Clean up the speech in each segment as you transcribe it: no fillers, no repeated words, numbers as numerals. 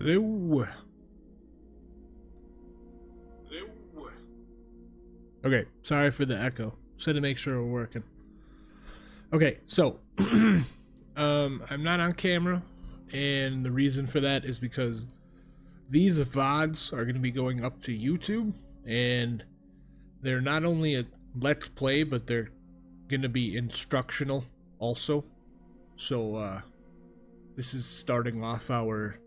Hello. Okay, sorry for the echo. Just had to make sure we're working. Okay, so I'm not on camera, and the reason for that is because these VODs are going to be going up to YouTube, and they're not only a let's play, but they're going to be instructional also. So this is starting off our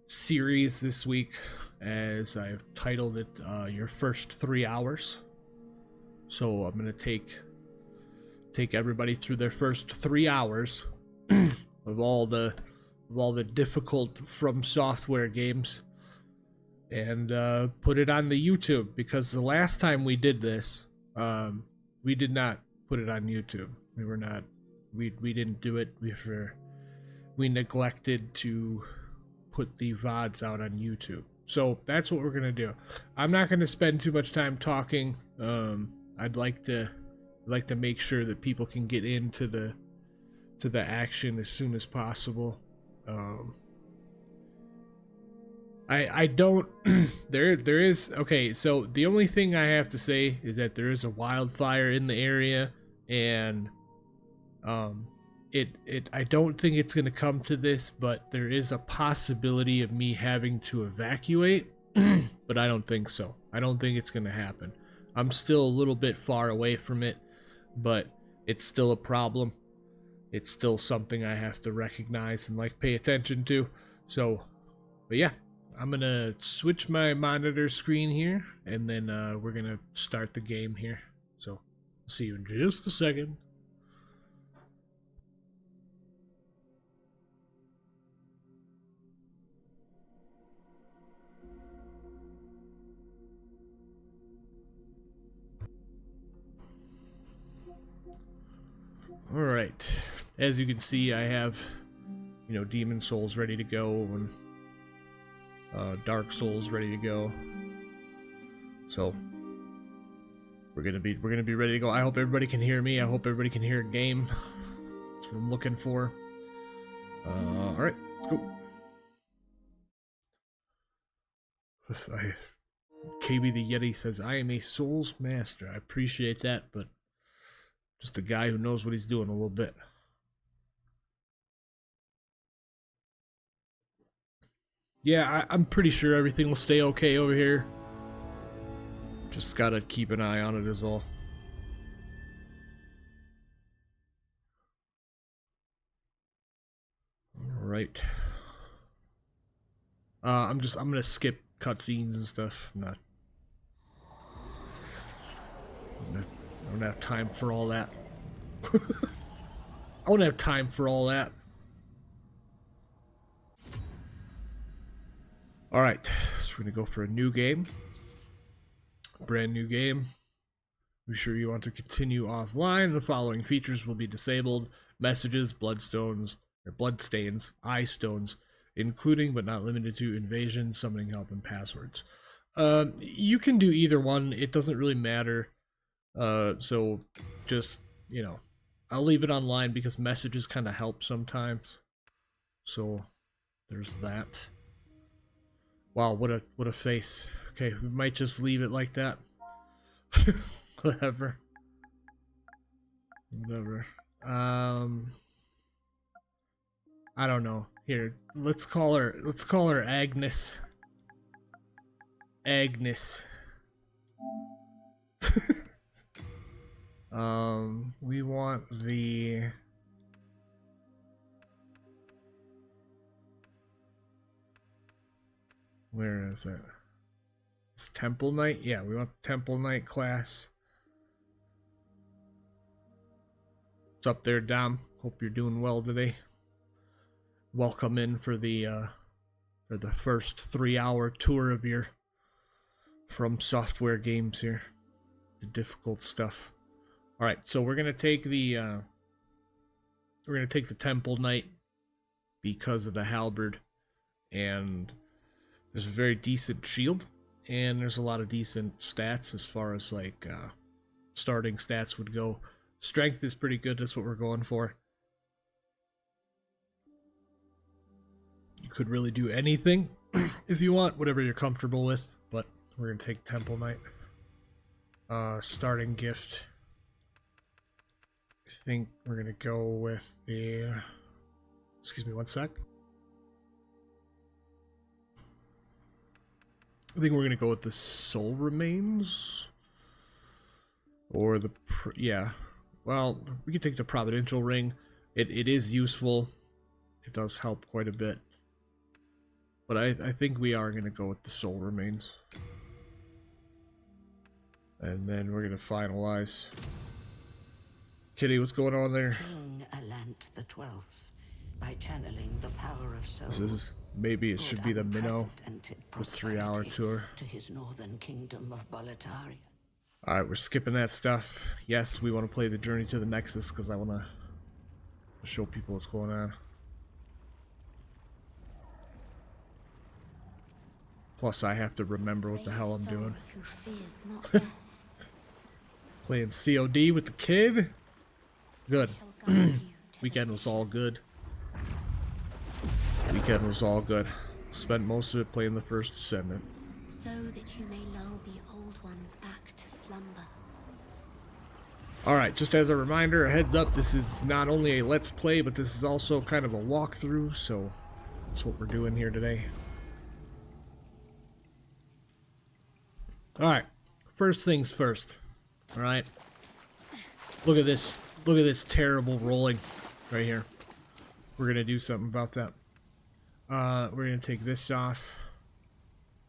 series this week, as I've titled it your first 3 hours. So I'm gonna take everybody through their first 3 hours of all the difficult FromSoftware games, and put it on the YouTube, because the last time we did this, we did not put it on YouTube. We didn't do it. We neglected to put the VODs out on YouTube. So that's what we're gonna do. I'm not gonna spend too much time talking. I'd like to make sure that people can get into the action as soon as possible. I don't there is okay, so the only thing I have to say is that there is a wildfire in the area, and I don't think it's gonna come to this, but there is a possibility of me having to evacuate. But I don't think so. I don't think it's gonna happen. I'm still a little bit far away from it, but it's still a problem. It's still something I have to recognize and pay attention to. So, but yeah, I'm gonna switch my monitor screen here, and then we're gonna start the game here. So, see you in just a second. Alright, as you can see, I have, Demon Souls ready to go, and Dark Souls ready to go. So we're gonna be ready to go. I hope everybody can hear me. I hope everybody can hear a game. That's what I'm looking for. Alright, let's go. KB the Yeti says, I am a Souls master. I appreciate that, but just a guy who knows what he's doing a little bit. Yeah, I'm pretty sure everything will stay okay over here. Just gotta keep an eye on it as well. Alright. I'm gonna skip cutscenes and stuff. I don't have time for all that. I don't have time for all that. Alright, so we're gonna go for a new game. Brand new game. Be sure you want to continue offline. The following features will be disabled: messages, bloodstains, eye stones, including but not limited to invasion, summoning help, and passwords. You can do either one. It doesn't really matter. So just, I'll leave it online because messages kind of help sometimes. So there's that. Wow, what a face. Okay, we might just leave it like that. Whatever. I don't know. Here, let's call her Agnes. Agnes. We want the... Where is it? It's Temple Knight? Yeah, we want the Temple Knight class. What's up there, Dom? Hope you're doing well today. Welcome in for the first 3-hour tour of your FromSoftware Games here. The difficult stuff. Alright, so we're gonna take the Temple Knight because of the halberd, and there's a very decent shield, and there's a lot of decent stats as far as starting stats would go. Strength is pretty good. That's what we're going for. You could really do anything if you want, whatever you're comfortable with, but we're gonna take Temple Knight. Starting gift. I think we're gonna go with the, excuse me one sec. I think we're gonna go with the Soul Remains. Or the, yeah. Well, we can take the Providential Ring. It is useful. It does help quite a bit. But I think we are gonna go with the Soul Remains. And then we're gonna finalize. Kitty, what's going on there? King Alant the 12th, by channeling the power of soul. This is, maybe it should be the minnow. The 3-hour tour. To his northern kingdom of Boletaria. Alright, we're skipping that stuff. Yes, we want to play the Journey to the Nexus because I want to show people what's going on. Plus, I have to remember what the hell I'm doing. Playing COD with the kid? Good. Weekend was all good. Weekend was all good. Spent most of it playing the first Descendant. So that you may lull the old one back to slumber. Alright, just as a reminder, a heads up, this is not only a Let's Play, but this is also kind of a walkthrough, so that's what we're doing here today. Alright, first things first. Alright. Look at this. Look at this terrible rolling right here. We're gonna do something about that. We're gonna take this off.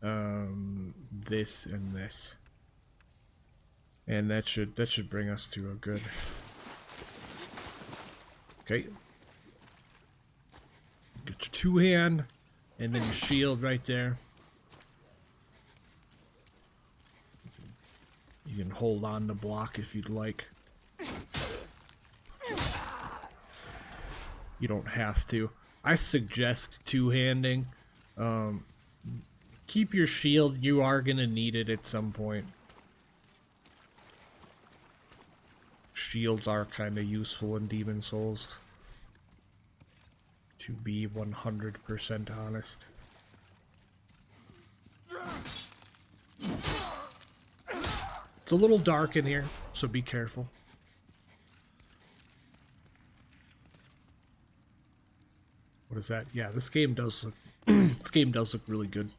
This and this. And that should bring us to a good. Okay. Get your two hand and then your shield right there. You can hold on to block if you'd like. You don't have to. I suggest two-handing. Keep your shield. You are going to need it at some point. Shields are kind of useful in Demon Souls. To be 100% honest. It's a little dark in here, so be careful. What is that? Yeah, this game does look this game does look really good.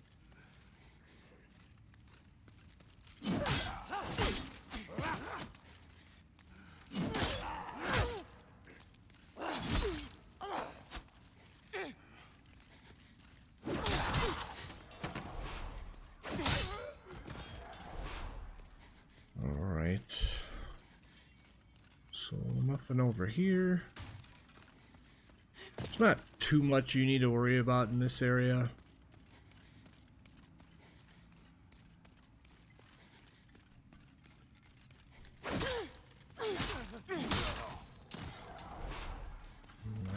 Alright. So nothing over here. There's not too much you need to worry about in this area.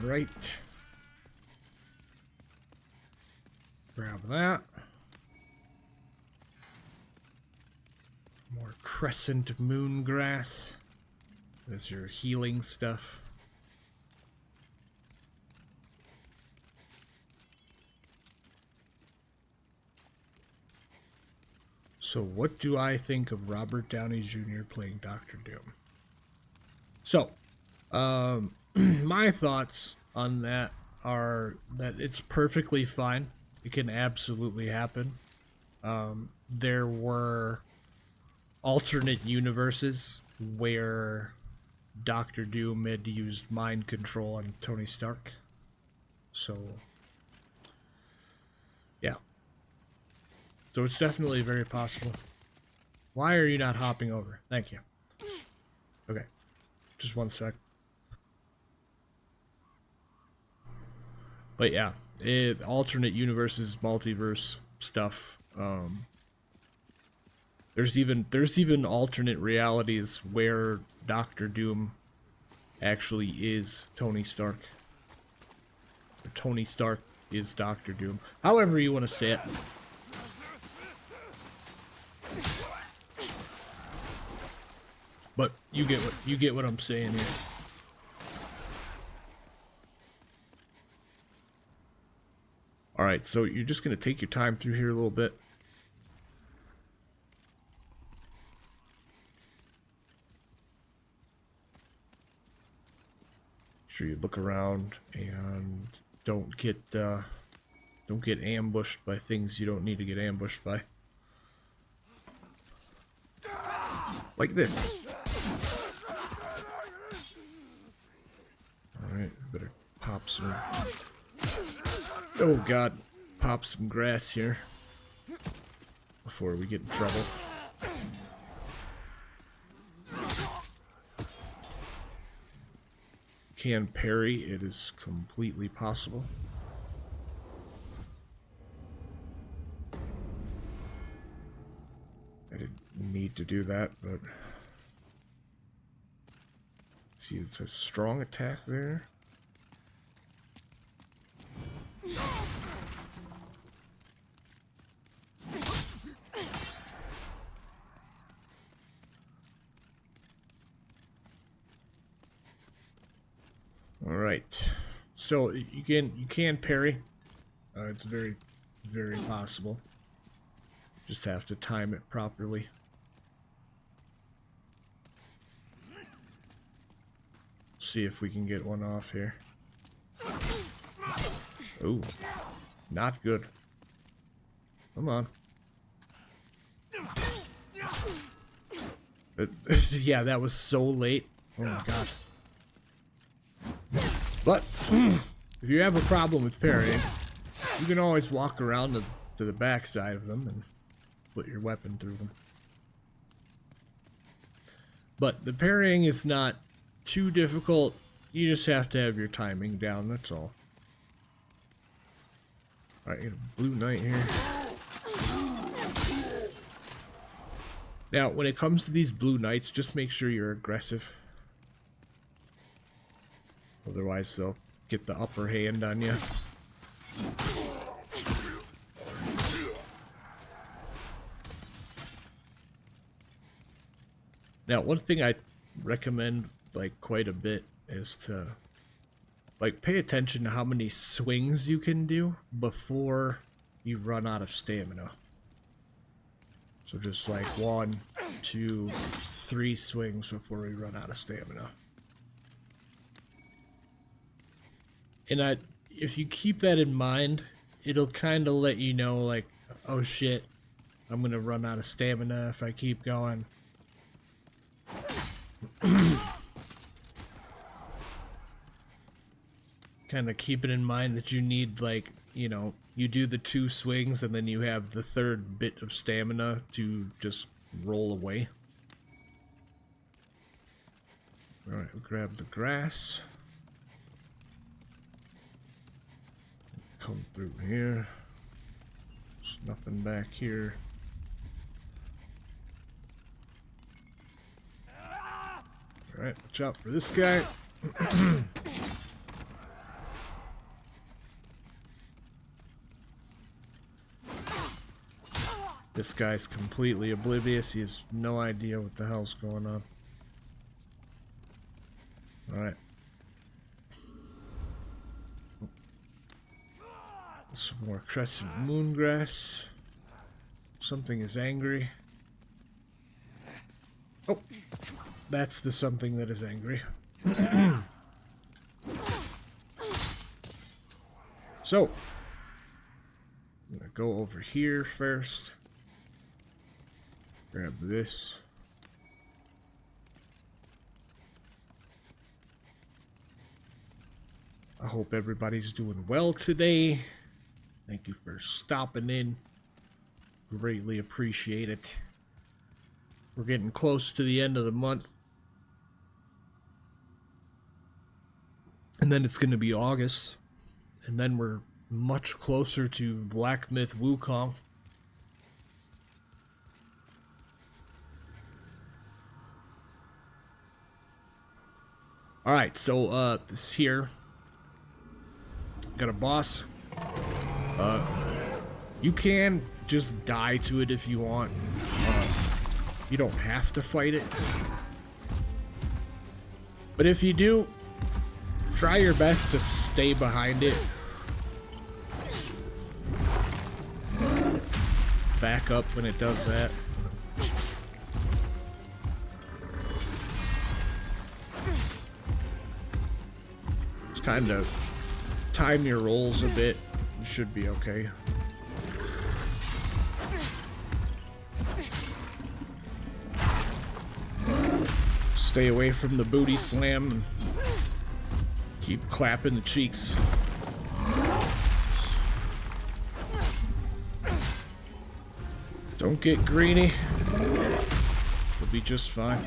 Alright. Grab that. More crescent moon grass. That's your healing stuff. So what do I think of Robert Downey Jr. playing Dr. Doom? So, my thoughts on that are that it's perfectly fine. It can absolutely happen. There were alternate universes where Dr. Doom had used mind control on Tony Stark. So, yeah. So it's definitely very possible. Why are you not hopping over? Thank you. Okay. Just one sec. But yeah, alternate universes, multiverse stuff. There's even alternate realities where Doctor Doom actually is Tony Stark. Or Tony Stark is Doctor Doom. However you want to say it. But you get what I'm saying here. Alright, so you're just going to take your time through here a little bit. Sure you look around and don't get ambushed by things you don't need to get ambushed by. Like this. Alright, better pop some... Oh god, pop some grass here before we get in trouble. Can parry, it is completely possible. I didn't need to do that, but see, it says strong attack there. All right, so you can parry. It's very, very possible. Just have to time it properly. See if we can get one off here. Ooh, not good. Come on. Yeah, that was so late. Oh my god. But if you have a problem with parrying, you can always walk around to the back side of them and put your weapon through them. But the parrying is not too difficult. You just have to have your timing down, that's all. Alright, get a blue knight here. Now, when it comes to these blue knights, just make sure you're aggressive. Otherwise, they'll get the upper hand on you. Now, one thing I recommend, like, quite a bit is to, like, pay attention to how many swings you can do before you run out of stamina. So just, like, 1, 2, 3 swings before we run out of stamina. And if you keep that in mind, it'll kind of let you know, like, oh shit, I'm gonna run out of stamina if I keep going. Kind of keep it in mind that you need, like, you know, you do the 2 swings and then you have the 3rd bit of stamina to just roll away. Alright, we'll grab the grass. Come through here. There's nothing back here. Alright, watch out for this guy. This guy's completely oblivious. He has no idea what the hell's going on. Alright. Some more crescent moon grass. Something is angry. Oh, that's the something that is angry. So, I'm gonna go over here first. Grab this. I hope everybody's doing well today. Thank you for stopping in. Greatly appreciate it. We're getting close to the end of the month. And then it's going to be August. And then we're much closer to Black Myth Wukong. Alright, so this here. Got a boss. You can just die to it if you want. You don't have to fight it. But if you do, try your best to stay behind it. back up when it does that. Just kind of time your rolls a bit. You should be okay. Stay away from the booty slam and keep clapping the cheeks. Don't get greedy. You'll be just fine.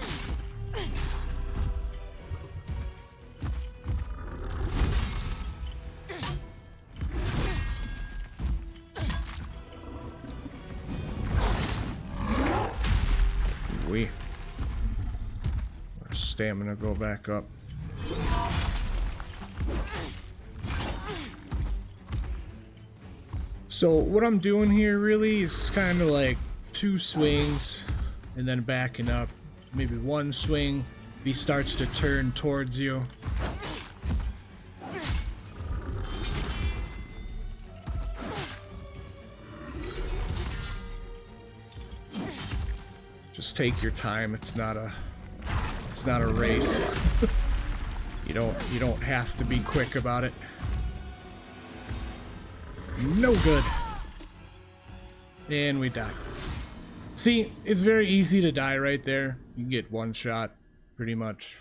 Our stamina go back up. So what I'm doing here really is kind of like 2 swings and then backing up. Maybe 1 swing. He starts to turn towards you. Just take your time. It's not a race. You don't have to be quick about it. No good. And we die. See, it's very easy to die right there. You get 1 shot, pretty much.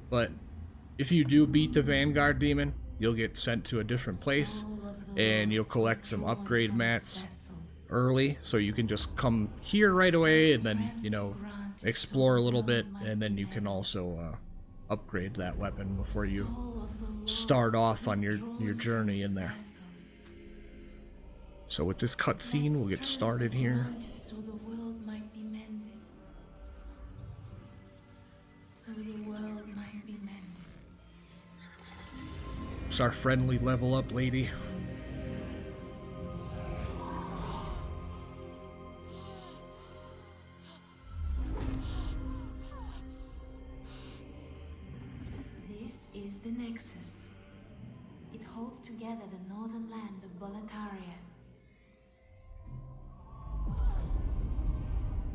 But if you do beat the Vanguard Demon, you'll get sent to a different place, and you'll collect some upgrade mats early, so you can just come here right away and then, you know, explore a little bit, and then you can also upgrade that weapon before you start off on your journey in there. So with this cutscene, we'll get started here. So the world might be mended. So the world might be mended. It's our friendly level up lady. This is the Nexus. It holds together the northern land of Boletaria.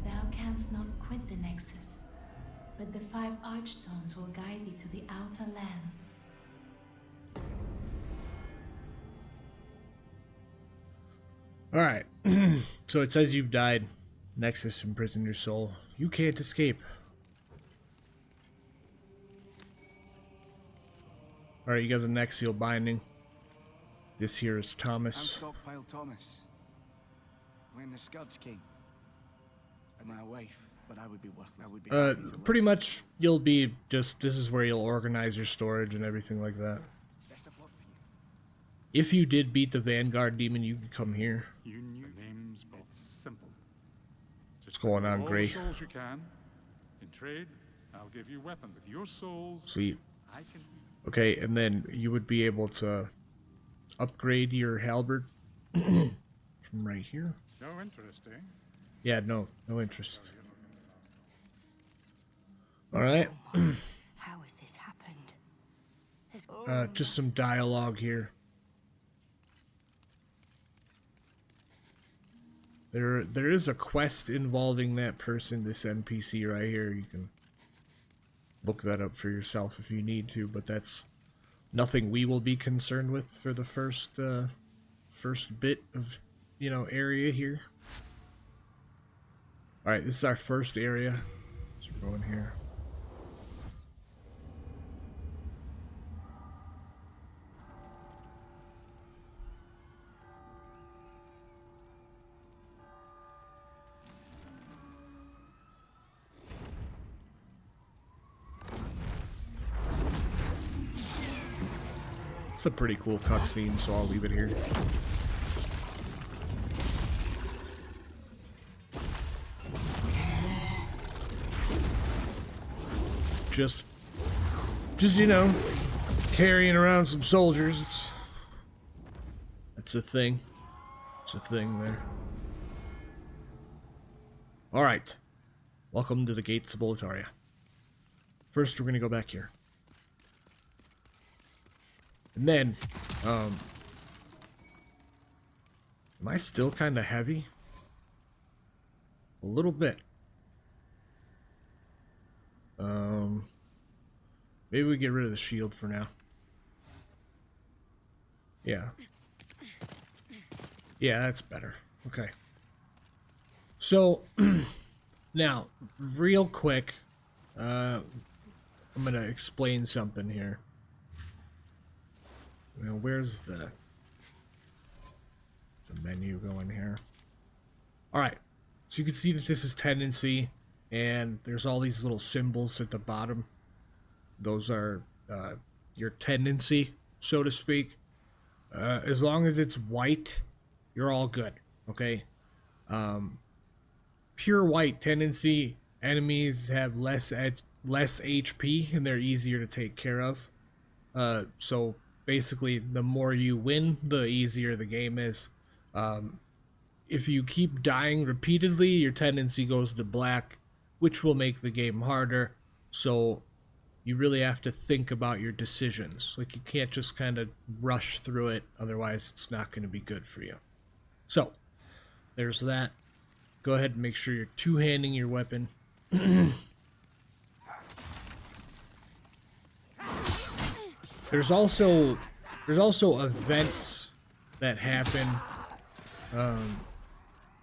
Thou canst not quit the Nexus, but the 5 archstones will guide thee to the outer lands. Alright, so it says you've died. Nexus imprisoned your soul. You can't escape. Alright, you got the Nexial binding. This here is I'm Thomas. Stockpile Thomas. When the Scourge came, and my wife, but I would be worth. I would be. happy to Pretty live. much, you'll be just, this is where you'll organize your storage and everything like that. Best of luck to you. If you did beat the Vanguard Demon, you can come here. You knew names, but it's simple. What's going on, all Gray? the souls you can. In trade, I'll give you a weapon with your souls. Sweet. I can. Okay, and then you would be able to upgrade your halberd from right here. So interesting. Yeah, no interest. Alright, How has this happened? just some dialogue here. There is a quest involving that person, this NPC right here. You can look that up for yourself if you need to, but that's nothing we will be concerned with for the first bit of, you know, area here. Alright, this is our first area. So we're going here. It's a pretty cool cutscene, so I'll leave it here. Just you know, carrying around some soldiers. That's a thing. It's a thing there. Alright. Welcome to the gates of Boletaria. First, we're gonna go back here. And then, Am I still kind of heavy? A little bit. Maybe we get rid of the shield for now. Yeah. Yeah, that's better. Okay. So, now, real quick, I'm gonna explain something here. Now, where's the menu going here? Alright, so you can see that this is tendency, and there's all these little symbols at the bottom. Those are your tendency, so to speak. As long as it's white, you're all good, okay? Pure white tendency, enemies have less HP, and they're easier to take care of. So basically, the more you win, the easier the game is. If you keep dying repeatedly, your tendency goes to black, which will make the game harder. So you really have to think about your decisions. Like, you can't just kind of rush through it, otherwise it's not going to be good for you. So, there's that. Go ahead and make sure you're two-handing your weapon. There's also events that happen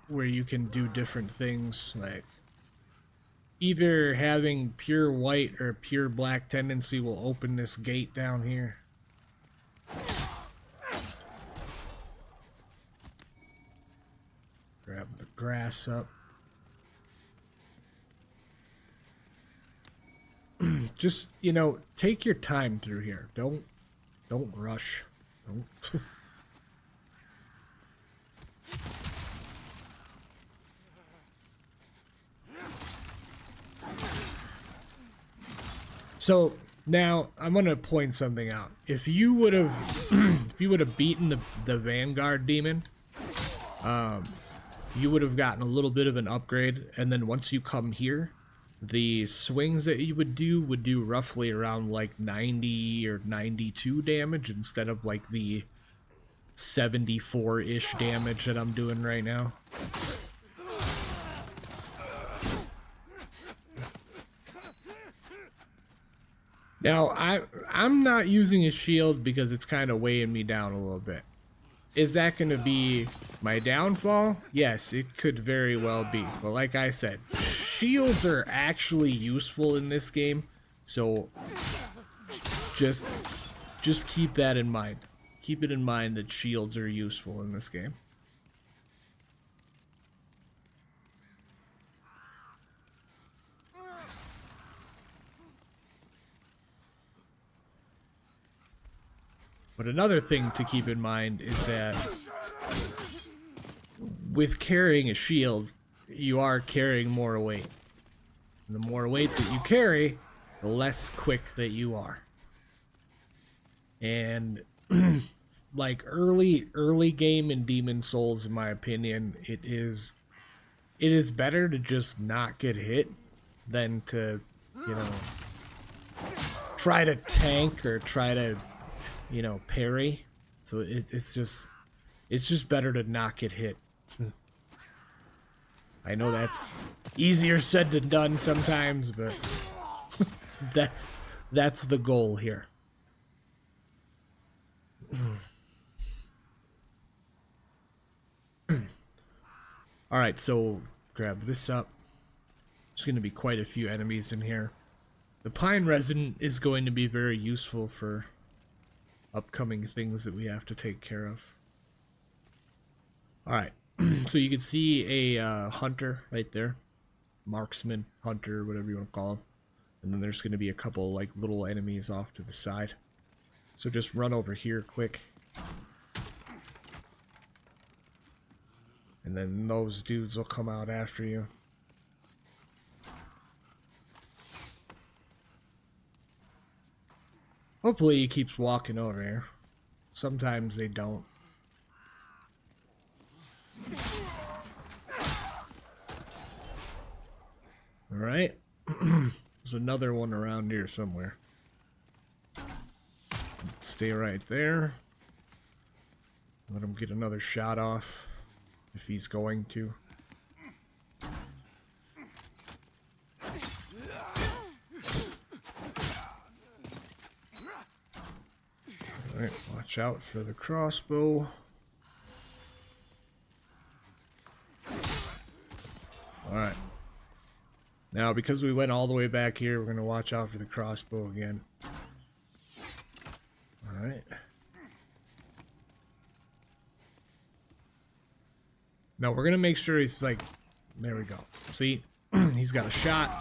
where you can do different things, like either having pure white or pure black tendency will open this gate down here. Grab the grass up. Just, you know, take your time through here. Don't rush. Don't. So now I'm gonna point something out. If you would have, if you would have beaten the Vanguard demon, you would have gotten a little bit of an upgrade, and then once you come here, the swings that you would do roughly around like 90 or 92 damage instead of like the 74-ish damage that I'm doing right now. Now, I'm not using a shield because it's kind of weighing me down a little bit. Is that going to be my downfall? Yes, it could very well be. But like I said, shields are actually useful in this game, so just keep that in mind. Keep it in mind that shields are useful in this game. But another thing to keep in mind is that with carrying a shield, you are carrying more weight. And the more weight that you carry, the less quick that you are. And like early game in Demon Souls, in my opinion, it is better to just not get hit than to, you know, try to tank or try to, you know, parry. So it's just better to not get hit. I know that's easier said than done sometimes, but that's the goal here. Alright, so grab this up. There's going to be quite a few enemies in here. The pine resin is going to be very useful for upcoming things that we have to take care of. Alright, so you can see a hunter right there. Marksman, hunter, whatever you want to call him. And then there's going to be a couple like little enemies off to the side. So just run over here quick. And then those dudes will come out after you. Hopefully he keeps walking over here. Sometimes they don't. Alright. There's another one around here somewhere. Stay right there. Let him get another shot off. if he's going to. Alright, watch out for the crossbow. Alright. Now, because we went all the way back here, we're going to watch out for the crossbow again. Alright. Now, we're going to make sure he's like... There we go. See? He's got a shot.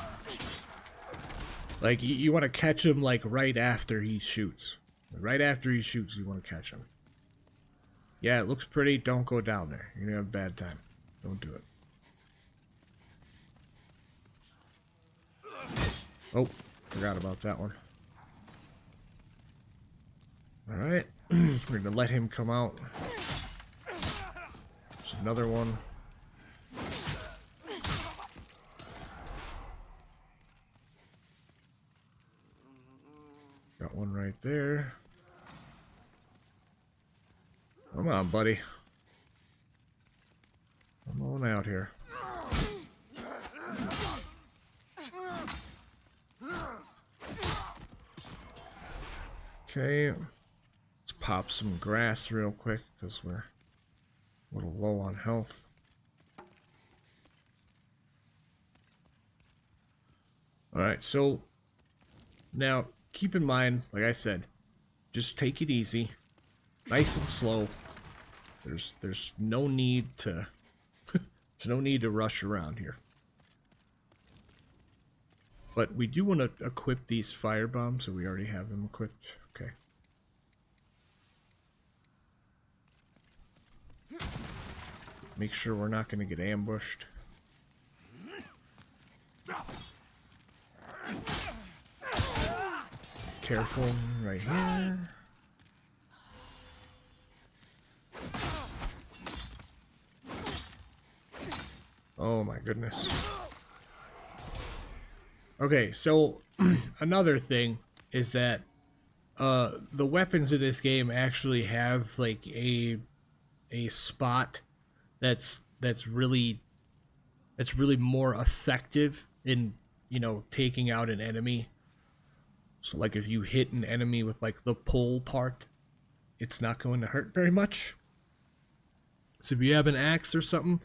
Like, you want to catch him, like, right after he shoots. Right after he shoots, you want to catch him. Yeah, it looks pretty. Don't go down there. You're going to have a bad time. Don't do it. Oh, forgot about that one. Alright. We're going to let him come out. There's another one. Got one right there. Come on, buddy. Come on out here. Okay. Let's pop some grass real quick because we're a little low on health. Alright, so now keep in mind, like I said, just take it easy, nice and slow. There's no need to there's no need to rush around here. But we do want to equip these fire bombs, so we already have them equipped. Okay. Make sure we're not going to get ambushed. Careful right here. Oh my goodness. Okay, so another thing is that the weapons in this game actually have like a spot that's really more effective in, you know, taking out an enemy. So like if you hit an enemy with like the pull part, it's not going to hurt very much. So if you have an axe or something,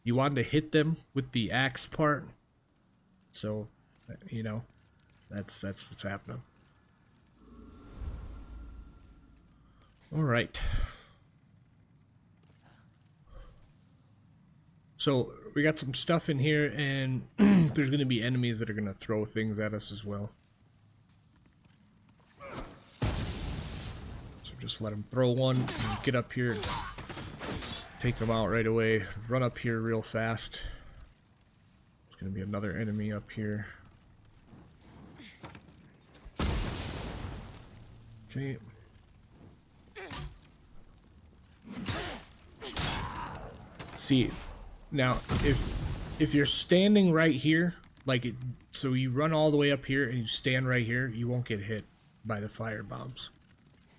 you want to hit them with the axe part. So, you know, that's what's happening. All right. So we got some stuff in here, and there's going to be enemies that are going to throw things at us as well. So just let them throw one, and get up here, take them out right away, run up here real fast. There's going to be another enemy up here. Okay. See, now if you're standing right here, like it, so you run all the way up here and you stand right here, you won't get hit by the fire bombs.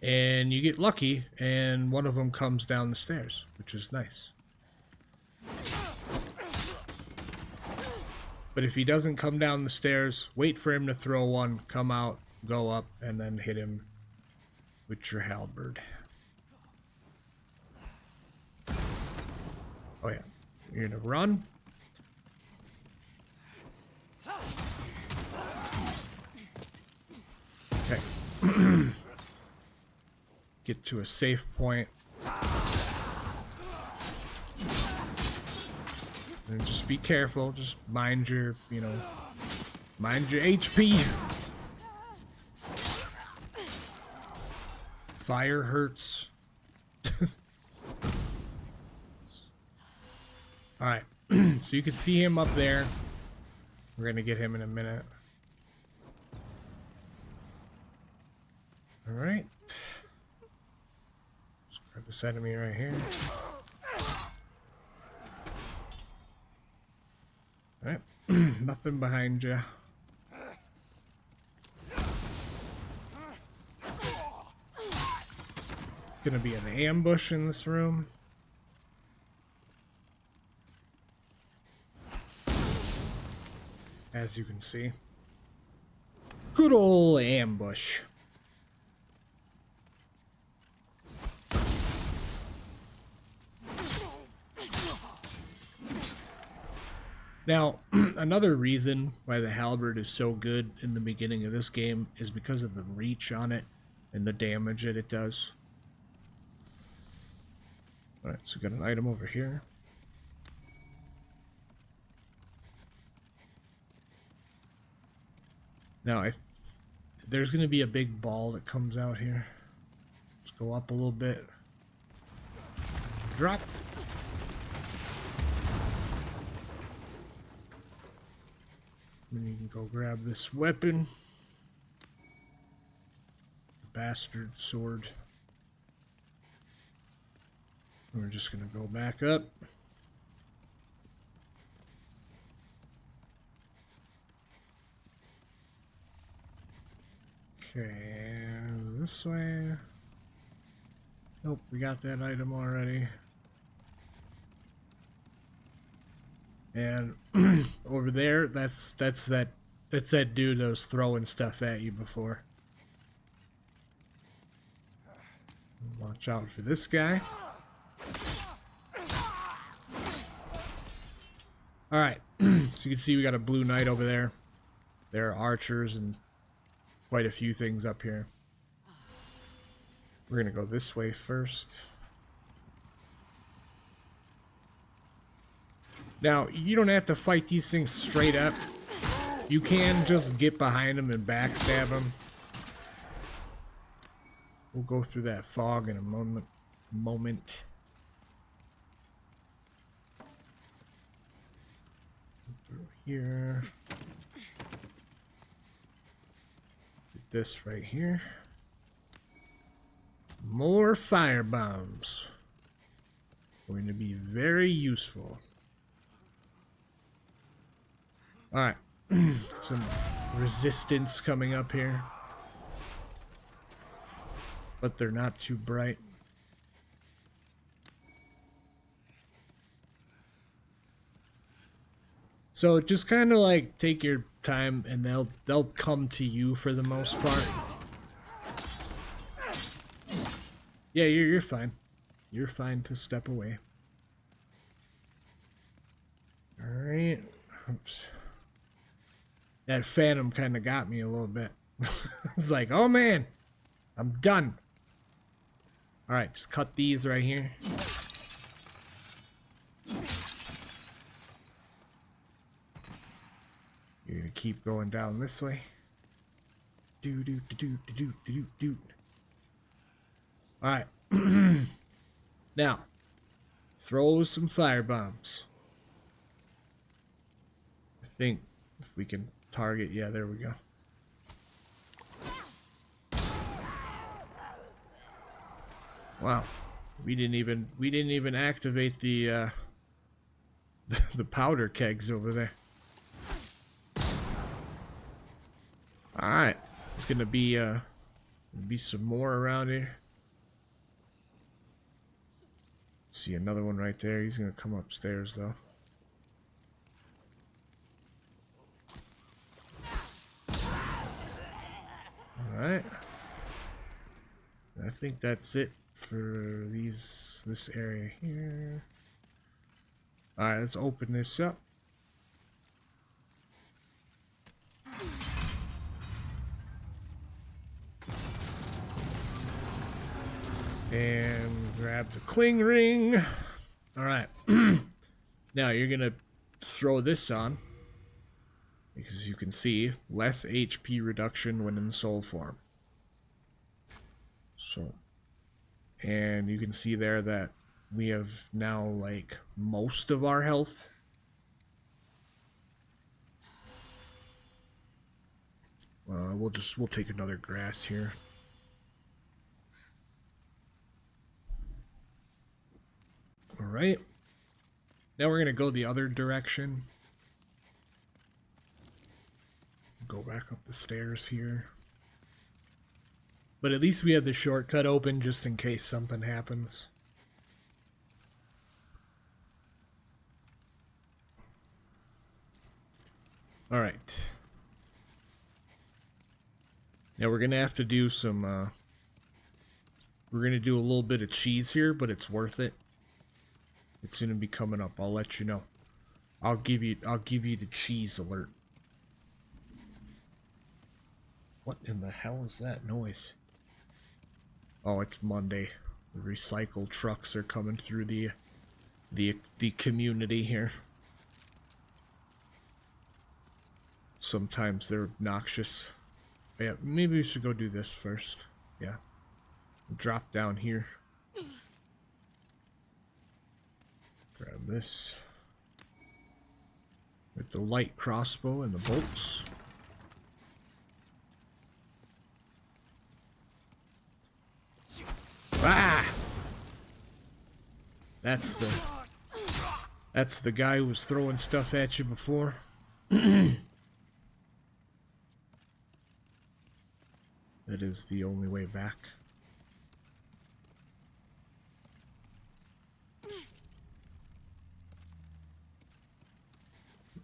And you get lucky and one of them comes down the stairs, which is nice. But if he doesn't come down the stairs, wait for him to throw one, come out, go up, and then hit him with your halberd. Oh yeah, you're gonna run. Okay. Get to a safe point. And just be careful, just mind your, you know, mind your HP. Fire hurts. Alright, so you can see him up there. We're gonna get him in a minute. Alright. Let's grab this enemy right here. Alright, nothing behind you. Gonna be an ambush in this room. as you can see. Good ol' ambush. Now, another reason why the halberd is so good in the beginning of this game is because of the reach on it and the damage that it does. Alright, so we got an item over here. Now, there's going to be a big ball that comes out here. Let's go up a little bit. Drop. And you can go grab this weapon. The bastard sword. And we're just going to go back up. Okay, this way. Nope, we got that item already. And over there, that's that dude that was throwing stuff at you before. Watch out for this guy. Alright, so you can see we got a blue knight over there. There are archers and quite a few things up here. We're gonna go this way first. Now, you don't have to fight these things straight up. You can just get behind them and backstab them. We'll go through that fog in a moment. Through here. Get this right here. More fire bombs. Going to be very useful. Alright, some resistance coming up here. But they're not too bright. So just kind of like take your time and they'll come to you for the most part. Yeah, you're fine. You're fine to step away. Alright. Oops. That phantom kind of got me a little bit. It's like, oh man, I'm done. Alright, just cut these right here. You're gonna keep going down this way. Do. Alright. Now, throw some fire bombs. I think if we can target, yeah, there we go. Wow, we didn't even activate the the powder kegs over there. All right, there's gonna be some more around here. See another one right there. He's gonna come upstairs though. Alright. I think that's it for this area here. Alright, let's open this up. And grab the cling ring. Alright. Now you're gonna throw this on. Because you can see, less HP reduction when in soul form. So, and you can see there that we have now, like, most of our health. We'll take another grass here. Alright. Now we're gonna go the other direction. Go back up the stairs here. But at least we have the shortcut open just in case something happens. Alright. Now we're gonna have to do some, we're gonna do a little bit of cheese here, but it's worth it. It's gonna be coming up, I'll let you know. I'll give you the cheese alert. What in the hell is that noise? Oh, it's Monday. The recycle trucks are coming through the community here. Sometimes they're obnoxious. Yeah, maybe we should go do this first. Yeah. Drop down here. Grab this. With the light crossbow and the bolts. Ah! That's the guy who was throwing stuff at you before. That is the only way back.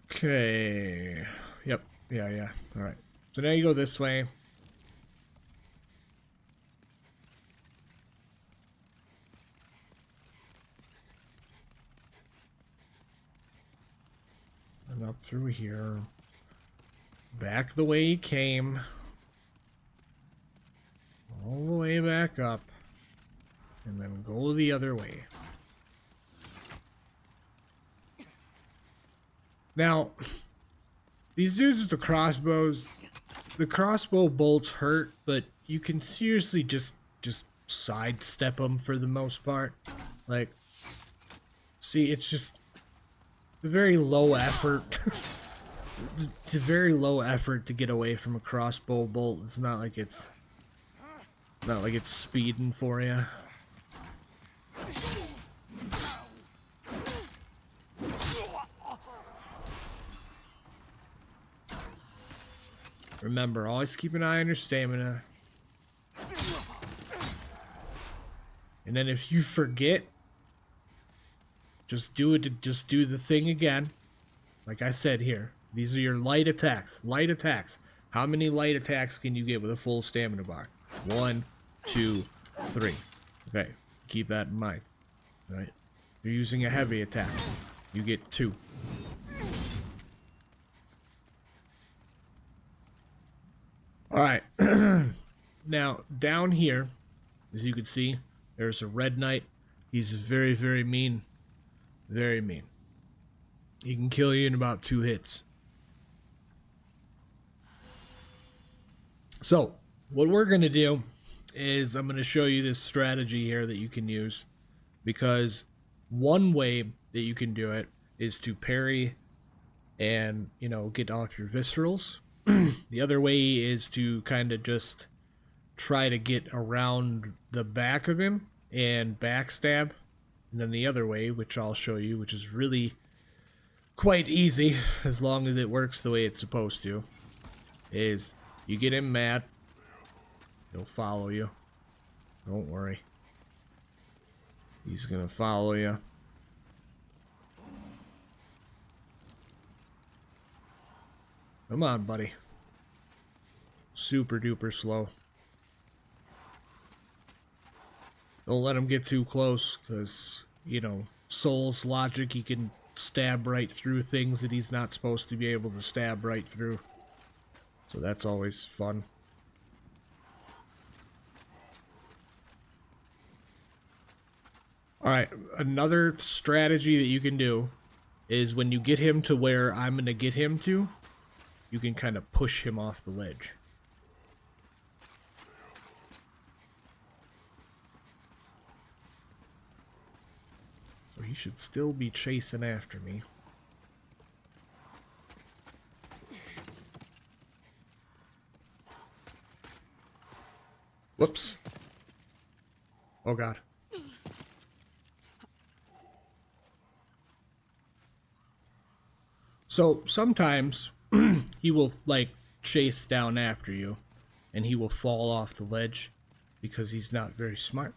Okay. Yep. Yeah. Alright. So now you go this way. And up through here. Back the way you came. All the way back up. And then go the other way. Now, these dudes with the crossbows, the crossbow bolts hurt, but you can seriously just sidestep them for the most part. Like, see, it's just a very low effort. It's a very low effort to get away from a crossbow bolt. It's not like it's speeding for you. Remember, always keep an eye on your stamina. And then if you forget, just do the thing again. Like I said here, these are your light attacks. Light attacks. How many light attacks can you get with a full stamina bar? 1, 2, 3. Okay, keep that in mind. All right? You're using a heavy attack. You get 2. Alright, now down here, as you can see, there's a red knight. He's very, very mean. Very mean. He can kill you in about 2 hits. So, what we're going to do is I'm going to show you this strategy here that you can use. Because one way that you can do it is to parry and, you know, get off your viscerals. The other way is to kind of just try to get around the back of him and backstab. And then the other way, which I'll show you, which is really quite easy, as long as it works the way it's supposed to, is you get him mad. He'll follow you. Don't worry. He's gonna follow you. Come on, buddy. Super duper slow. Don't let him get too close, because, you know, Soul's logic, he can stab right through things that he's not supposed to be able to stab right through. So that's always fun. Alright, another strategy that you can do is when you get him to where I'm going to get him to, you can kind of push him off the ledge. So he should still be chasing after me. Whoops. Oh god. So sometimes he will like chase down after you and he will fall off the ledge because he's not very smart.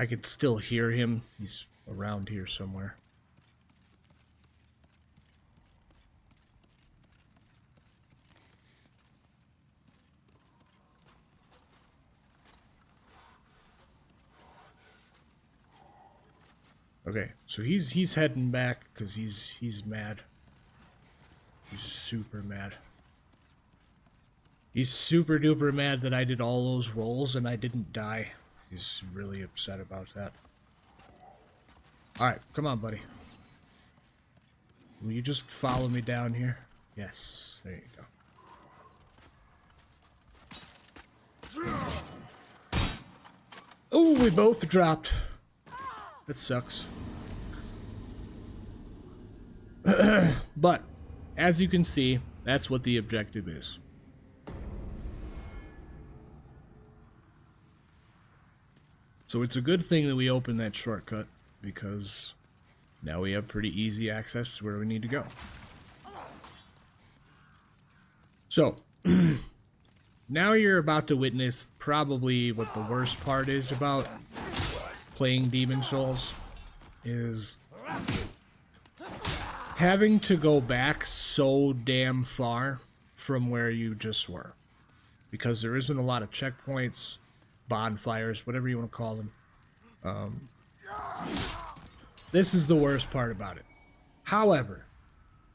I could still hear him. He's around here somewhere. Okay, so he's heading back because he's mad. He's super mad. He's super duper mad that I did all those rolls and I didn't die. He's really upset about that. Alright, come on, buddy. Will you just follow me down here? Yes, there you go. Oh, we both dropped. That sucks. But, as you can see, that's what the objective is. So it's a good thing that we opened that shortcut, because now we have pretty easy access to where we need to go. So, now you're about to witness probably what the worst part is about playing Demon Souls, is having to go back so damn far from where you just were. Because there isn't a lot of checkpoints, bonfires, whatever you want to call them. This is the worst part about it. However,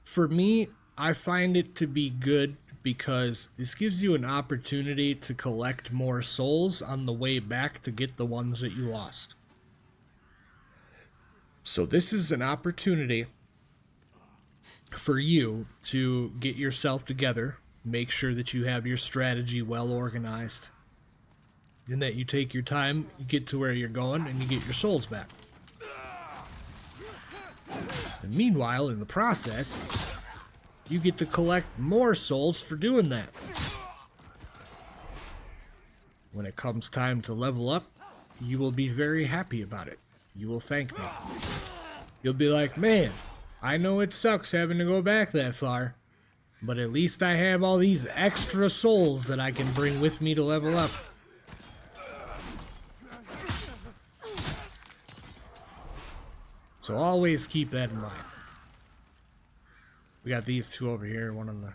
for me, I find it to be good because this gives you an opportunity to collect more souls on the way back to get the ones that you lost. So this is an opportunity for you to get yourself together, make sure that you have your strategy well organized, and that you take your time, you get to where you're going, and you get your souls back. And meanwhile, in the process, you get to collect more souls for doing that. When it comes time to level up, you will be very happy about it. You will thank me. You'll be like, man, I know it sucks having to go back that far, but at least I have all these extra souls that I can bring with me to level up. So always keep that in mind. We got these two over here, one on the,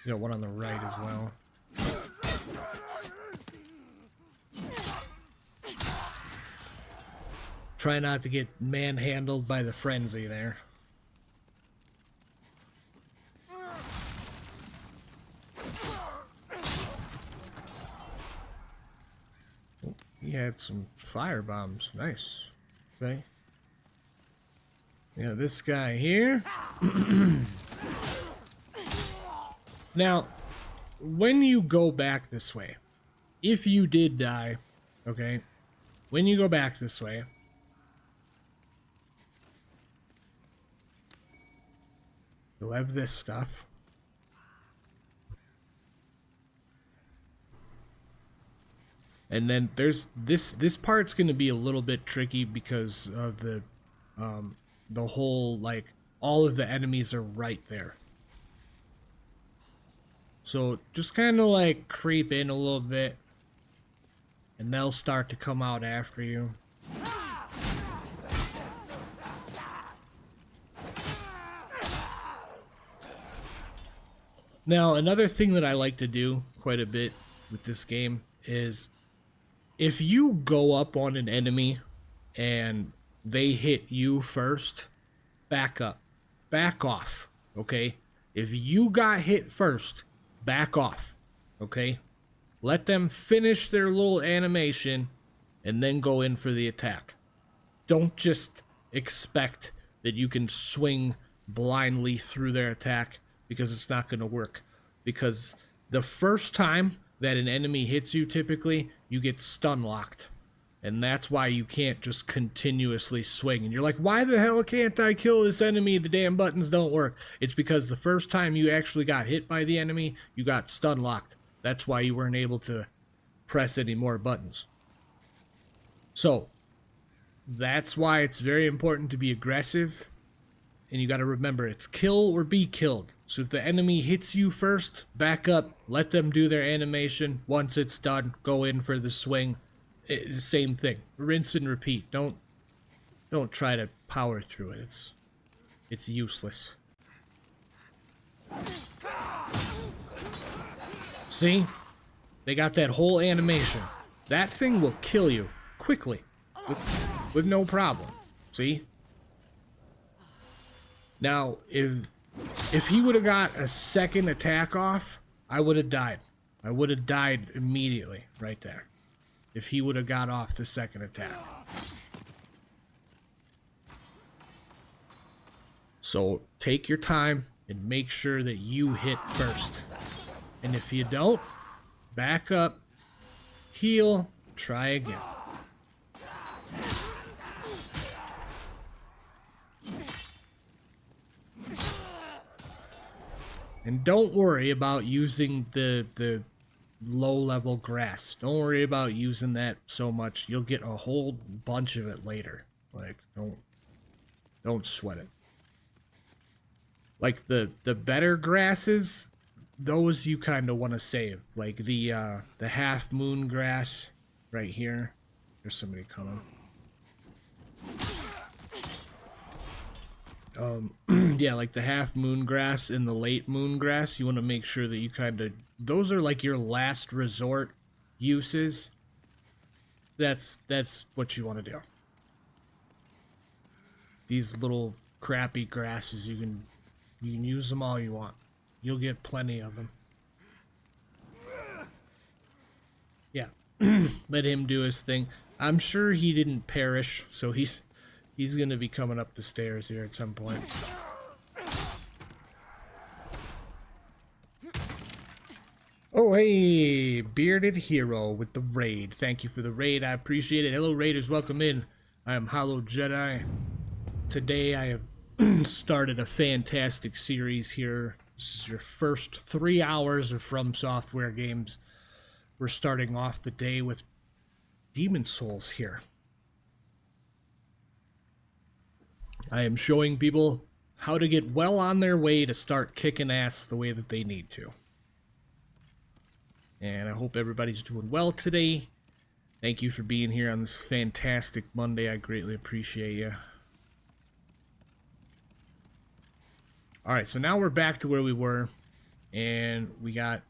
you got one on the right as well. Try not to get manhandled by the frenzy there. Oh, he had some fire bombs. Nice. Okay. Yeah, this guy here. Now, when you go back this way, if you did die, okay, when you go back this way, you'll have this stuff. And then there's this part's going to be a little bit tricky because of the whole, like, all of the enemies are right there. So just kind of like creep in a little bit and they'll start to come out after you. Now, another thing that I like to do quite a bit with this game is if you go up on an enemy and they hit you first, back up. Back off, okay? If you got hit first, back off, okay? Let them finish their little animation and then go in for the attack. Don't just expect that you can swing blindly through their attack, because it's not going to work. Because the first time that an enemy hits you, typically, you get stun locked. And that's why you can't just continuously swing. And you're like, why the hell can't I kill this enemy? The damn buttons don't work. It's because the first time you actually got hit by the enemy, you got stun locked. That's why you weren't able to press any more buttons. So, that's why it's very important to be aggressive. And you got to remember, it's kill or be killed. So if the enemy hits you first, back up, let them do their animation. Once it's done, go in for the swing. the same thing. Rinse and repeat. Don't try to power through it. It's useless. See? They got that whole animation. That thing will kill you quickly with no problem. See? Now, if he would have got a second attack off, I would have died. I would have died immediately right there. If he would have got off the second attack. So take your time and make sure that you hit first. And if you don't, back up, heal, try again. And don't worry about using the low-level grass. Don't worry about using that so much. You'll get a whole bunch of it later. Like, don't sweat it. Like, the better grasses, those you kind of want to save. Like, the half-moon grass right here. There's somebody coming. Yeah, like the half moon grass and the late moon grass, you want to make sure that you kind of, those are like your last resort uses. That's what you want to do. These little crappy grasses, you can use them all you want. You'll get plenty of them. Yeah. Let him do his thing. I'm sure he didn't perish, so he's gonna be coming up the stairs here at some point. Oh, hey, Bearded Hero with the raid. Thank you for the raid. I appreciate it. Hello, Raiders. Welcome in. I am Hollow Jedi. Today I have started a fantastic series here. This is your first 3 hours of FromSoftware Games. We're starting off the day with Demon Souls here. I am showing people how to get well on their way to start kicking ass the way that they need to. And I hope everybody's doing well today. Thank you for being here on this fantastic Monday. I greatly appreciate you. Alright, so now we're back to where we were. And we're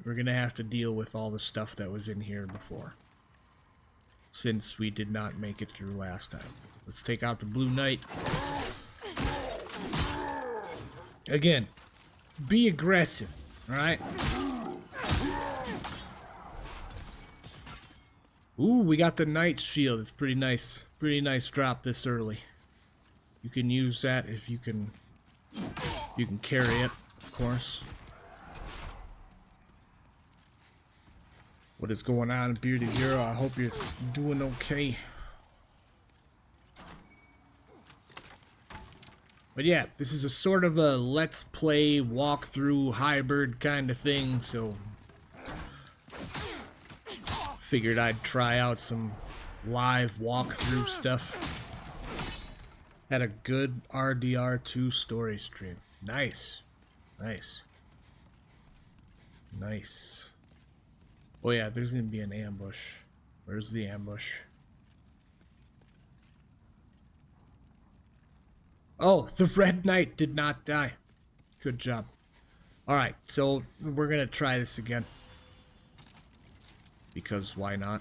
going to have to deal with all the stuff that was in here before. Since we did not make it through last time. Let's take out the Blue Knight. Again, be aggressive, alright? Ooh, we got the Knight Shield. It's pretty nice. Pretty nice drop this early. You can use that if you can carry it, of course. What is going on, Bearded Hero? I hope you're doing okay. But yeah, this is a sort of a let's play, walkthrough, hybrid kind of thing, so figured I'd try out some live walkthrough stuff. Had a good RDR2 story stream. Nice. Nice. Nice. Oh yeah, there's gonna be an ambush. Where's the ambush? Oh, the Red Knight did not die. Good job. Alright, so we're gonna try this again. Because why not?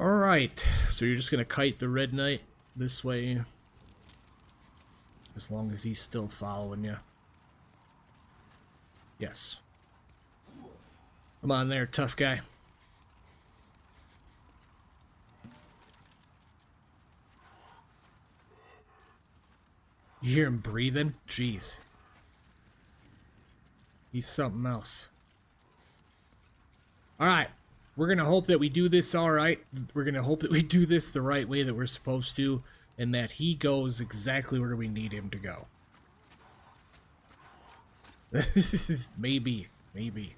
Alright, so you're just gonna kite the Red Knight this way. As long as he's still following you. Yes. Come on there, tough guy. You hear him breathing? Jeez. He's something else. Alright. We're going to hope that we do this alright. We're going to hope that we do this the right way that we're supposed to. And that he goes exactly where we need him to go. Maybe. Maybe.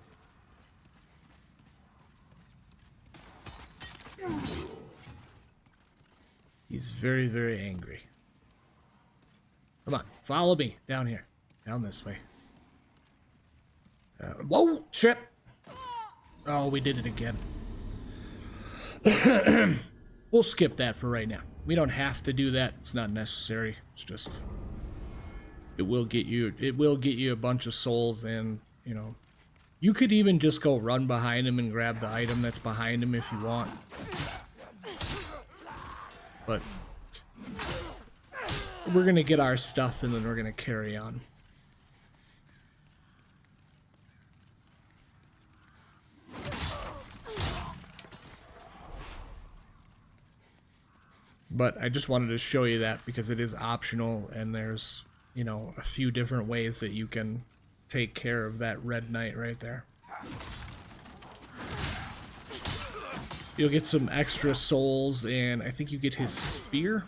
He's very, very angry. Come on, follow me down here. Down this way. Whoa, shit. Oh, we did it again. We'll skip that for right now. We don't have to do that. It's not necessary. It's just it will get you a bunch of souls, and you know, you could even just go run behind him and grab the item that's behind him if you want. But we're gonna get our stuff and then we're gonna carry on. But I just wanted to show you that because it is optional, and there's, you know, a few different ways that you can take care of that red knight right there. You'll get some extra souls, and I think you get his spear.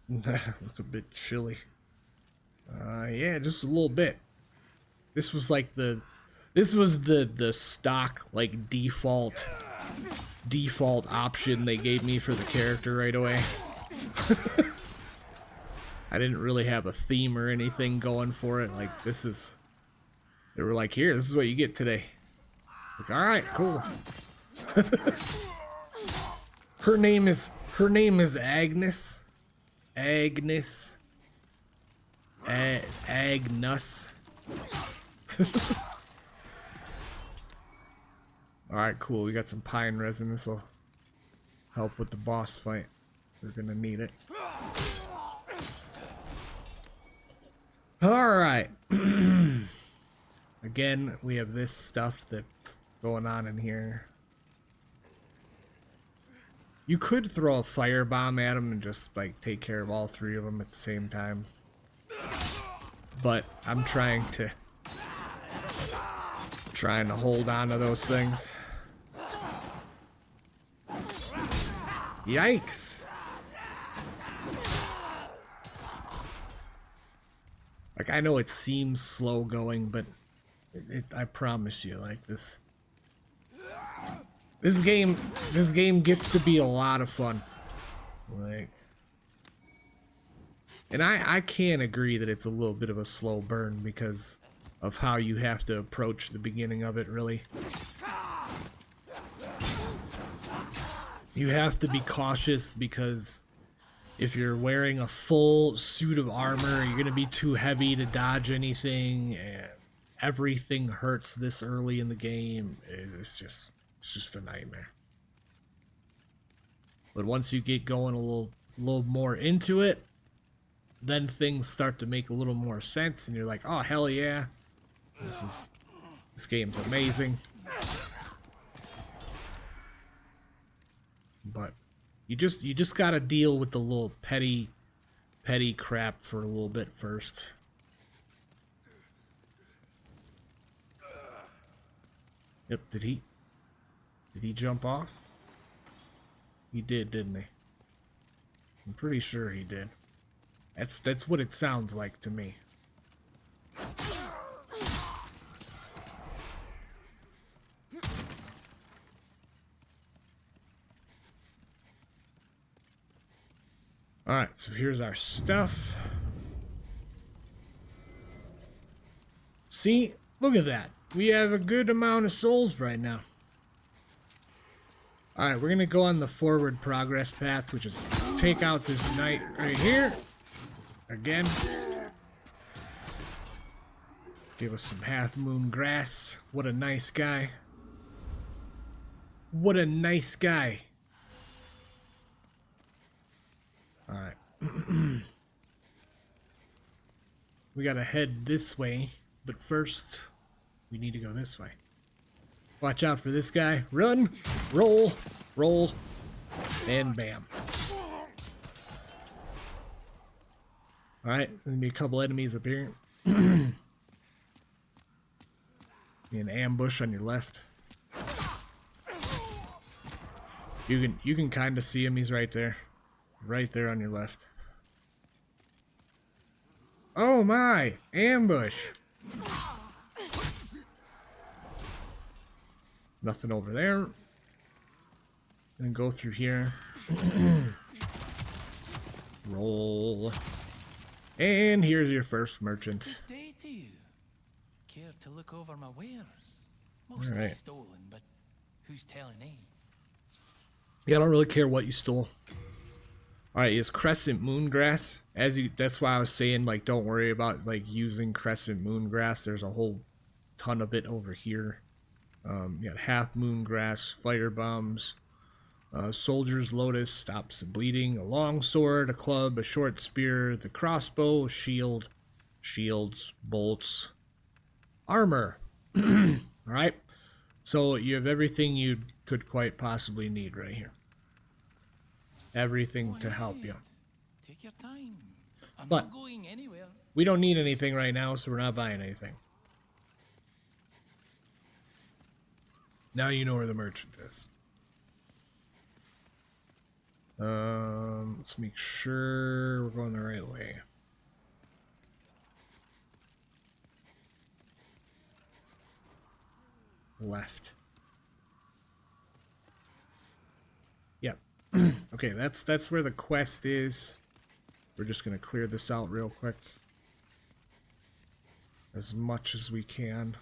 Look a bit chilly. Yeah, just a little bit. This was like the stock, like, default option they gave me for the character right away. I didn't really have a theme or anything going for it. Like, they were like, here, this is what you get today. Like, all right, cool. Her name is Agnes. Agnes. Agnes. Alright, cool. We got some pine resin. This will help with the boss fight. We're gonna need it. Alright. Again, we have this stuff that's going on in here. You could throw a firebomb at them and just, like, take care of all three of them at the same time. But I'm trying to hold on to those things. Yikes! Like, I know it seems slow going, but I promise you, like, this game gets to be a lot of fun. Like, and I can agree that it's a little bit of a slow burn because of how you have to approach the beginning of it, really. You have to be cautious because if you're wearing a full suit of armor, you're going to be too heavy to dodge anything, and everything hurts this early in the game. It's just a nightmare. But once you get going a little more into it, then things start to make a little more sense, and you're like, oh, hell yeah. This game's amazing. But you just gotta deal with the little petty crap for a little bit first. Yep, did he jump off? He did, didn't he? I'm pretty sure he did. That's what it sounds like to me. Alright, so here's our stuff. See? Look at that. We have a good amount of souls right now. Alright, we're gonna go on the forward progress path, which is take out this knight right here. Again. Give us some half moon grass. What a nice guy. What a nice guy. Alright. We gotta head this way, but first we need to go this way. Watch out for this guy. Run, roll, roll, and bam. Alright, there's gonna be a couple enemies up here. An ambush on your left. You can kind of see him. He's right there. Right there on your left. Oh my! Ambush! Nothing over there. and go through here. Roll. And here's your first merchant. Good day to you. Care to look over my wares? Mostly Alright. stolen, but who's telling, eh? Yeah, I don't really care what you stole. Alright, is Crescent Moongrass. That's why I was saying, like, don't worry about, like, using Crescent Moongrass. There's a whole ton of it over here. You got Half Moongrass, Fire Bombs, Soldier's Lotus, stops the bleeding, a long sword, a club, a short spear, the crossbow, shield, shields, bolts, armor. Alright, so you have everything you could quite possibly need right here. Everything to help you. Take your time. I'm But not going anywhere. we don't need anything right now, so we're not buying anything. Now you know where the merchant is. Let's make sure we're going the right way. Left. Yep. Okay, that's where the quest is. We're just gonna clear this out real quick. As much as we can.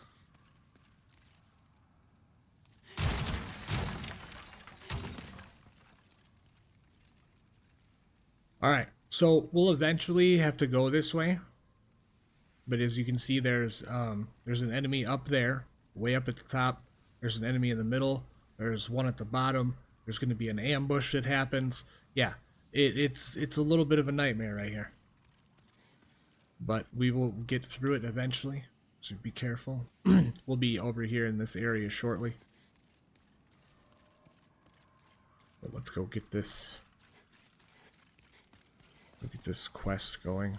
Alright, so we'll eventually have to go this way. But as you can see, there's an enemy up there, way up at the top. There's an enemy in the middle. There's one at the bottom. There's going to be an ambush that happens. Yeah, it's a little bit of a nightmare right here. But we will get through it eventually, so be careful. We'll be over here in this area shortly. But let's go get this... Look at this quest going.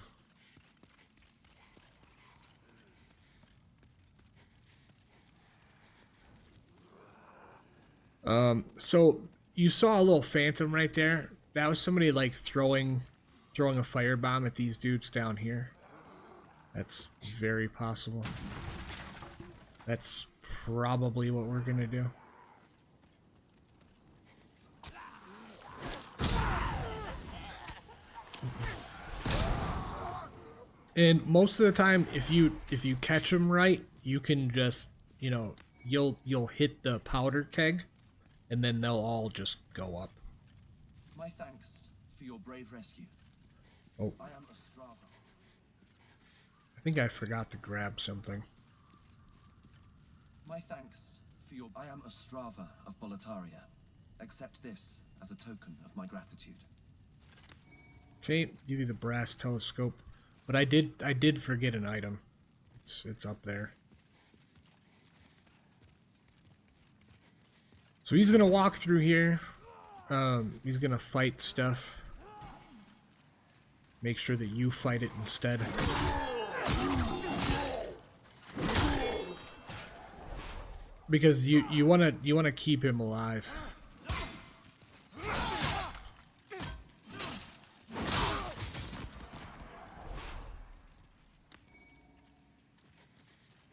So you saw a little phantom right there. That was somebody like throwing a firebomb at these dudes down here. That's very possible. That's probably what we're gonna do. And most of the time, if you catch them right, you can just, you know, you'll hit the powder keg, and then they'll all just go up. My thanks for your brave rescue. Oh, I am Ostrava. I think I forgot to grab something. My thanks for your... I am Ostrava of Boletaria. Accept this as a token of my gratitude. Okay, give you the brass telescope. But I did forget an item. It's up there. So he's gonna walk through here. He's gonna fight stuff. Make sure that you fight it instead. Because you wanna keep him alive.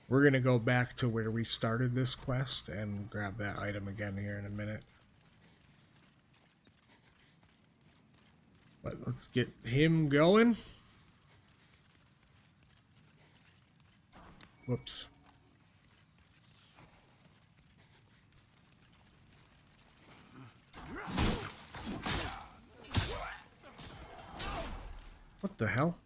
We're gonna go back to where we started this quest and grab that item again here in a minute. But let's get him going. Whoops. What the hell?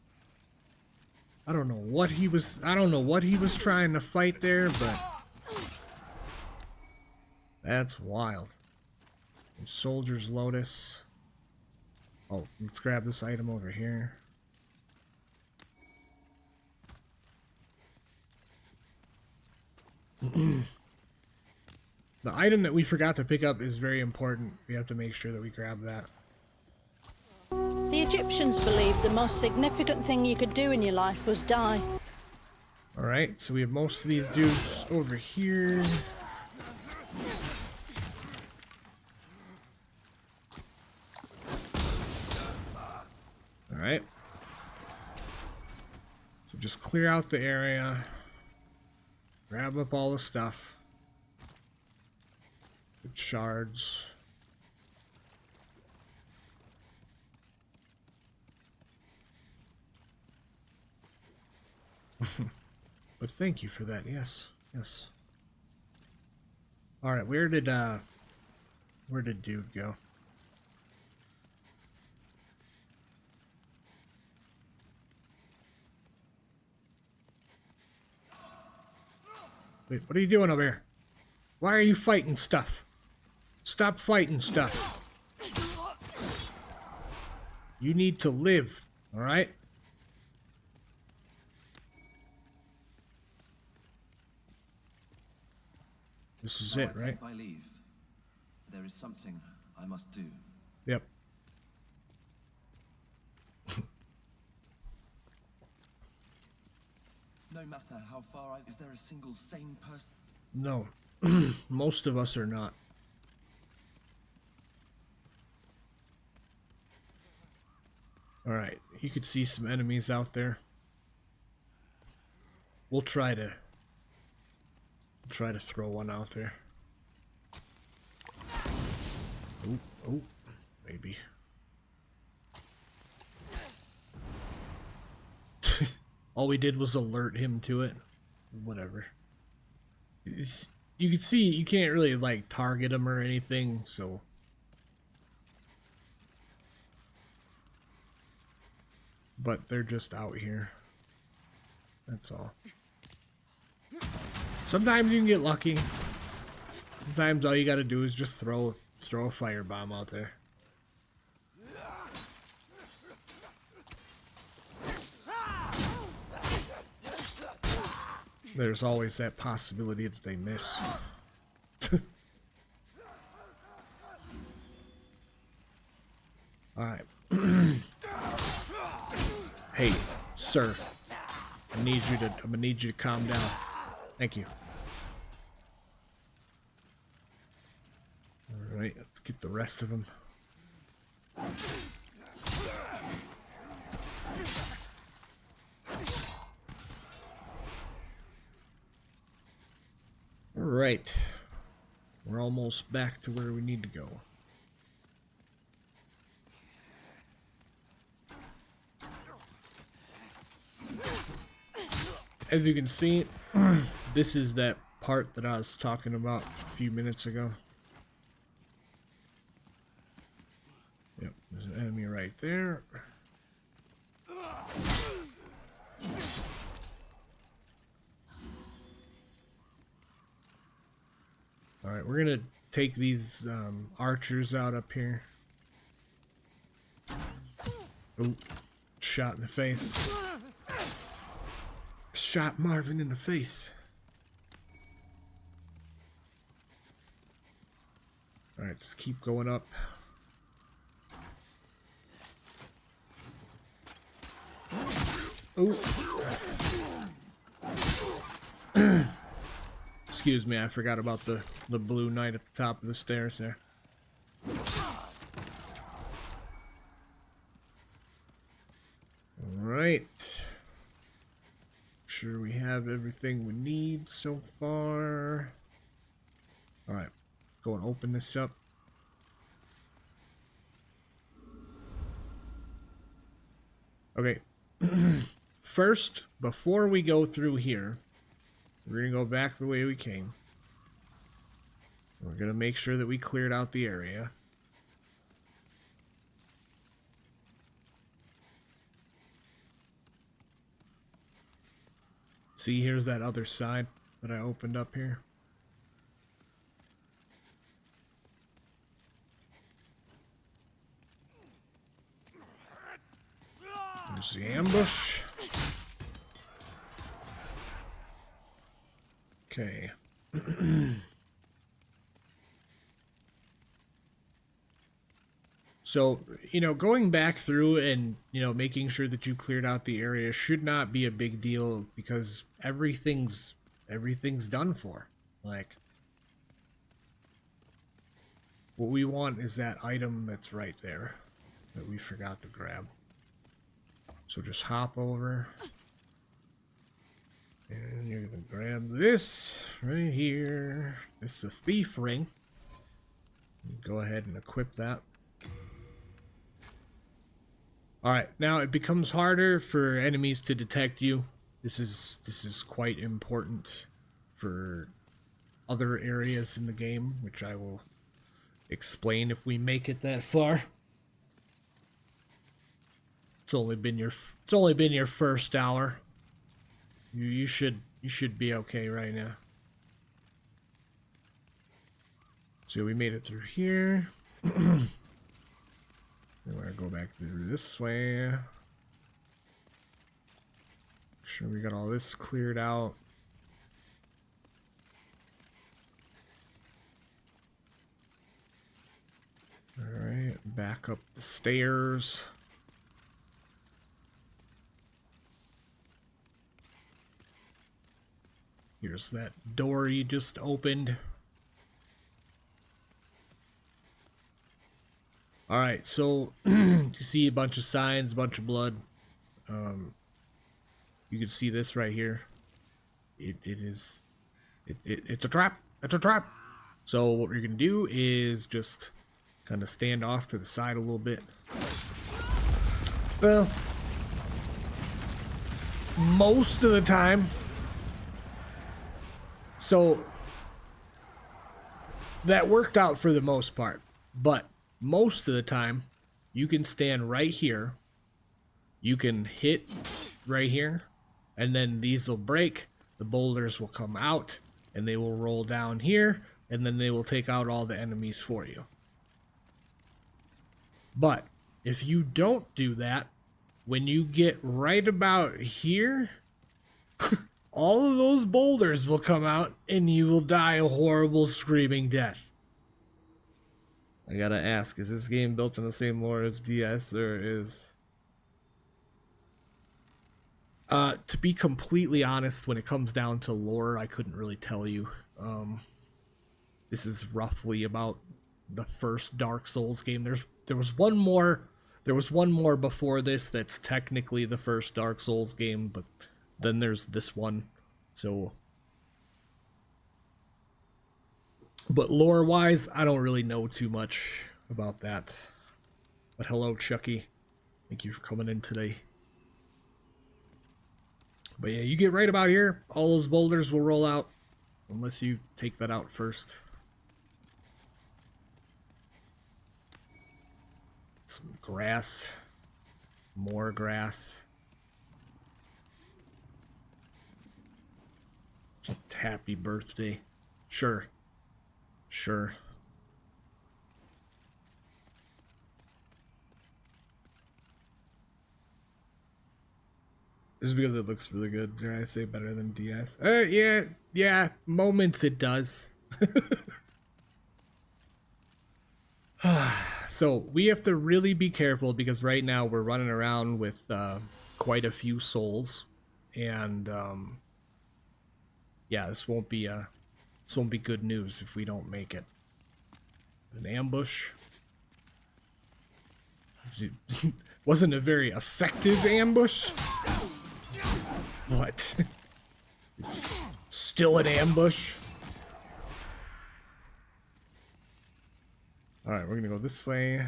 I don't know what he was trying to fight there, but that's wild. And Soldier's Lotus. Oh, let's grab this item over here. The item that we forgot to pick up is very important. We have to make sure that we grab that. The Egyptians believed the most significant thing you could do in your life was die. Alright, so we have most of these dudes over here. Alright. So just clear out the area. Grab up all the stuff. Good shards. But thank you for that. Yes. Yes. All right, where did dude go? Wait, what are you doing over here? Why are you fighting stuff? Stop fighting stuff. You need to live, all right? This is Now it, I right? take my leave. There is something I must do. Yep. No matter how far is there a single sane person? No. Most of us are not. Alright, you could see some enemies out there. We'll try to throw one out there. Oh, maybe. All we did was alert him to it. Whatever. You can see you can't really like target him or anything, so but they're just out here. That's all. Sometimes you can get lucky. Sometimes all you gotta do is just throw a firebomb out there. There's always that possibility that they miss. Alright. Hey, sir. I'm gonna need you to calm down. Thank you. Alright, let's get the rest of them. Alright. We're almost back to where we need to go. As you can see, this is that part that I was talking about a few minutes ago. Yep, there's an enemy right there. Alright, we're gonna take these archers out up here. Oh, shot in the face. Shot Marvin in the face. Alright, just keep going up. Oh. Excuse me, I forgot about the blue knight at the top of the stairs there. Alright. Sure we have everything we need so far. Alright, go and open this up. Okay. First, before we go through here, we're going to go back the way we came. We're going to make sure that we cleared out the area. See, here's that other side that I opened up here. There's the ambush. Okay. So, going back through and, making sure that you cleared out the area should not be a big deal because everything's done for. Like, what we want is that item that's right there that we forgot to grab. So just hop over. And you're going to grab this right here. This is a thief ring. Go ahead and equip that. Alright, now it becomes harder for enemies to detect you This is quite important for other areas in the game, which I will explain if we make it that far. It's only been your first hour. You should be okay right now. So we made it through here. Then we're gonna go back through this way. Make sure we got all this cleared out. Alright, back up the stairs. Here's that door you just opened. Alright, so you see a bunch of signs, a bunch of blood. You can see this right here. It's a trap. It's a trap. So what we're gonna do is just kind of stand off to the side a little bit. Well, most of the time. So that worked out for the most part, but most of the time you can stand right here, you can hit right here, and then these will break, the boulders will come out, and they will roll down here, and then they will take out all the enemies for you. But if you don't do that, when you get right about here, all of those boulders will come out and you will die a horrible screaming death. I gotta ask, is this game built in the same lore as DS, or is... to be completely honest, when it comes down to lore, I couldn't really tell you. This is roughly about the first Dark Souls game. There was one more before this that's technically the first Dark Souls game, but then there's this one. So, but lore wise, I don't really know too much about that. But hello, Chucky. Thank you for coming in today. But yeah, you get right about here, all those boulders will roll out, unless you take that out first. Some grass. More grass. Happy birthday. Sure. Sure. This is because it looks really good. Did I say better than DS? Yeah. Moments it does. So we have to really be careful because right now we're running around with quite a few souls, and yeah, this won't be good news if we don't make it. An ambush. Wasn't a very effective ambush. What? Still an ambush. Alright, we're gonna go this way.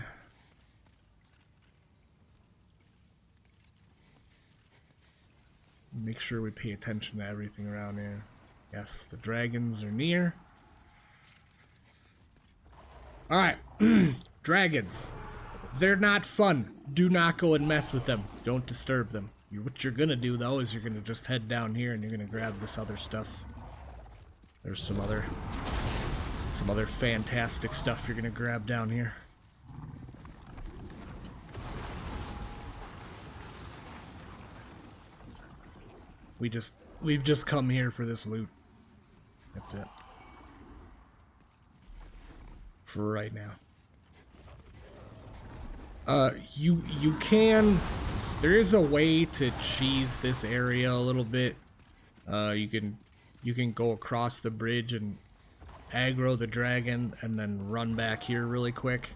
Make sure we pay attention to everything around here. Yes, the dragons are near. Alright, dragons. They're not fun. Do not go and mess with them. Don't disturb them. What you're gonna do, though, is you're gonna just head down here and you're gonna grab this other stuff. There's some other fantastic stuff you're gonna grab down here. We've just come here for this loot. That's it. For right now. You can... There is a way to cheese this area a little bit. You can go across the bridge and aggro the dragon and then run back here really quick.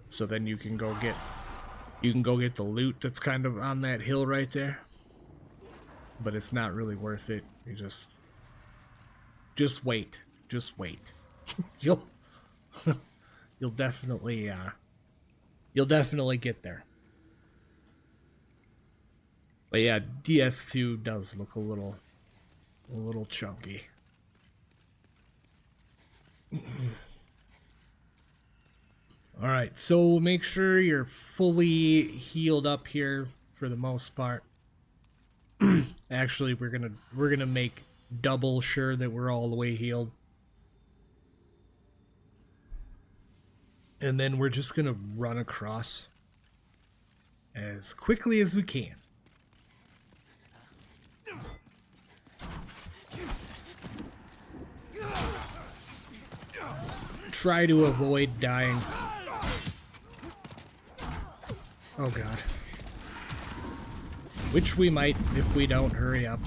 So then you can go get the loot that's kind of on that hill right there. But it's not really worth it. You just wait. Just wait. You'll definitely get there. But yeah, DS2 does look a little chunky. Alright, so make sure you're fully healed up here for the most part. Actually, we're gonna make double sure that we're all the way healed. And then we're just gonna run across as quickly as we can. Try to avoid dying. Oh god. Which we might if we don't hurry up.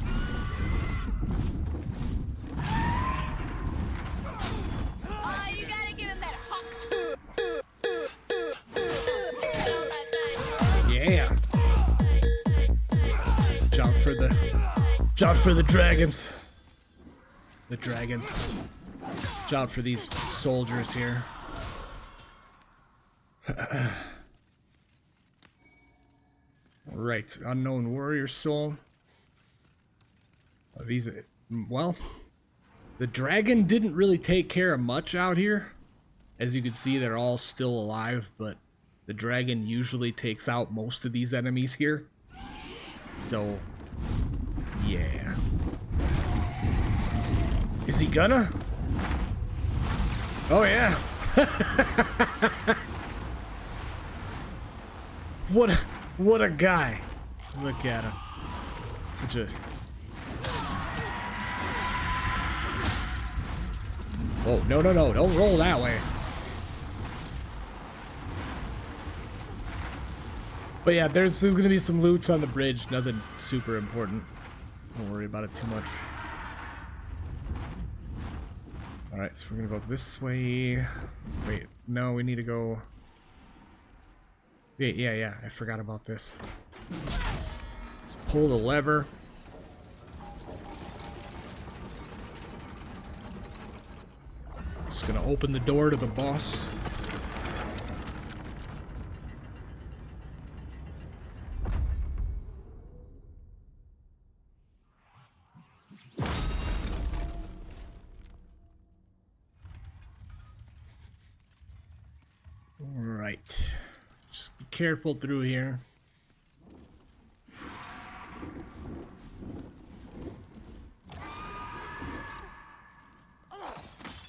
Oh, you gotta give him that hawk. Yeah. Jump for the dragons. The dragons. Jump for these soldiers here. Right, unknown warrior soul. These, well, the dragon didn't really take care of much out here. As you can see, they're all still alive, but the dragon usually takes out most of these enemies here. So, yeah. Is he gonna? Oh yeah. What a guy. Look at him. Such a... Oh, no, don't roll that way. But yeah, there's gonna be some loot on the bridge, nothing super important. Don't worry about it too much. Alright, so we're gonna go this way. Wait, no, we need to go... Yeah, I forgot about this. Let's pull the lever. Just gonna open the door to the boss. Alright. Just be careful through here.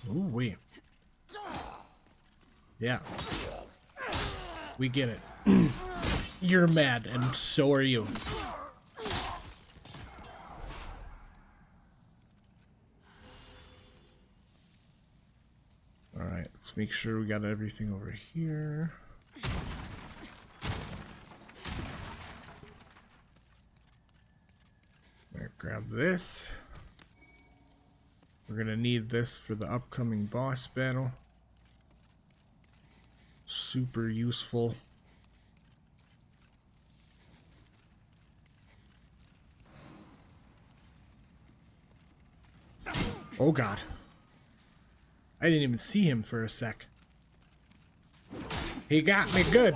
Ooh, wait. Yeah. We get it. You're mad, and so are you. Alright, let's make sure we got everything over here. There, grab this. We're gonna need this for the upcoming boss battle. Super useful. Oh god. I didn't even see him for a sec. He got me good.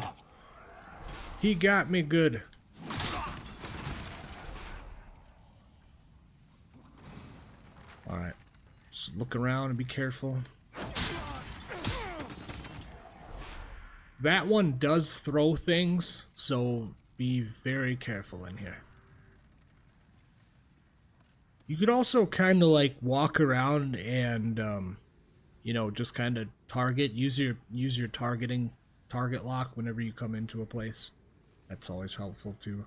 He got me good. Alright. Just look around and be careful. That one does throw things, so be very careful in here. You could also kind of like walk around and you know, just kind of target, use your target lock whenever you come into a place. That's always helpful too.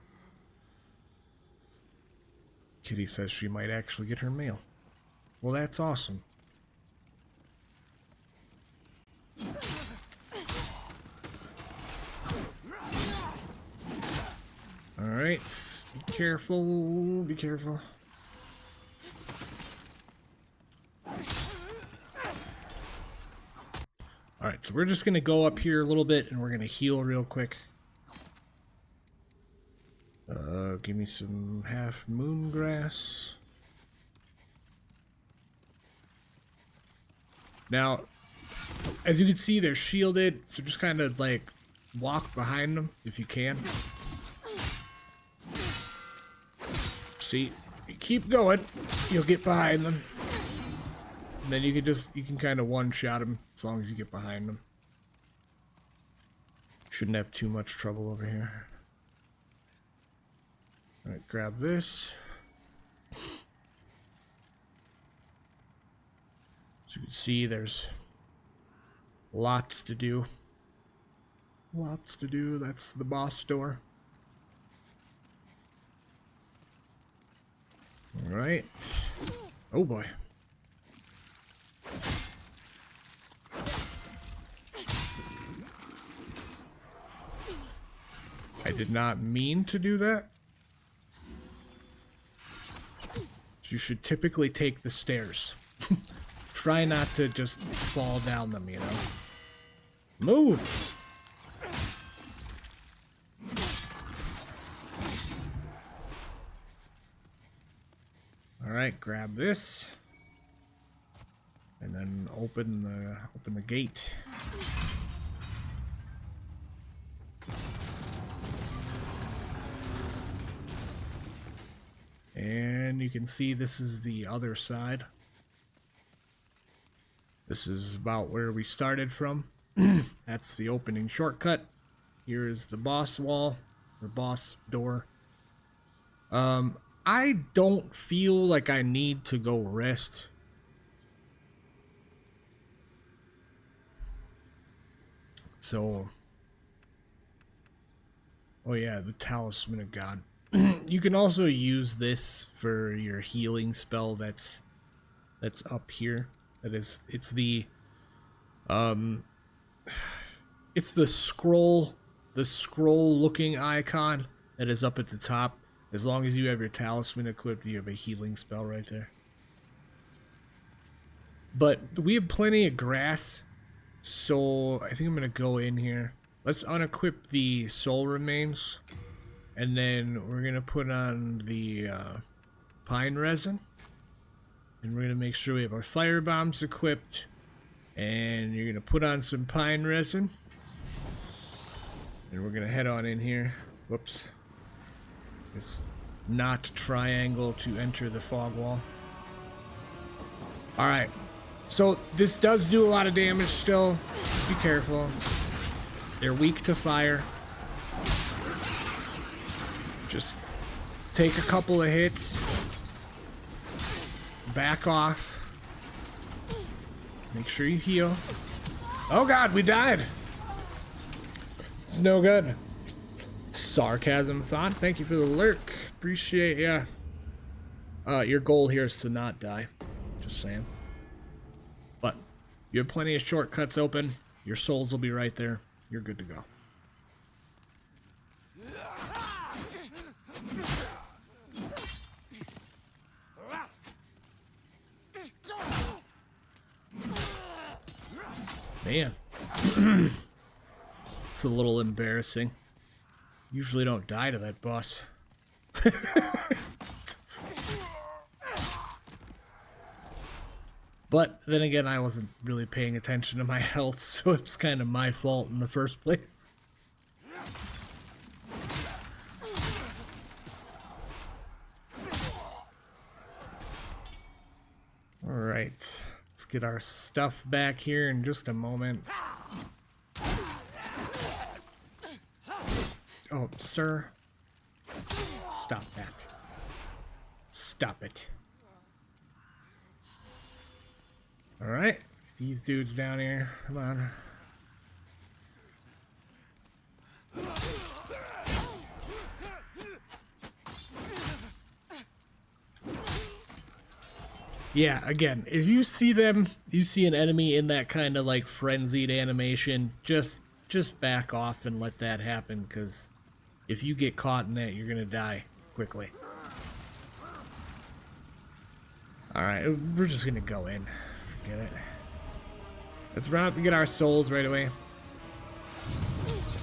Kitty says she might actually get her mail. Well, that's awesome. Alright, be careful, be careful. Alright, so we're just gonna go up here a little bit and we're gonna heal real quick. Give me some half moon grass. Now, as you can see, they're shielded, so just kind of like walk behind them if you can. See, you keep going, you'll get behind them. And then you can kind of one-shot them as long as you get behind them. Shouldn't have too much trouble over here. Alright, grab this. As you can see, there's lots to do. Lots to do. That's the boss door. Alright. Oh boy. I did not mean to do that. You should typically take the stairs. Try not to just fall down them, you know. Move! Alright, grab this. And then open the gate. And you can see this is the other side. This is about where we started from. That's the opening shortcut. Here is the boss wall, or boss door. I don't feel like I need to go rest. So, oh yeah, the Talisman of God. You can also use this for your healing spell that's up here. It's the scroll looking icon that is up at the top. As long as you have your talisman equipped, you have a healing spell right there. But we have plenty of grass, so I think I'm gonna go in here. Let's unequip the soul remains. And then we're going to put on the pine resin. And we're going to make sure we have our fire bombs equipped. And you're going to put on some pine resin. And we're going to head on in here. Whoops. It's not triangle to enter the fog wall. Alright. So this does do a lot of damage still. Be careful. They're weak to fire. Just take a couple of hits, back off, make sure you heal. Oh god, we died! It's no good. Sarcasm thought, thank you for the lurk. Appreciate ya. Your goal here is to not die. Just saying. But you have plenty of shortcuts open. Your souls will be right there. You're good to go. Man, it's a little embarrassing. Usually don't die to that boss. But then again, I wasn't really paying attention to my health, so it's kind of my fault in the first place. Alright. Let's get our stuff back here in just a moment. Oh, sir. Stop that. Stop it. Alright. These dudes down here. Come on. Yeah, again, if you see them, you see an enemy in that kind of like frenzied animation, just back off and let that happen, because if you get caught in that, you're gonna die quickly. Alright, we're just gonna go in. Forget it. Let's run up and get our souls right away.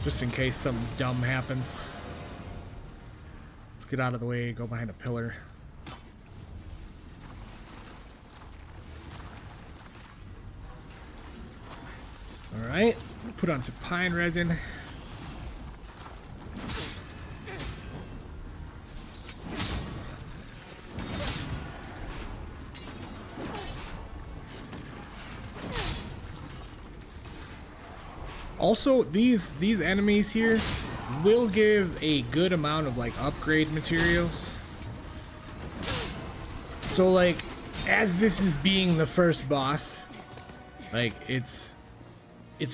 Just in case something dumb happens. Let's get out of the way, go behind a pillar. Alright, put on some pine resin. Also, these enemies here will give a good amount of like upgrade materials. So like, as this is being the first boss, like it's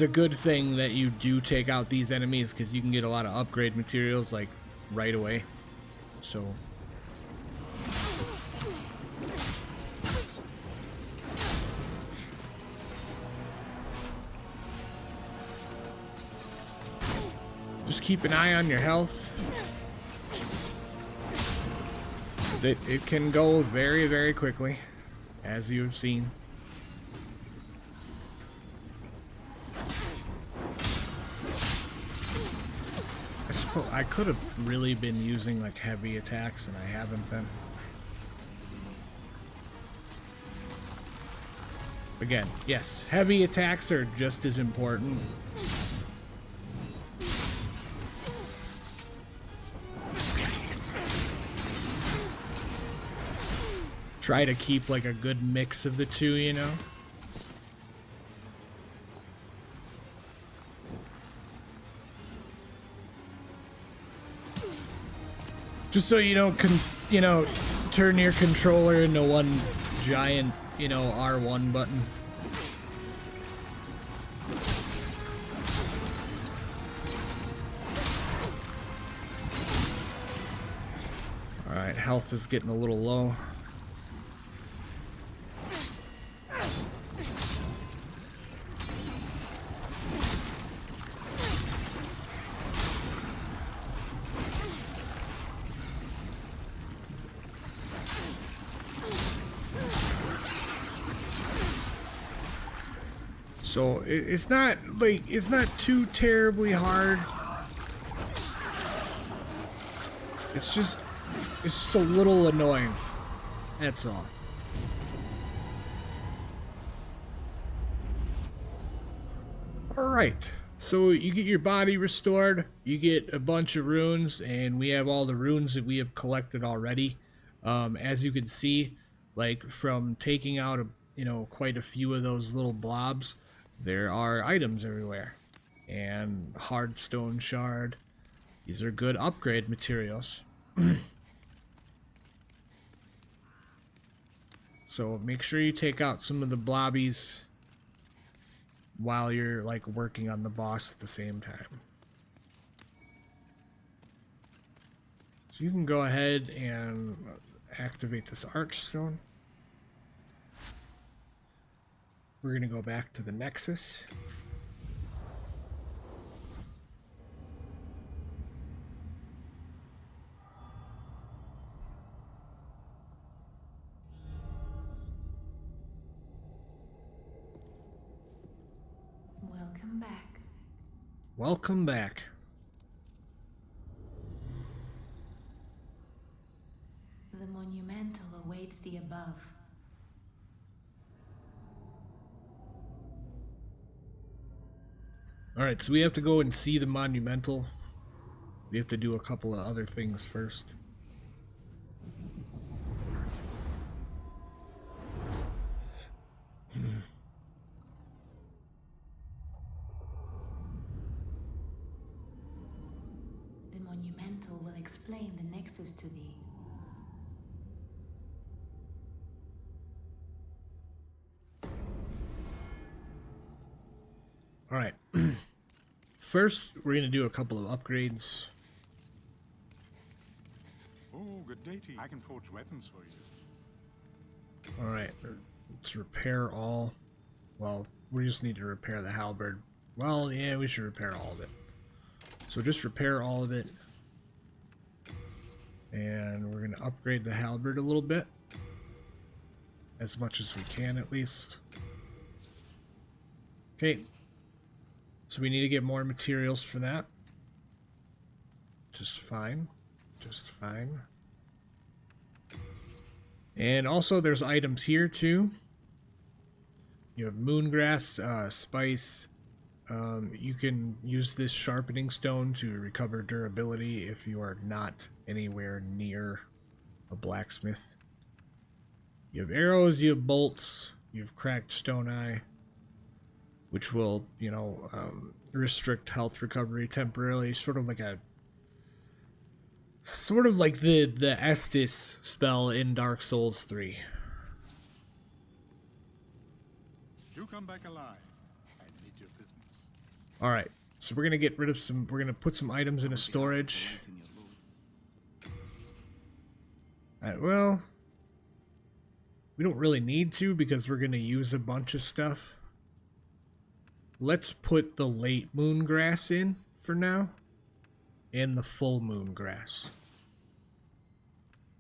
a good thing that you do take out these enemies, because you can get a lot of upgrade materials like right away. So just keep an eye on your health. It can go very, very quickly, as you've seen. I could have really been using like heavy attacks, and I haven't been. Again, yes, heavy attacks are just as important. Try to keep like a good mix of the two, you know? Just so you don't, turn your controller into one giant, R1 button. Alright, health is getting a little low. So it's not too terribly hard. It's just a little annoying. That's all. Alright, so you get your body restored, you get a bunch of runes, and we have all the runes that we have collected already. As you can see, like from taking out quite a few of those little blobs, there are items everywhere. And hardstone shard. These are good upgrade materials. So make sure you take out some of the blobbies while you're like working on the boss at the same time. So you can go ahead and activate this archstone. We're going to go back to the Nexus. Welcome back. Welcome back. The monumental awaits the above. Alright, so we have to go and see the monumental. We have to do a couple of other things first. The monumental will explain the nexus to thee. Alright. First, we're going to do a couple of upgrades. Oh, good day to you. I can forge weapons for you. Alright, let's repair all. Well, we just need to repair the halberd. Well, yeah, we should repair all of it. So just repair all of it. And we're going to upgrade the halberd a little bit. As much as we can, at least. Okay. So we need to get more materials for that. Just fine. Just fine. And also there's items here too. You have moongrass, spice. You can use this sharpening stone to recover durability if you are not anywhere near a blacksmith. You have arrows, you have bolts, you have cracked stone eye. which will, you know, restrict health recovery temporarily, sort of like the Estus spell in Dark Souls 3. You come back alive. I need your business. All right, so we're gonna get rid of some. We're gonna put some items into storage. All right, well, we don't really need to because we're gonna use a bunch of stuff. Let's put the late moon grass in for now, and the full moon grass.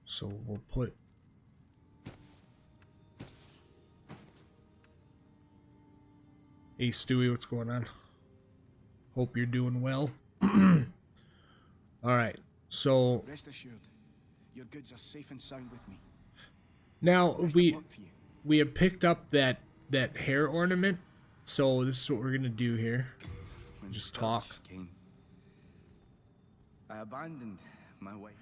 So we'll put. Hey Stewie, what's going on? Hope you're doing well. Alright, so Rest assured, your goods are safe and sound with me. now Best of we luck to you. have picked up that hair ornament, so this is what we're gonna do here. When Just the talk. scourge came, I abandoned my wife.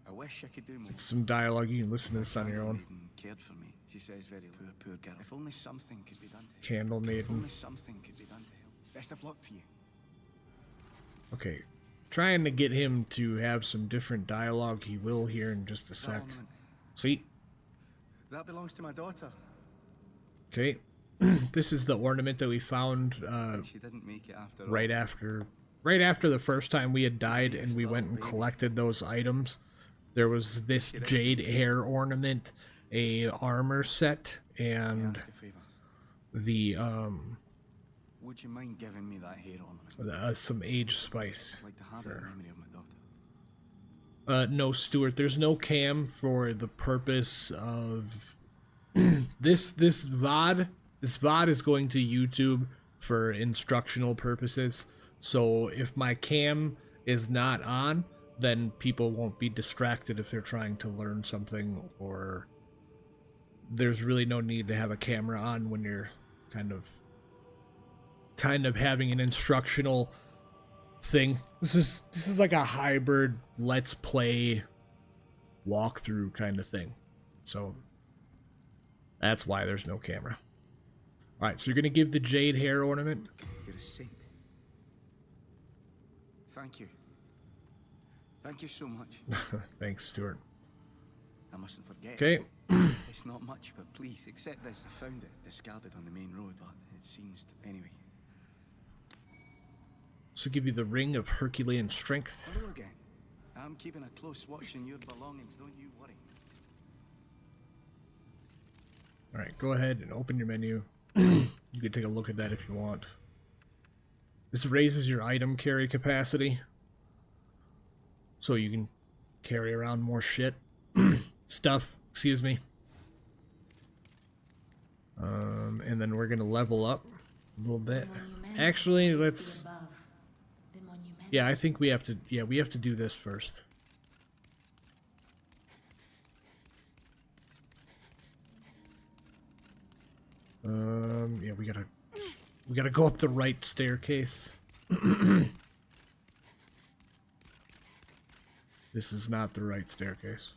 I wish I could do more. Some dialogue, you can listen to this on your own. Maiden cared for me. She says very poor girl. If only something could be done to help. Candle If maiden. only something could be done to help. Best of luck to you. Okay. Trying to get him to have some different dialogue. He will here in just a That sec. ornament, See? that belongs to my daughter. Okay. This is the ornament that we found She didn't make it after all. right after the first time we had died and we went and collected those items. There was this jade hair ornament, a armor set, May I and ask a favor? the Would you mind giving me that hair ornament? some age spice. I'd like to have it in memory of my daughter. No, Stuart, there's no cam for the purpose of this VOD. This VOD is going to YouTube for instructional purposes. So if my cam is not on, then people won't be distracted if they're trying to learn something, or there's really no need to have a camera on when you're kind of having an instructional thing. This is like a hybrid let's play walkthrough kind of thing. So that's why there's no camera. All right, so you're going to give the jade hair ornament. You're a saint. Thank you. Thank you so much. Thanks, Stuart. I mustn't forget. Okay. It's not much, but please accept this. I found it discarded on the main road, but it seems to... Anyway. So give you the ring of Herculean strength. Hello again. I'm keeping a close watch on your belongings, don't you worry. All right, go ahead and open your menu. You can take a look at that if you want. This raises your item carry capacity, so you can carry around more shit. Stuff, excuse me. And then we're gonna level up a little bit. Actually, let's... Yeah, I think we have to... Yeah, we have to do this first. Yeah, we gotta go up the right staircase. This is not the right staircase.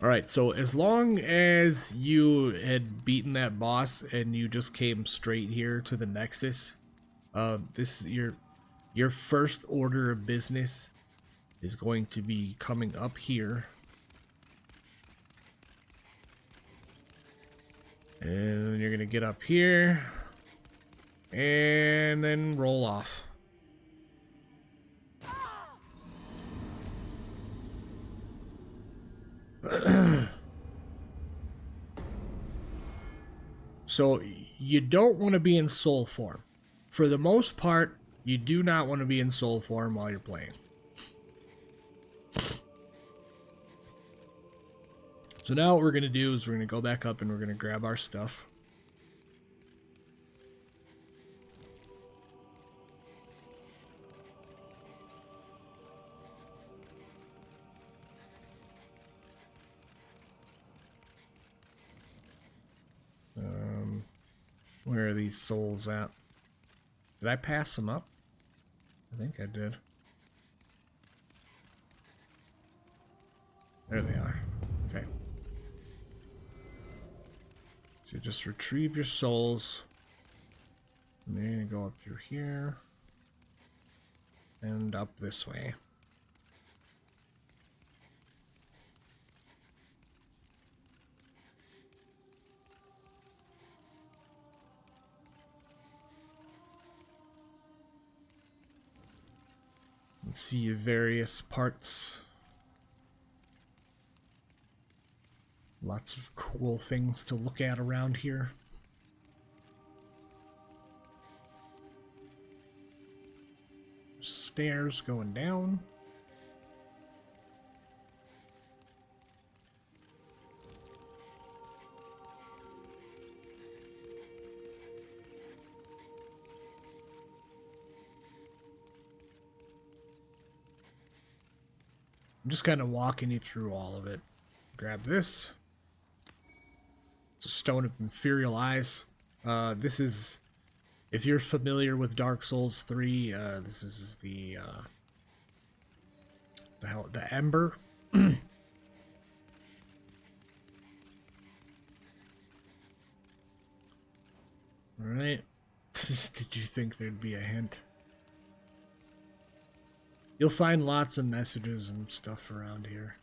Alright, so as long as you had beaten that boss and you just came straight here to the Nexus, this is your first order of business is going to be coming up here. And you're gonna get up here and then roll off. So you don't want to be in soul form. For the most part, you do not want to be in soul form while you're playing. So now what we're going to do is we're going to go back up and we're going to grab our stuff. Where are these souls at? Did I pass them up? I think I did. There they are. Okay. So you just retrieve your souls. And then you're gonna go up through here. And up this way. And see various parts. Lots of cool things to look at around here. Stairs going down. I'm just kind of walking you through all of it. Grab this. It's a Stone of Imperial Eyes. This is, if you're familiar with Dark Souls 3, this is the Ember. Alright. Did you think there'd be a hint? You'll find lots of messages and stuff around here.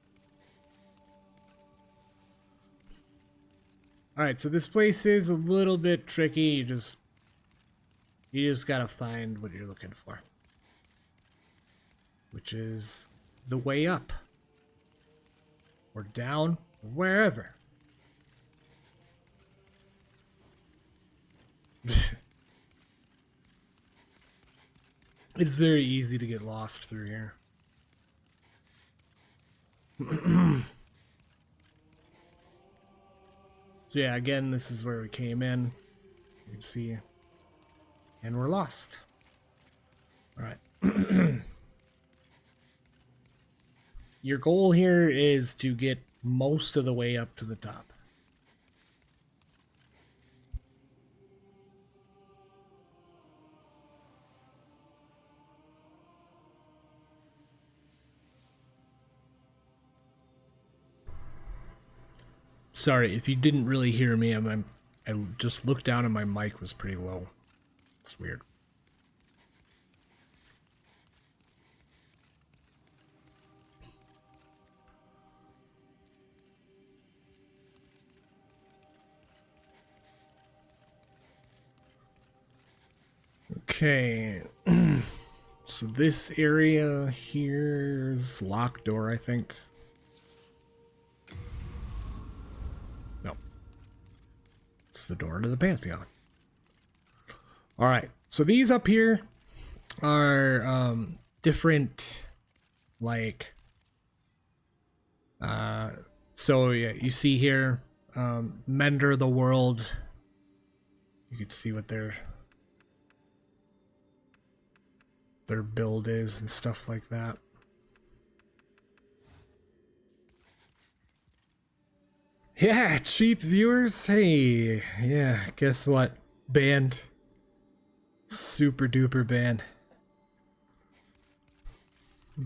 Alright, so this place is a little bit tricky. You just gotta find what you're looking for. Which is the way up. Or down, or wherever. It's very easy to get lost through here. So yeah, again, this is where we came in. You can see. And we're lost. Alright. Your goal here is to get most of the way up to the top. Sorry, if you didn't really hear me, I just looked down and my mic was pretty low. It's weird. Okay. So this area here's locked door, I think. The door to the Pantheon. Alright, so these up here are different, like, so yeah, you see here, Mender the World. You can see what their build is and stuff like that. Yeah, cheap viewers. Hey, yeah, guess what? Banned. Super duper banned.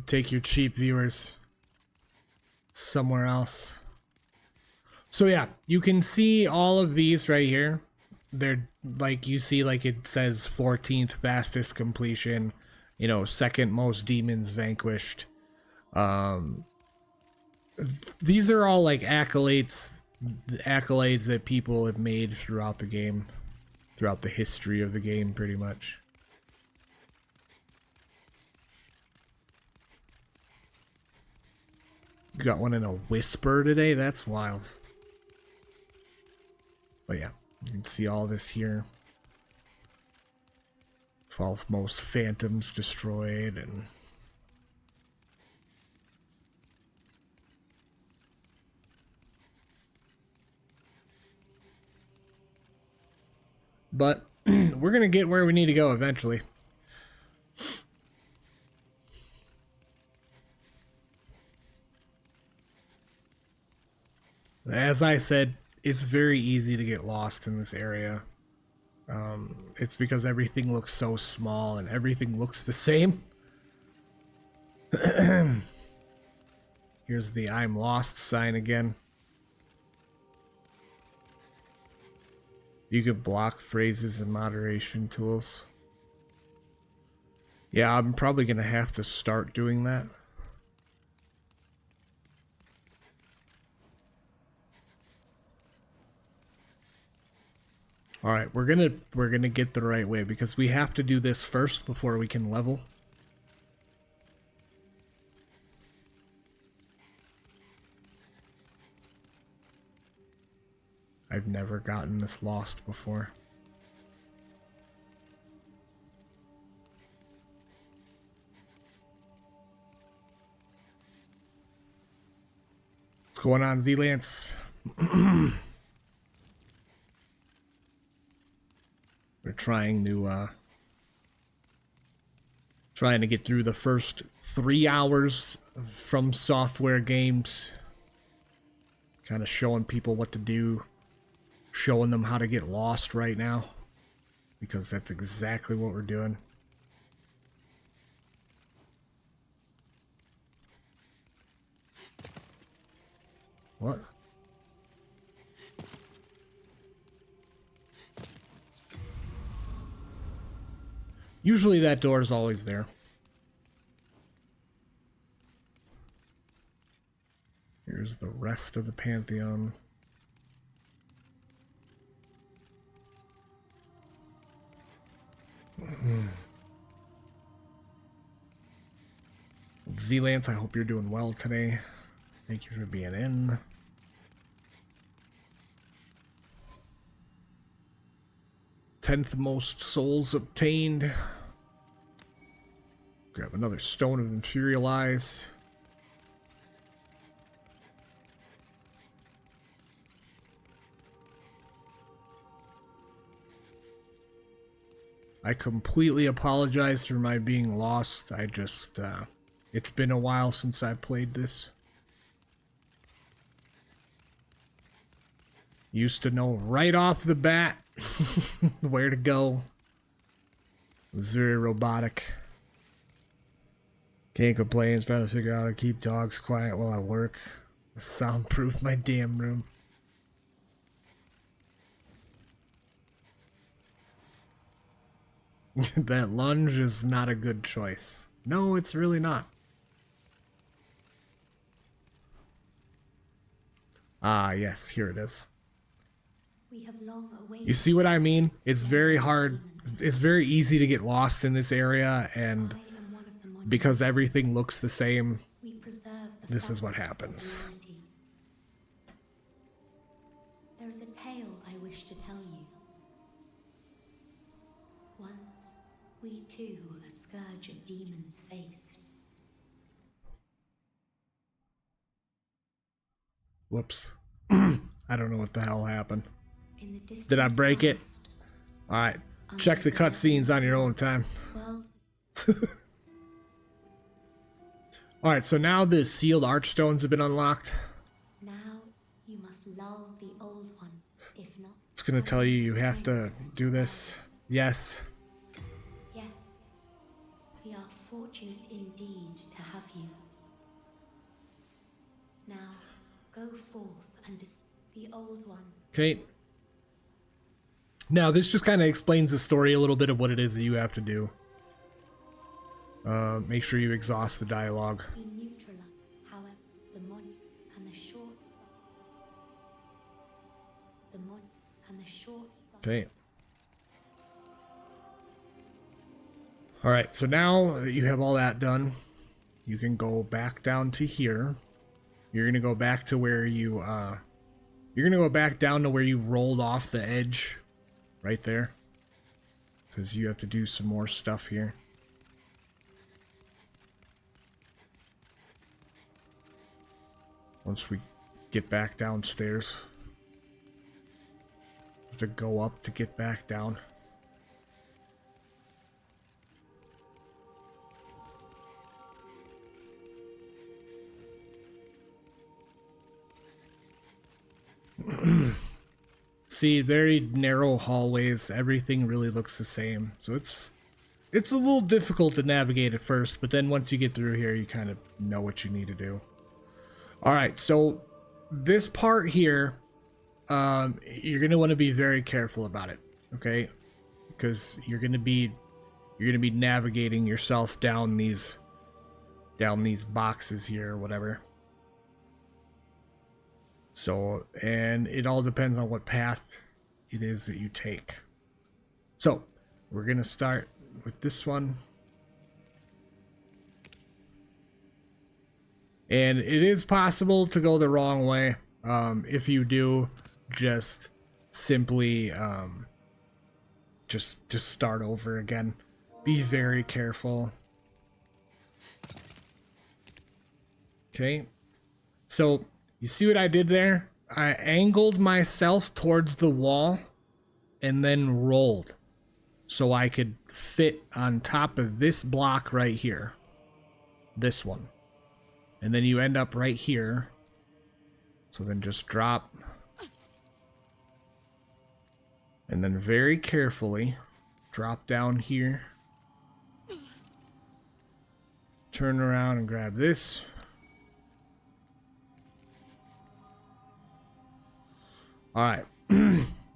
Take your cheap viewers somewhere else. So yeah, you can see all of these right here. They're like, you see like it says 14th fastest completion, you know, second most demons vanquished. These are all like accolades that people have made throughout the game, throughout the history of the game, pretty much. Got one in a whisper today. That's wild. But yeah, you can see all this here. 12 most phantoms destroyed and. But we're going to get where we need to go eventually. As I said, it's very easy to get lost in this area. It's because everything looks so small and everything looks the same. Here's the I'm lost sign again. You could block phrases and moderation tools. Yeah, I'm probably gonna have to start doing that. All right, we're gonna get the right way because we have to do this first before we can level. I've never gotten this lost before. What's going on, Z-Lance? We're trying to get through the first 3 hours from FromSoftware Games. Kind of showing people what to do. Showing them how to get lost right now. Because that's exactly what we're doing. What? Usually that door is always there. Here's the rest of the Pantheon. Z-Lance, I hope you're doing well today. Thank you for being in. Tenth most souls obtained. Grab another Stone of Imperial Eyes. I completely apologize for my being lost. I just, it's been a while since I played this. Used to know right off the bat where to go. It was very robotic. Can't complain, trying to figure out how to keep dogs quiet while I work. Soundproof my damn room. That lunge is not a good choice. No, it's really not. Ah, yes, here it is. We have long awaited. You see what I mean? It's very hard. It's very easy to get lost in this area, and because everything looks the same, this is what happens. There is a tale I wish to tell you. Once, we too a scourge of demons faced. Whoops. I don't know what the hell happened. Did I break it? Alright. Check the cutscenes on your own time. Alright, so now the sealed archstones have been unlocked. Now you must lull the old one. If not, It's gonna tell you you have to do this. Yes. yes. We are fortunate indeed to have you. Now go forth and the old one. Okay. Now this just kind of explains the story a little bit of what it is that you have to do. Make sure you exhaust the dialogue. We neutralize, however, the money and the short. The money and the short. Okay. Alright, so now that you have all that done, you can go back down to here. You're gonna go back to where you, you're gonna go back down to where you rolled off the edge. Right there. Because you have to do some more stuff here. Once we get back downstairs. Have to go up to get back down. See, very narrow hallways, everything really looks the same. So it's a little difficult to navigate at first, but then once you get through here, you kind of know what you need to do. Alright, so this part here, you're gonna want to be very careful about it, okay? Because you're gonna be navigating yourself down these boxes here or whatever. So, and it all depends on what path it is that you take. So, we're gonna start with this one. And it is possible to go the wrong way. If you do, just simply just start over again. Be very careful. Okay. So, you see what I did there? I angled myself towards the wall and then rolled so I could fit on top of this block right here. This one. And then you end up right here. So then just drop. And then very carefully drop down here. Turn around and grab this. Alright.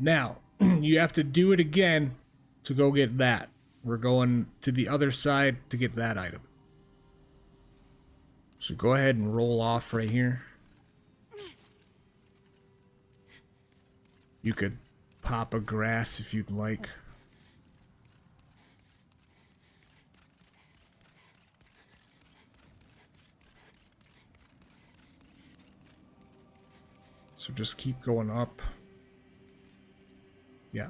Now, you have to do it again to go get that. We're going to the other side to get that item. So go ahead and roll off right here. You could pop a grass if you'd like. So just keep going up. Yeah.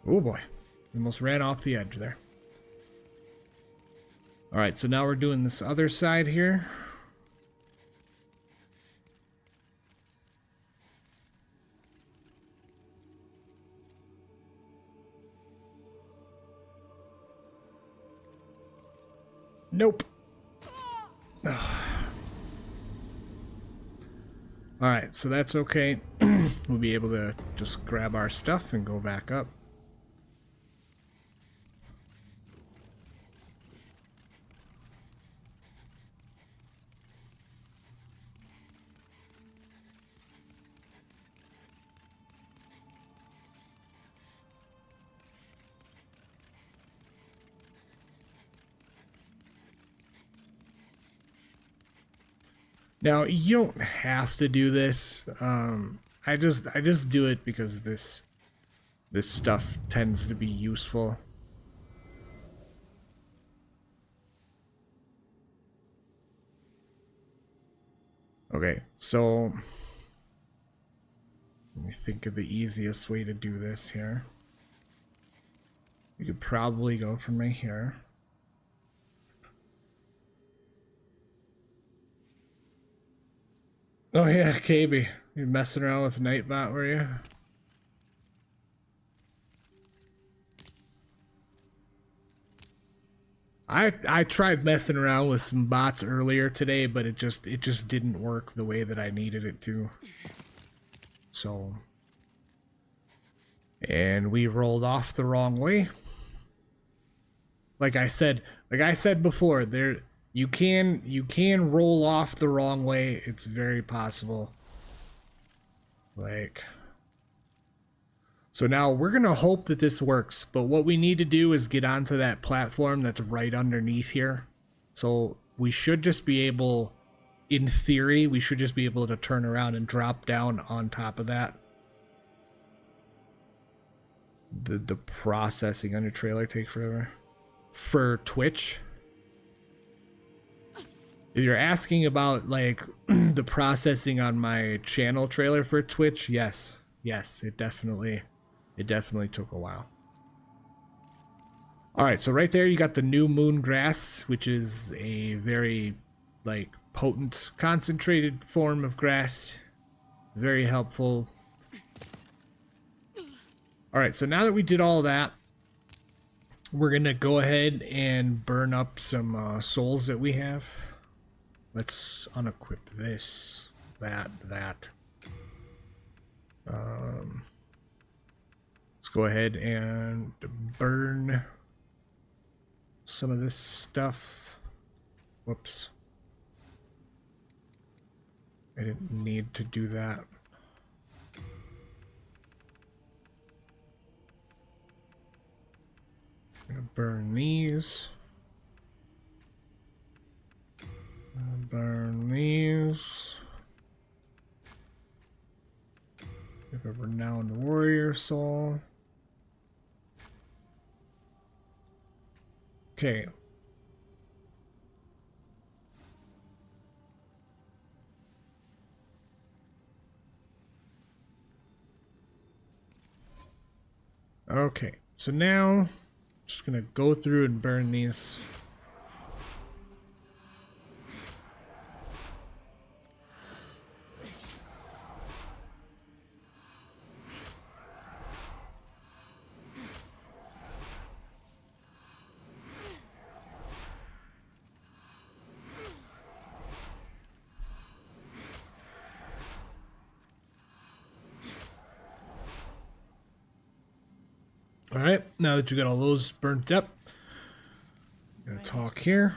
Oh boy. Almost ran off the edge there. Alright, so now we're doing this other side here. Nope. Alright, so that's okay. We'll be able to just grab our stuff and go back up. Now, you don't have to do this. I just do it because this stuff tends to be useful. Okay, so let me think of the easiest way to do this here. We could probably go from right here. Oh yeah, KB. You messing around with Nightbot, were you? I tried messing around with some bots earlier today, but it just didn't work the way that I needed it to. So, and we rolled off the wrong way. Like I said before, you can roll off the wrong way. It's very possible. Like, so now we're gonna hope that this works, but what we need to do is get onto that platform that's right underneath here. So we should just be able, in theory, we should just be able to turn around and drop down on top of that. The processing on your trailer take forever. For Twitch. If you're asking about like the processing on my channel trailer for Twitch, yes, it definitely took a while. All right, so right there you got the new moon grass, which is a very like potent concentrated form of grass. Very helpful. All right, so now that we did all that, we're gonna go ahead and burn up some souls that we have. Let's unequip this, that. Let's go ahead and burn some of this stuff. Whoops. I didn't need to do that. I'm gonna burn these. Burn these. Give a renowned warrior soul. Okay. Okay, so now just gonna go through and burn these. Alright, now that you got all those burnt up, I'm gonna talk here.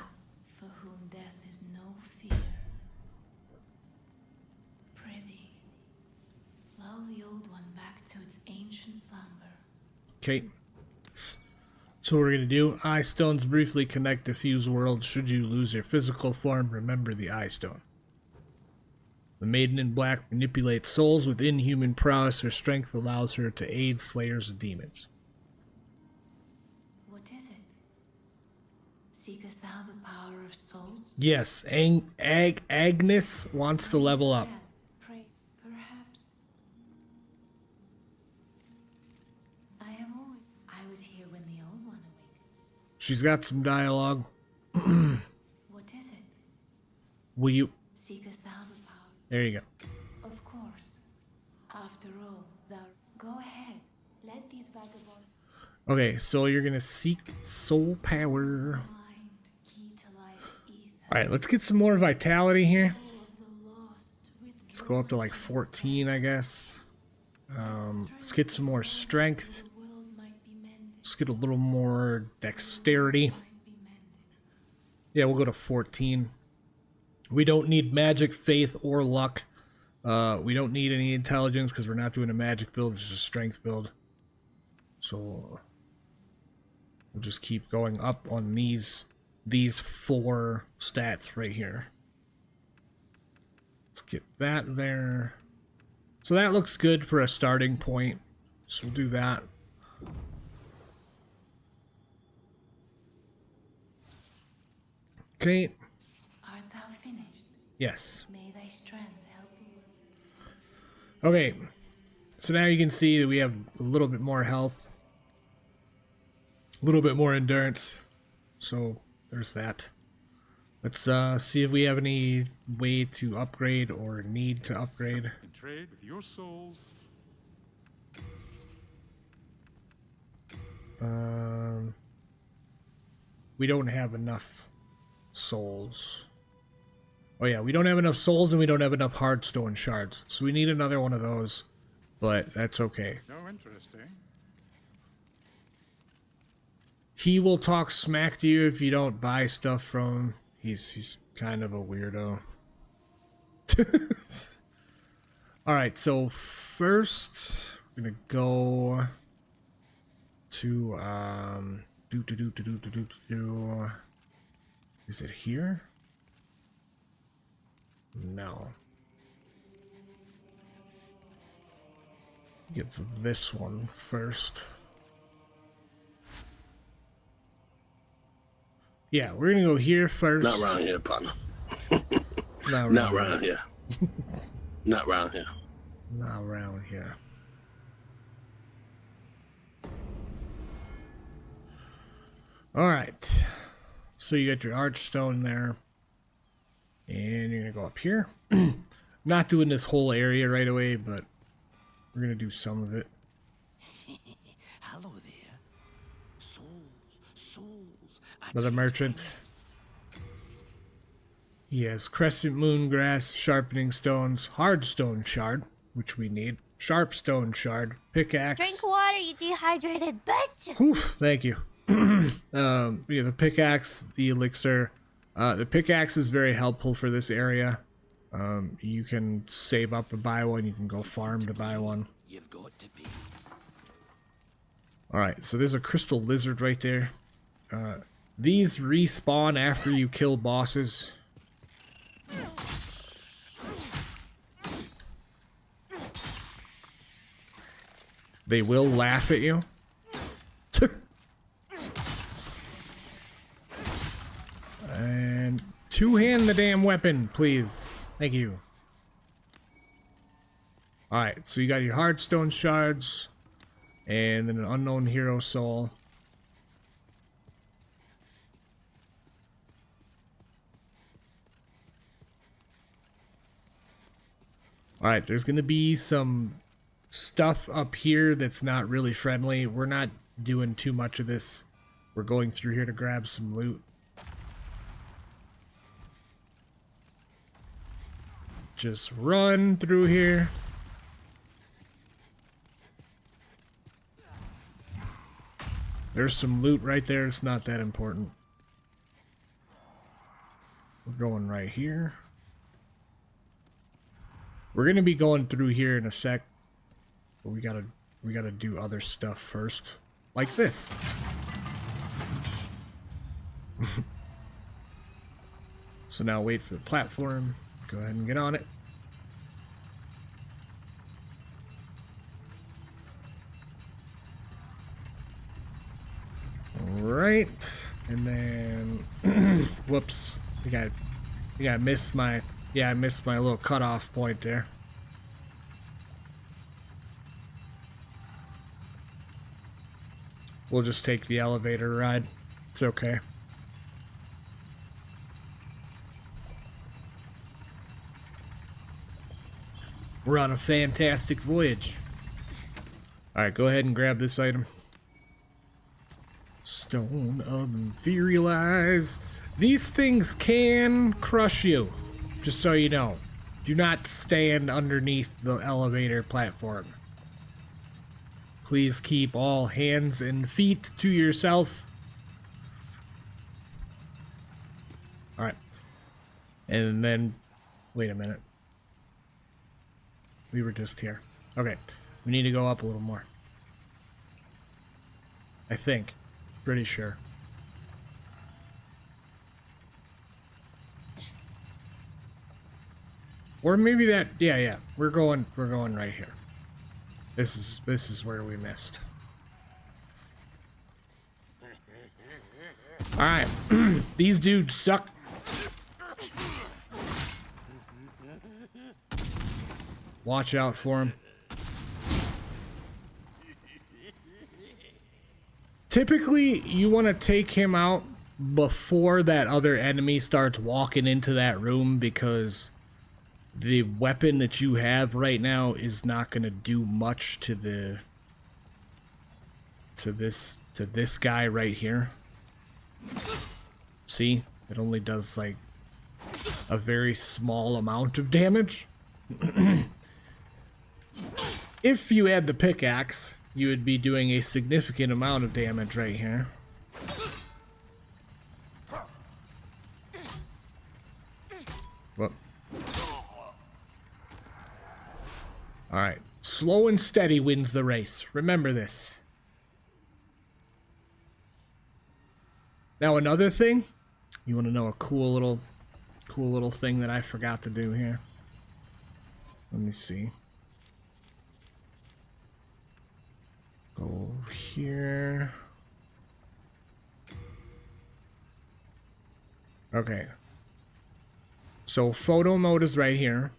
For whom death is no fear. Prithee, lull the old one back to its ancient slumber. Okay. So what we're gonna do, eye stones briefly connect to fuse worlds. Should you lose your physical form, remember the eye stone. The Maiden in Black manipulates souls with inhuman prowess. Her strength allows her to aid slayers of demons. What is it? Seekest thou the power of souls? Yes, Agnes wants to level up. Pray, perhaps. I was here when the old one awakened. She's got some dialogue. What is it? Will you... Seekest thou the power? There you go. Of course. After all, thou... Go ahead. Let these vagabonds... Okay, so you're gonna seek soul power. Mind, key to life's ether. Alright, let's get some more vitality here. All of the lost with Let's go up to like 14, I guess. Let's get some more strength. the world might be mended. Let's get a little more dexterity. Might be mended. Yeah, we'll go to 14. We don't need magic, faith, or luck. We don't need any intelligence because we're not doing a magic build. It's just a strength build. So we'll just keep going up on these 4 stats right here. Let's get that there. So that looks good for a starting point. So we'll do that. Okay. Art thou finished? Yes. May thy strength help thee. Okay. So now you can see that we have a little bit more health. A little bit more endurance. So there's that. Let's see if we have any way to upgrade or need to upgrade. In trade with your souls. We don't have enough souls. Oh yeah, we don't have enough souls and we don't have enough hardstone shards. So we need another one of those, but that's okay. No interesting. He will talk smack to you if you don't buy stuff from him. He's kind of a weirdo. Alright, so first we're gonna go to is it here? No. Gets this one first. Yeah, we're gonna go here first. Not around here, partner. Not Not around here. Not around here. Not around here. Alright. So you got your archstone there. And you're gonna go up here. Not doing this whole area right away, but we're gonna do some of it. Hello there. Souls. Another merchant. He has crescent moon grass, sharpening stones, hardstone shard, which we need, sharpstone shard, pickaxe. Drink water, you dehydrated bitch! Whew, thank you. We have the pickaxe, the elixir, The pickaxe is very helpful for this area. You can save up to buy one. You can go farm to buy one. You've got to be. Alright, so there's a crystal lizard right there. These respawn after you kill bosses. They will laugh at you. And two-hand the damn weapon, please. Thank you. Alright, so you got your Heartstone shards. And then an unknown hero soul. Alright, there's going to be some stuff up here that's not really friendly. We're not doing too much of this. We're going through here to grab some loot. Just run through here. There's some loot right there. It's not that important. We're going right here. We're gonna be going through here in a sec, but we gotta do other stuff first, like this. So now wait for the platform. Go ahead and get on it. Right, and then whoops, I missed my I missed my little cutoff point there. We'll just take the elevator ride. It's okay. We're on a fantastic voyage. Alright, go ahead and grab this item. Stone of Inferialize. These things can crush you, just so you know. Do not stand underneath the elevator platform. Please keep all hands and feet to yourself. Alright. And then, wait a minute. We were just here. Okay, we need to go up a little more. I think. Pretty sure. Or maybe that, yeah. We're going right here. This is where we missed. All right. These dudes suck. Watch out for him. Typically, you want to take him out before that other enemy starts walking into that room, because the weapon that you have right now is not going to do much to this guy right here. See? It only does like a very small amount of damage. If you had the pickaxe, you would be doing a significant amount of damage right here. Whoop. Alright. Slow and steady wins the race. Remember this. Now another thing. You want to know a cool little thing that I forgot to do here? Let me see. Go here. Okay. So photo mode is right here.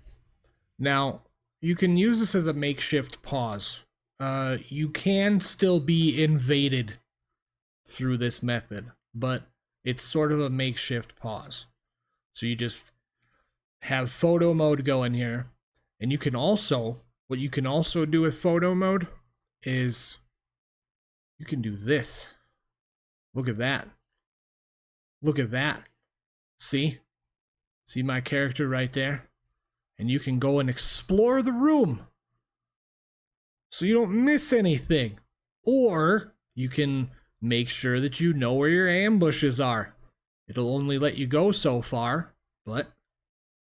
Now, you can use this as a makeshift pause. You can still be invaded through this method, but it's sort of a makeshift pause. So you just have photo mode going here. And you can also, what you can also do with photo mode is you can do this. Look at that. Look at that. See? See my character right there? And you can go and explore the room, so you don't miss anything. Or you can make sure that you know where your ambushes are. It'll only let you go so far, but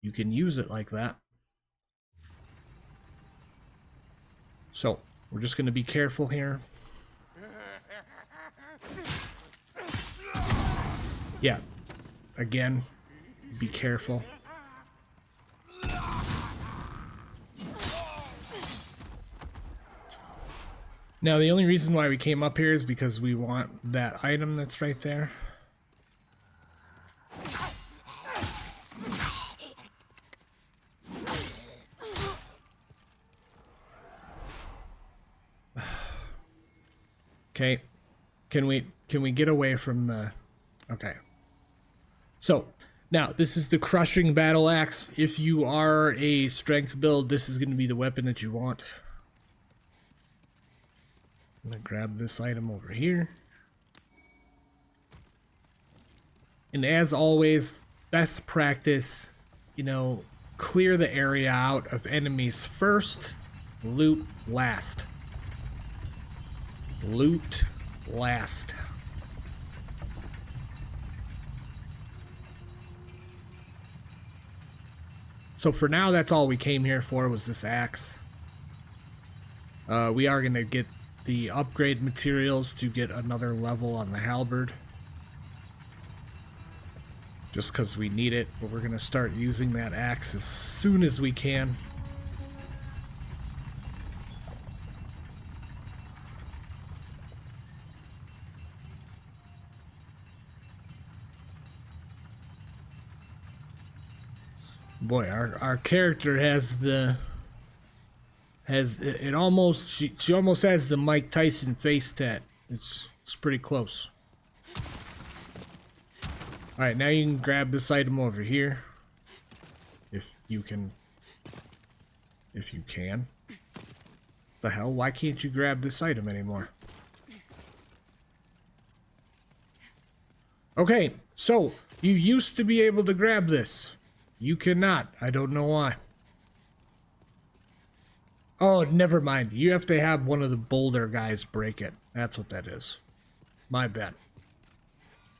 you can use it like that. So, we're just going to be careful here. Yeah, again, be careful. Now, the only reason why we came up here is because we want that item that's right there. Okay, can we get away from the... Okay. So, now, this is the Crushing Battle Axe. If you are a strength build, this is going to be the weapon that you want. I'm going to grab this item over here. And as always, best practice, you know, clear the area out of enemies first, loot last. Loot last. So for now, that's all we came here for, was this axe. We are going to get the upgrade materials to get another level on the halberd. Just because we need it, but we're going to start using that axe as soon as we can. Boy, our character has it almost, she almost has the Mike Tyson face tat. It's pretty close. Alright, now you can grab this item over here. If you can. The hell, why can't you grab this item anymore? Okay, so you used to be able to grab this. You cannot. I don't know why. Oh, never mind. You have to have one of the boulder guys break it. That's what that is. My bad.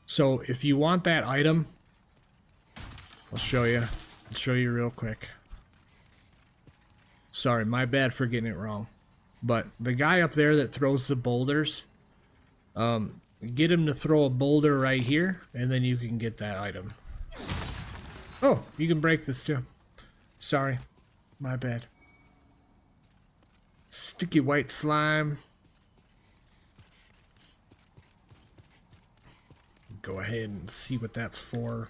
So, if you want that item, I'll show you. I'll show you real quick. Sorry, my bad for getting it wrong. But the guy up there that throws the boulders, get him to throw a boulder right here, and then you can get that item. Oh, you can break this too. Sorry, my bad. Sticky white slime. Go ahead and see what that's for.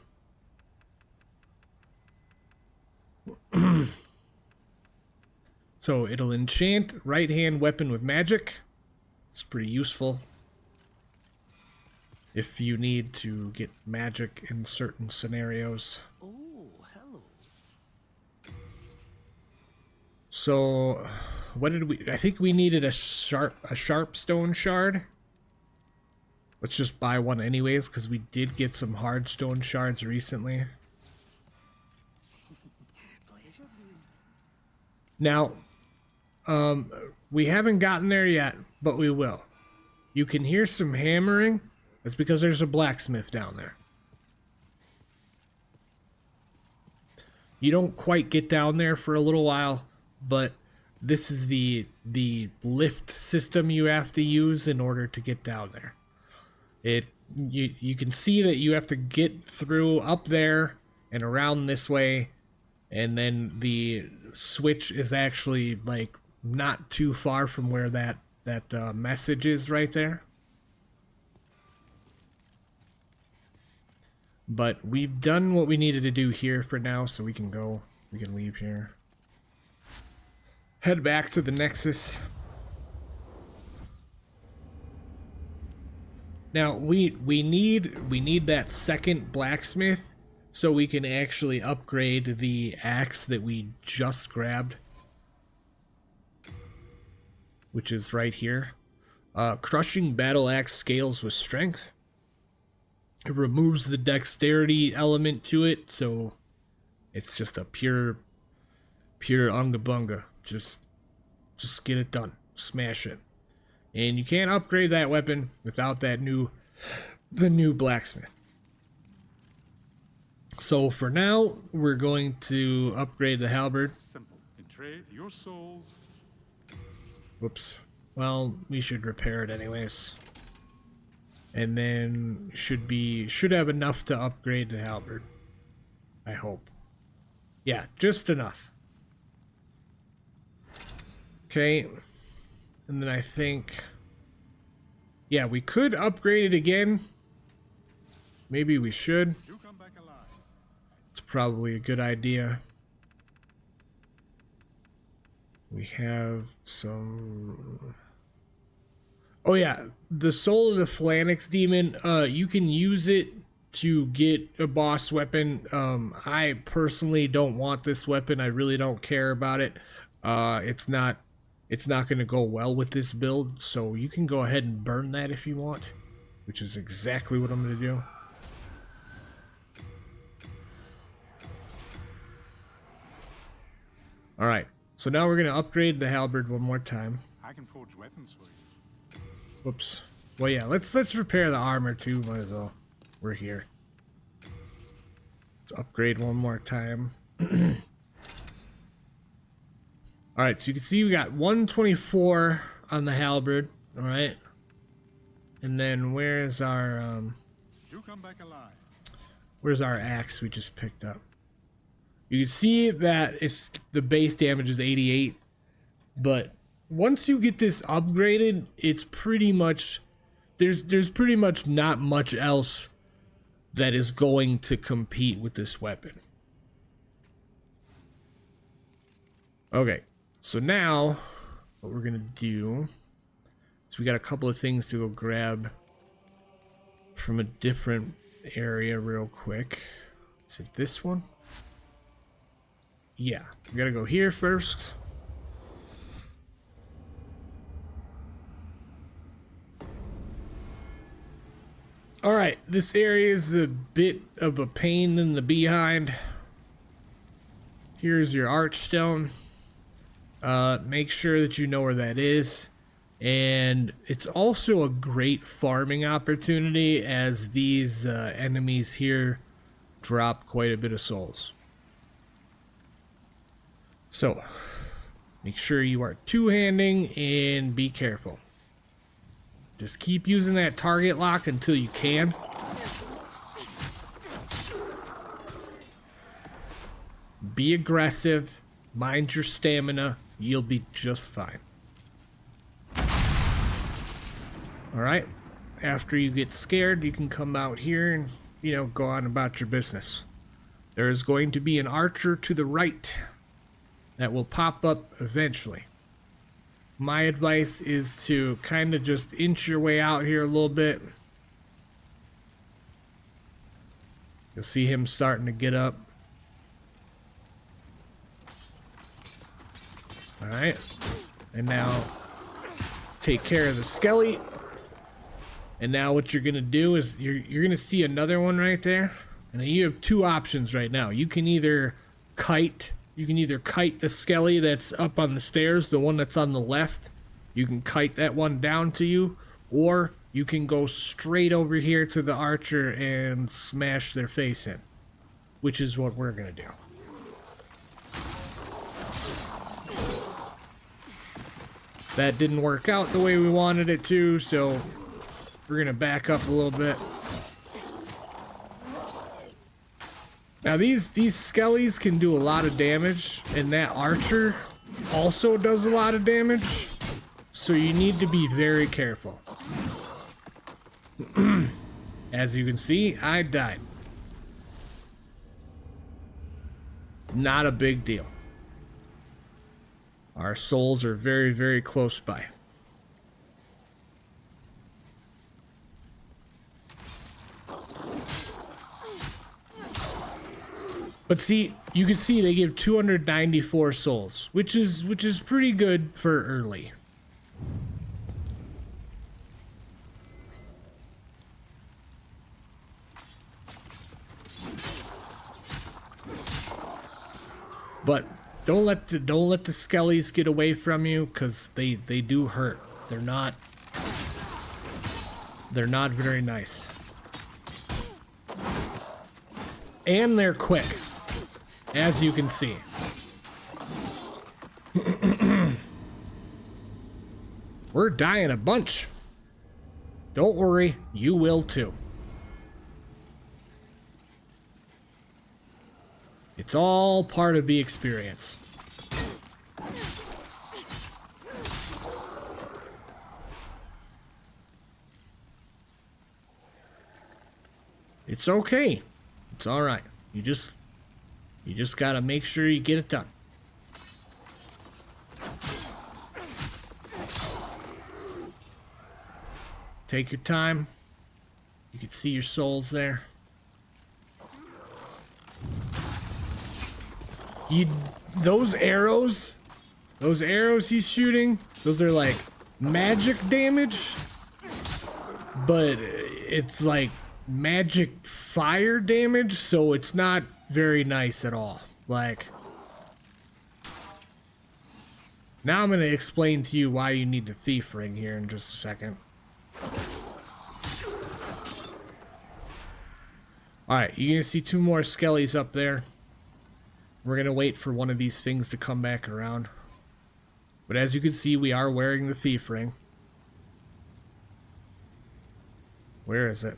So it'll enchant right hand weapon with magic. It's pretty useful if you need to get magic in certain scenarios. Oh, hello. So what did we... I think we needed a sharp stone shard. Let's just buy one anyways, because we did get some hard stone shards recently. Now, we haven't gotten there yet, but we will. You can hear some hammering. That's because there's a blacksmith down there. You don't quite get down there for a little while, but this is the lift system you have to use in order to get down there. You can see that you have to get through up there and around this way, and then the switch is actually like not too far from where that message is right there. But we've done what we needed to do here for now, so we can go. We can leave here. Head back to the Nexus. Now we need that second blacksmith so we can actually upgrade the axe that we just grabbed, which is right here. Crushing battle axe scales with strength. It removes the dexterity element to it, so it's just a pure unga bunga. Just get it done. Smash it. And you can't upgrade that weapon without the new blacksmith. So for now, we're going to upgrade the halberd. Simple. In trade, your souls. Whoops. Well, we should repair it anyways. And then should have enough to upgrade the halberd. I hope. Yeah, just enough. Okay. And then I think, yeah, we could upgrade it again. Maybe we should. You come back alive. It's probably a good idea. We have some... Oh yeah, the Soul of the Phalanx Demon, you can use it to get a boss weapon. I personally don't want this weapon. I really don't care about it. It's not going to go well with this build, so you can go ahead and burn that if you want, which is exactly what I'm going to do. Alright, so now we're going to upgrade the halberd one more time. I can forge weapons for you. Whoops. Well, yeah, let's repair the armor too, might as well. We're here. Let's upgrade one more time. Alright, so you can see we got 124 on the halberd, alright? And then where's our, You come back alive. where's our axe we just picked up? You can see that it's the base damage is 88, but once you get this upgraded, it's pretty much, there's pretty much not much else that is going to compete with this weapon. Okay, so now what we're gonna do is we got a couple of things to go grab from a different area real quick. Is it this one? Yeah, we gotta go here first. Alright, this area is a bit of a pain in the behind. Here's your archstone. Make sure that you know where that is. And it's also a great farming opportunity as these enemies here drop quite a bit of souls. So, make sure you are two-handing and be careful. Just keep using that target lock until you can. Be aggressive, mind your stamina, you'll be just fine. Alright, after you get scared, you can come out here and, you know, go on about your business. There is going to be an archer to the right that will pop up eventually. My advice is to kind of just inch your way out here a little bit. You'll see him starting to get up. Alright. And now take care of the skelly. And now what you're gonna do is you're gonna see another one right there. And you have two options right now. You can either kite the skelly that's up on the stairs, the one that's on the left. You can kite that one down to you, or you can go straight over here to the archer and smash their face in, which is what we're gonna do. That didn't work out the way we wanted it to, so we're gonna back up a little bit. Now these skellies can do a lot of damage, and that archer also does a lot of damage, so you need to be very careful. As you can see, I died. Not a big deal. Our souls are very, very close by. But see, you can see they give 294 souls, which is pretty good for early. But don't let the skellies get away from you, because they do hurt. They're not very nice. and they're quick, as you can see. We're dying a bunch. Don't worry, you will too. It's all part of the experience. It's okay. It's all right. You just gotta make sure you get it done. Take your time. You can see your souls there. Those arrows he's shooting, those are like magic damage, but it's like magic fire damage, so it's not very nice at all. Like, now I'm gonna explain to you why you need the thief ring here in just a second. Alright, you're gonna see 2 more skellies up there. We're gonna wait for one of these things to come back around. But as you can see, we are wearing the thief ring. Where is it?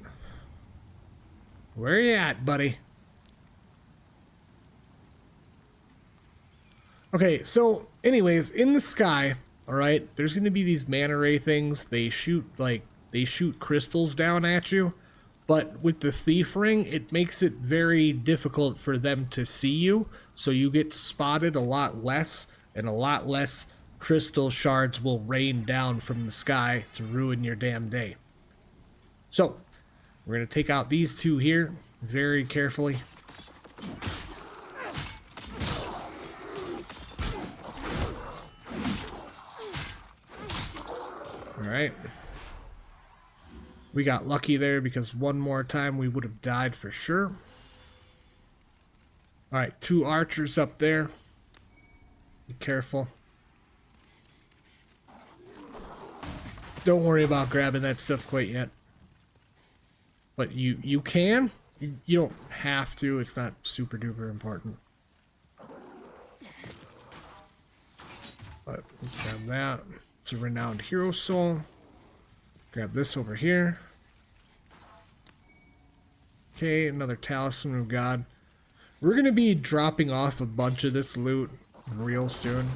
Where are you at, buddy? Okay, so anyways, in the sky, alright, there's gonna be these manta ray things. They shoot crystals down at you. But with the thief ring, it makes it very difficult for them to see you, so you get spotted a lot less, and a lot less crystal shards will rain down from the sky to ruin your damn day. So, we're going to take out these 2 here very carefully. Alright. We got lucky there because one more time we would have died for sure. Alright, 2 archers up there. Be careful. Don't worry about grabbing that stuff quite yet. But you can. You don't have to. It's not super duper important. But grab that. It's a renowned hero soul. Grab this over here. Okay, another talisman of God. We're going to be dropping off a bunch of this loot real soon.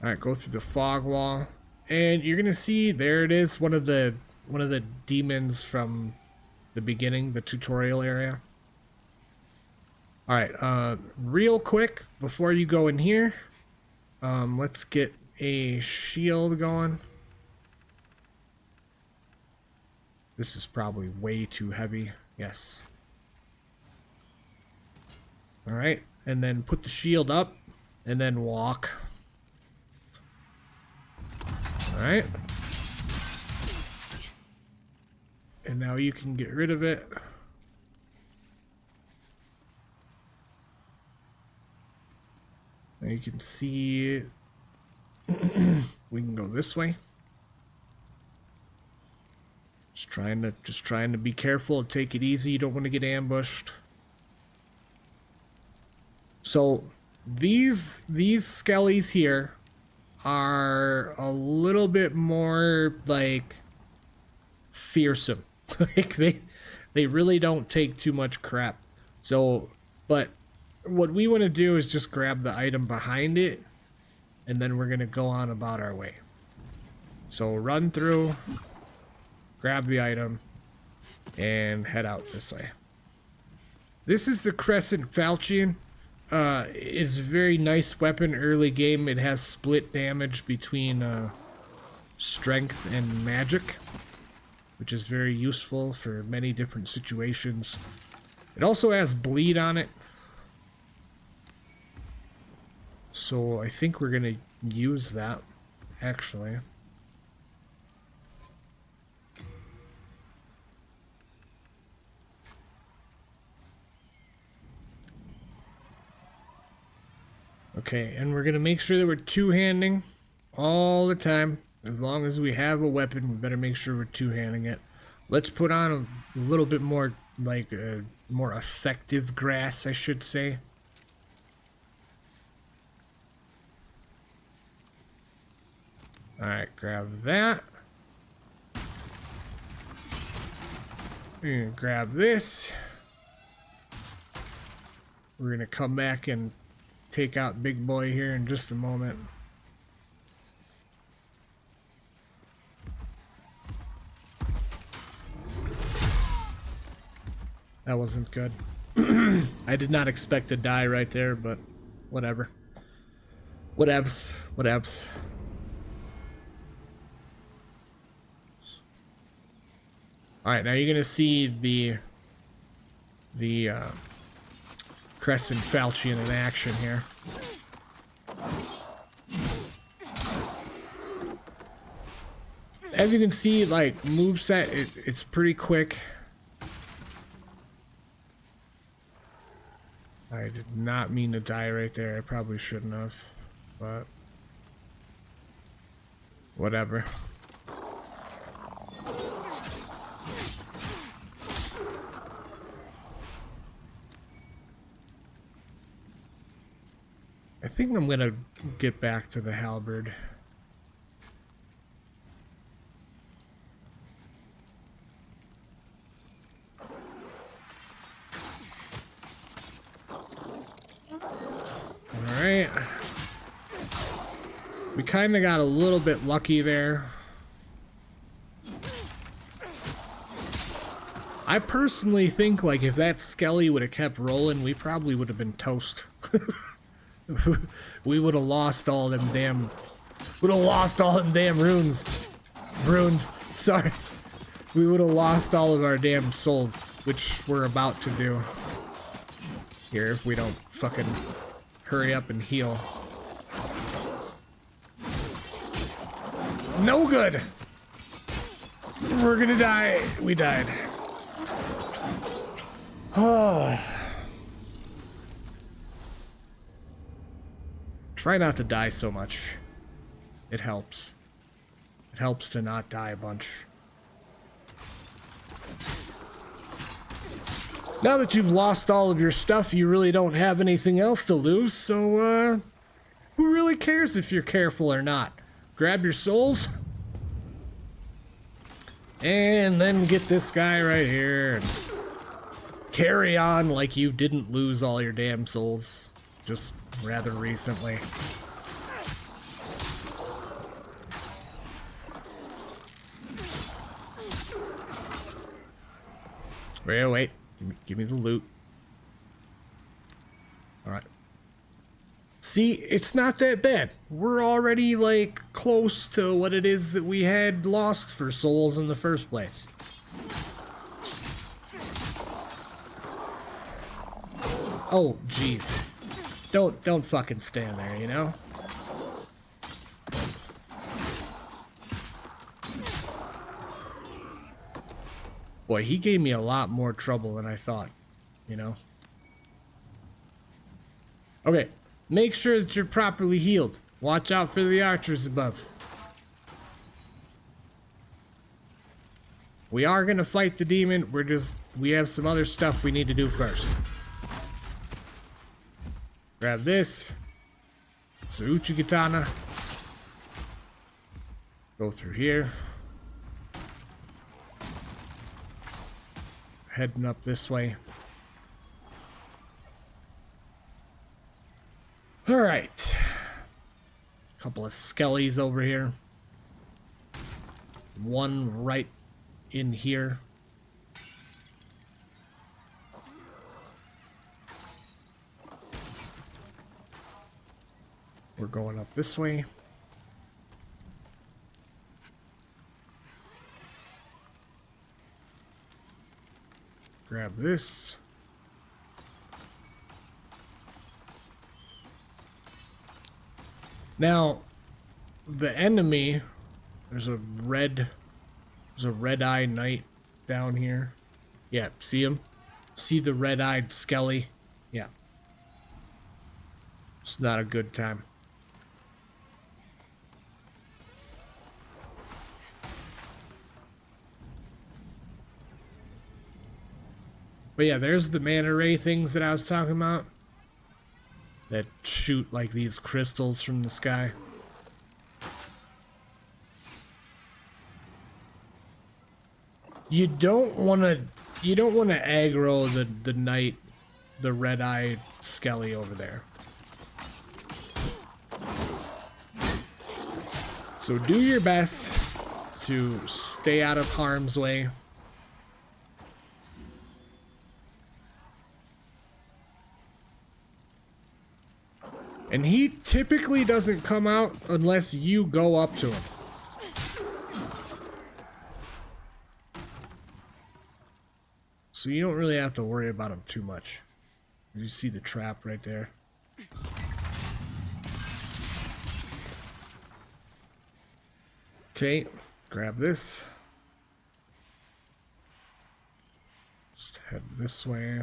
Alright, go through the fog wall. And you're going to see, there it is, one of the demons from the beginning, the tutorial area. Alright, real quick, before you go in here, let's get a shield going. This is probably way too heavy. Yes. Alright, and then put the shield up, and then walk. Alright. And now you can get rid of it. Now you can see we can go this way. Just trying to be careful and take it easy. You don't want to get ambushed. So these skellies here are a little bit more like fearsome. Like they really don't take too much crap. So, but what we want to do is just grab the item behind it, and then we're gonna go on about our way. So run through, grab the item, and head out this way. This is the Crescent Falchion. It's a very nice weapon early game. It has split damage between strength and magic, which is very useful for many different situations. It also has bleed on it. So I think we're gonna use that, actually. Okay, and we're gonna make sure that we're two-handing all the time. As long as we have a weapon, we better make sure we're two-handing it. Let's put on a little bit more, like, more effective grass, I should say. Alright, grab that. We're gonna grab this. We're gonna come back and take out Big Boy here in just a moment. That wasn't good. I did not expect to die right there, but whatever. Whatevs. Whatevs. Alright, now you're gonna see the Crescent Falchion in action here. As you can see, like, moveset, it's pretty quick. I did not mean to die right there. I probably shouldn't have, but whatever. I think I'm gonna get back to the halberd. Alright. We kind of got a little bit lucky there. I personally think, like, if that Skelly would have kept rolling, we probably would have been toast. We would have lost all them damn... Would have lost all them damn runes. Runes. Sorry. We would have lost all of our damn souls, which we're about to do. Here, if we don't fucking hurry up and heal. No good! We're gonna die. We died. Oh. Try not to die so much. It helps. It helps to not die a bunch. Now that you've lost all of your stuff, you really don't have anything else to lose, so, who really cares if you're careful or not? Grab your souls. And then get this guy right here. And carry on like you didn't lose all your damn souls. Just rather recently. Wait. Give me the loot. Alright. See, it's not that bad. We're already, like, close to what it is that we had lost for souls in the first place. Oh, jeez. Don't fucking stand there, you know? Boy, he gave me a lot more trouble than I thought, you know? Okay, make sure that you're properly healed. Watch out for the archers above. We are gonna fight the demon, we have some other stuff we need to do first. Grab this. Sauchi Katana. Go through here. Heading up this way. Alright. Couple of skellies over here. One right in here. We're going up this way. Grab this. Now, the enemy, there's a red-eyed knight down here. Yeah, see him? See the red-eyed skelly? Yeah. It's not a good time. But yeah, there's the manta ray things that I was talking about. That shoot like these crystals from the sky. You don't want to aggro the knight, the red-eyed skelly over there. So do your best to stay out of harm's way. And he typically doesn't come out unless you go up to him. So you don't really have to worry about him too much. You see the trap right there. Okay, grab this. Just head this way.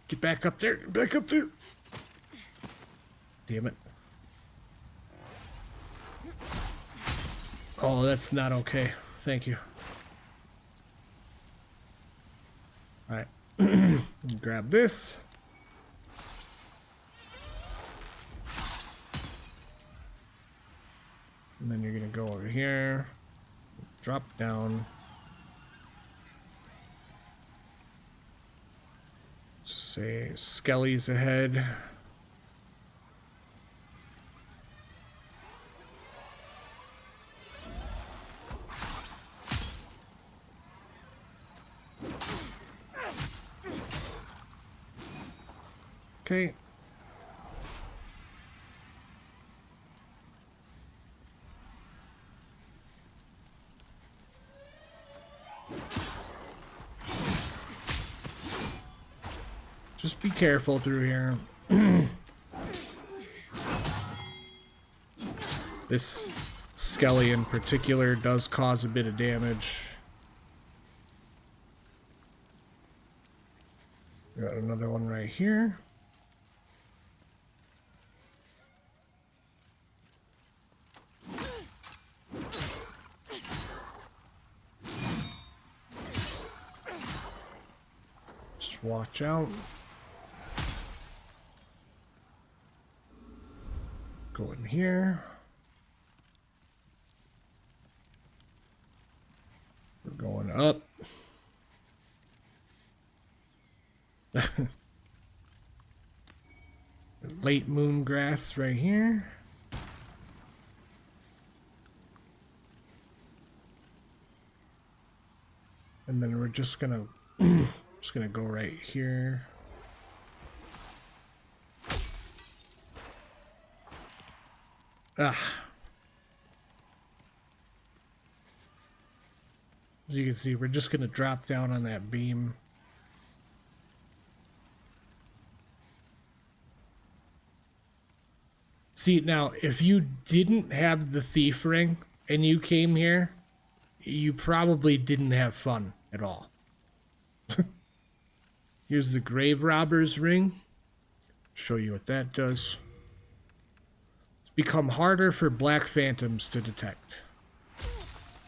Get back up there. Back up there. Damn it. Oh, that's not okay. Thank you. Alright. Grab this. And then you're gonna go over here. Drop down. Just say Skelly's ahead. Okay. Just be careful through here. This Skelly in particular does cause a bit of damage. Got another one right here. Just watch out. Go in here. We're going up. Late moon grass right here. And then we're just gonna go right here. Ah. As you can see, we're just gonna drop down on that beam. See, now, if you didn't have the thief ring and you came here, you probably didn't have fun at all. Here's the grave robber's ring. Show you what that does. It's become harder for black phantoms to detect.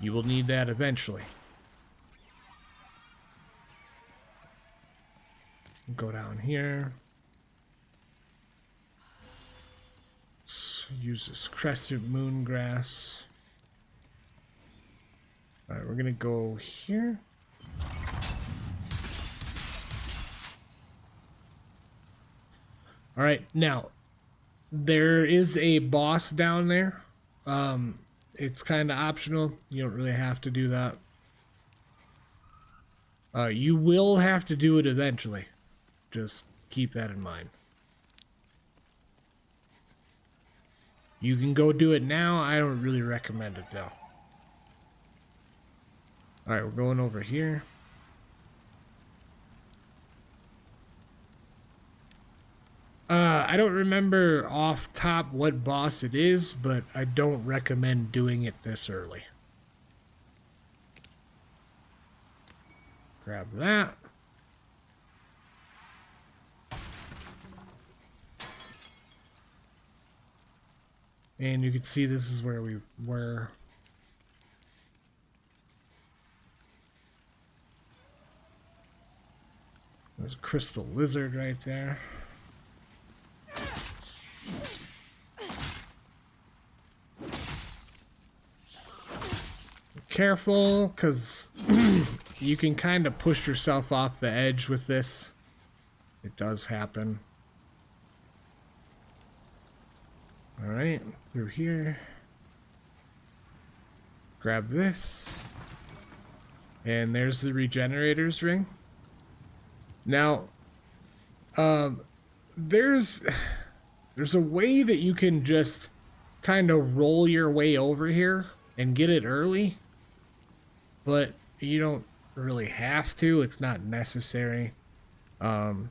You will need that eventually. Go down here. Let's use this crescent moon grass. Alright, we're gonna go here. Alright, now there is a boss down there. It's kind of optional. You don't really have to do that. You will have to do it eventually. Just keep that in mind. You can go do it now. I don't really recommend it though. Alright, we're going over here. I don't remember off top what boss it is, but I don't recommend doing it this early. Grab that. And you can see this is where we were. There's a crystal lizard right there. Be careful, because you can kind of push yourself off the edge with this. It does happen. Alright, through here. Grab this. And there's the regenerator's ring. Now, there's a way that you can just kind of roll your way over here and get it early, but you don't really have to. It's not necessary. The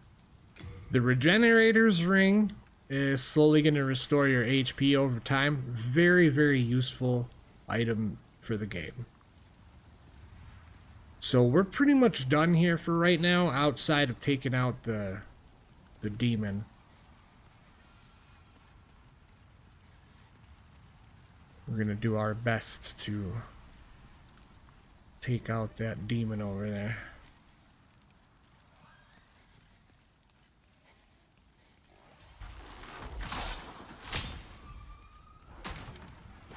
regenerator's ring is slowly going to restore your HP over time. Very, very useful item for the game. So we're pretty much done here for right now, outside of taking out the demon. We're going to do our best to take out that demon over there.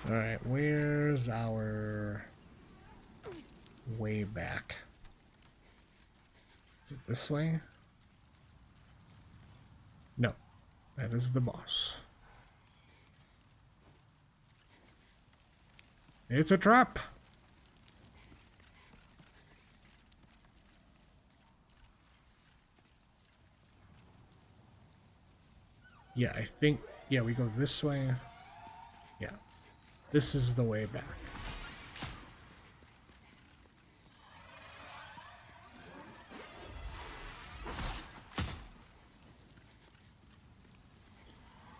Alright, where's our way back? Is it this way? No, that is the boss. It's a trap! Yeah, I think, yeah, we go this way. Yeah, this is the way back.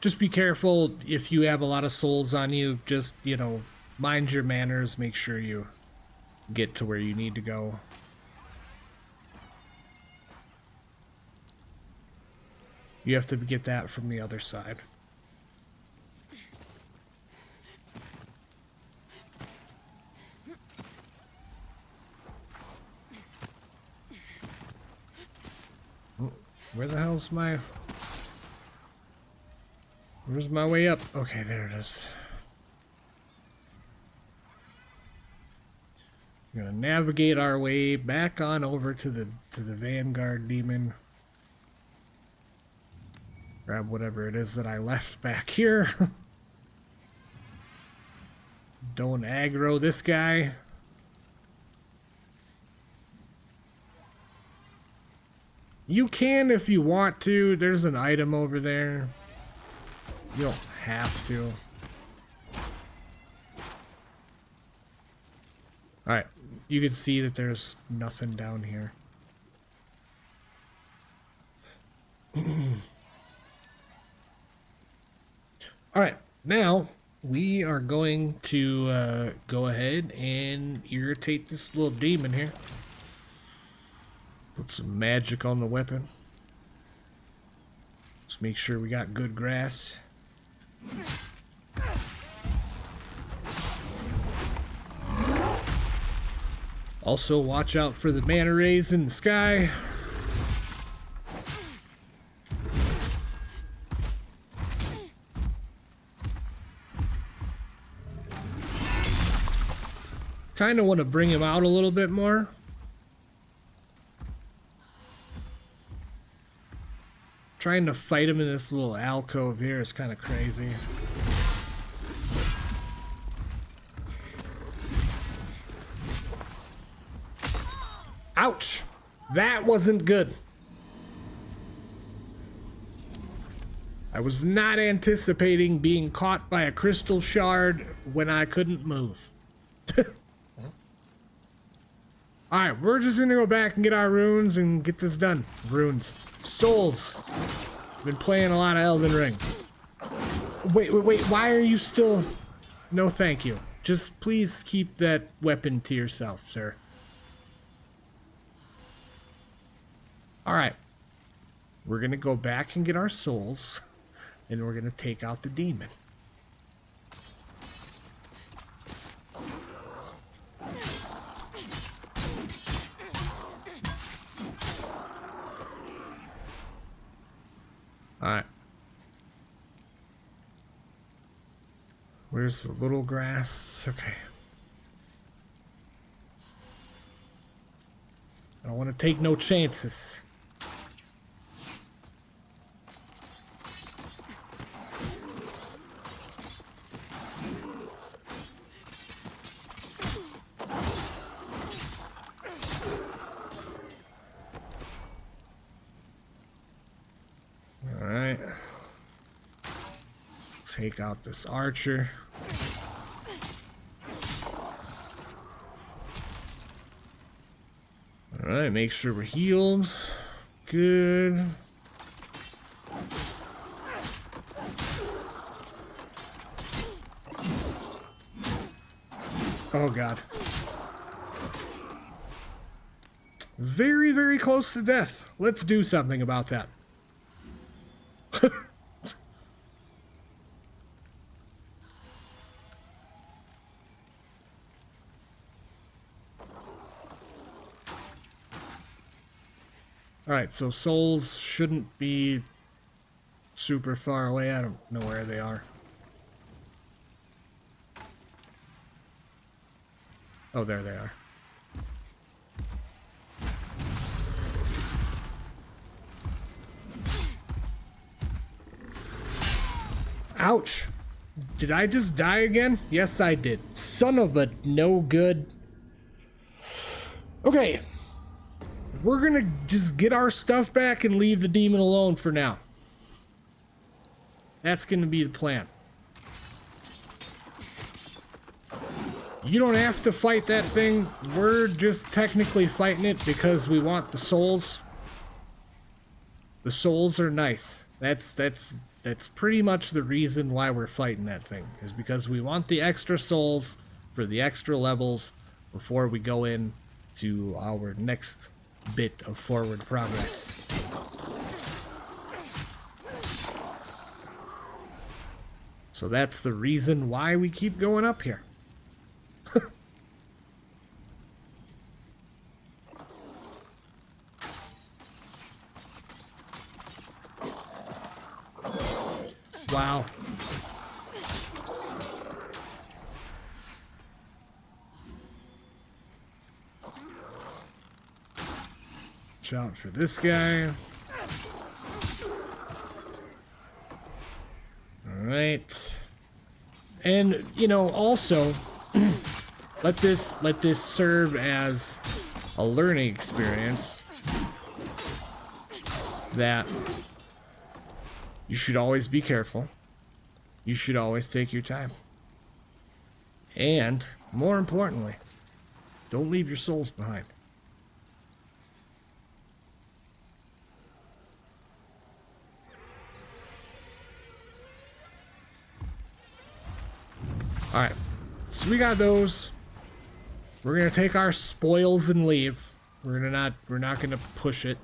Just be careful if you have a lot of souls on you. Just, you know, mind your manners. Make sure you get to where you need to go. You have to get that from the other side. Oh, where the hell's my... Where's my way up? Okay, there it is. We're gonna navigate our way back on over to the Vanguard demon. Grab whatever it is that I left back here. Don't aggro this guy. You can if you want to. There's an item over there. You don't have to. Alright, you can see that there's nothing down here. Alright, now we are going to go ahead and irritate this little demon here. Put some magic on the weapon. Just make sure we got good grass. Also, watch out for the manta rays in the sky. Kind of want to bring him out a little bit more. Trying to fight him in this little alcove here is kind of crazy. Ouch! That wasn't good. I was not anticipating being caught by a crystal shard when I couldn't move. Alright, we're just gonna go back and get our runes and get this done. Runes. Souls. Been playing a lot of Elden Ring. Wait, why are you still... No, thank you. Just please keep that weapon to yourself, sir. Alright. We're gonna go back and get our souls, and we're gonna take out the demon. Alright. Where's the little grass? Okay. I don't want to take no chances. Alright. Take out this archer. Alright, make sure we're healed. Good. Oh god. Very, very close to death. Let's do something about that. Alright, so souls shouldn't be super far away. I don't know where they are. Oh, there they are. Ouch! Did I just die again? Yes, I did. Son of a no good. Okay. We're gonna just get our stuff back and leave the demon alone for now. That's gonna be the plan. You don't have to fight that thing. We're just technically fighting it because we want the souls. The souls are nice. That's pretty much the reason why we're fighting that thing, is because we want the extra souls for the extra levels before we go in to our next bit of forward progress. So that's the reason why we keep going up here. Wow. Watch out for this guy. Alright. And, you know, also, let this serve as a learning experience that you should always be careful. You should always take your time. And, more importantly, don't leave your souls behind. Alright, so we got those. We're gonna take our spoils and leave. We're not gonna push it,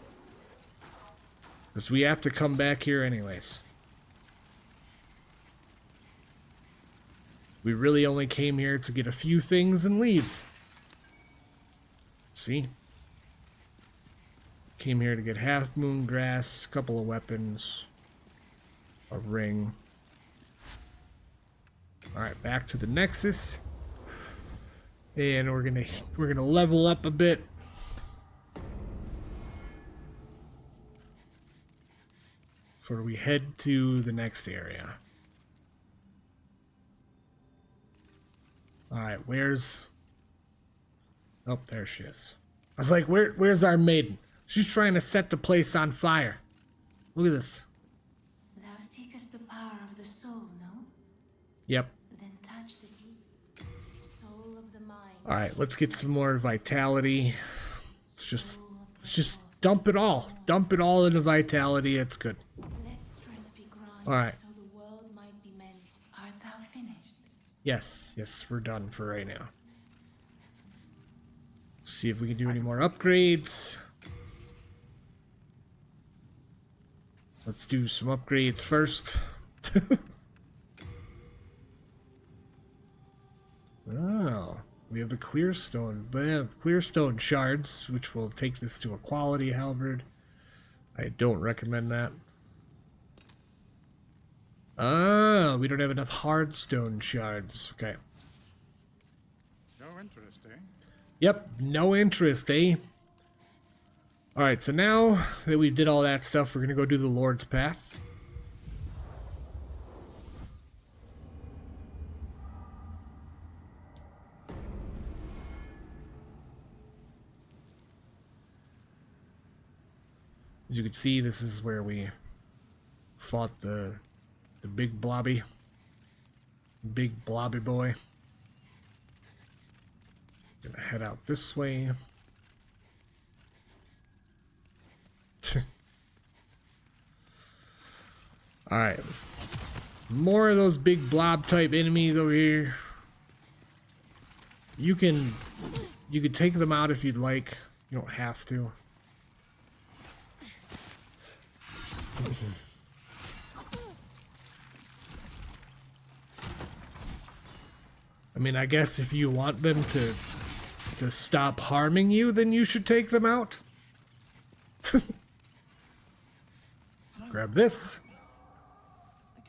because we have to come back here anyways. We really only came here to get a few things and leave. See? Came here to get half moon grass, a couple of weapons, a ring. Alright, back to the Nexus. And we're gonna level up a bit. Before we head to the next area. Alright, where's... Oh, there she is. I was like, where's our maiden? She's trying to set the place on fire. Look at this. Thou seekest the power of the soul, no? Yep. Then touch the deep soul of the mind. Alright, let's get some more vitality. Let's just dump it all. Dump it all into vitality. It's good. Let strength be granted, Alright. so the world might be mended. Art thou finished? Yes, we're done for right now. See if we can do any more upgrades. Let's do some upgrades first. Oh, we have the clear stone. They have clear stone shards, which will take this to a quality halberd. I don't recommend that. Oh, we don't have enough hardstone shards. Okay. No interest, eh? Yep, no interest, eh? Alright, so now that we did all that stuff, we're gonna go do the Lord's Path. As you can see, this is where we fought the big blobby boy. Gonna head out this way. Alright. More of those big blob type enemies over here. You could take them out if you'd like. You don't have to. I mean, I guess if you want them to stop harming you, then you should take them out. Grab this.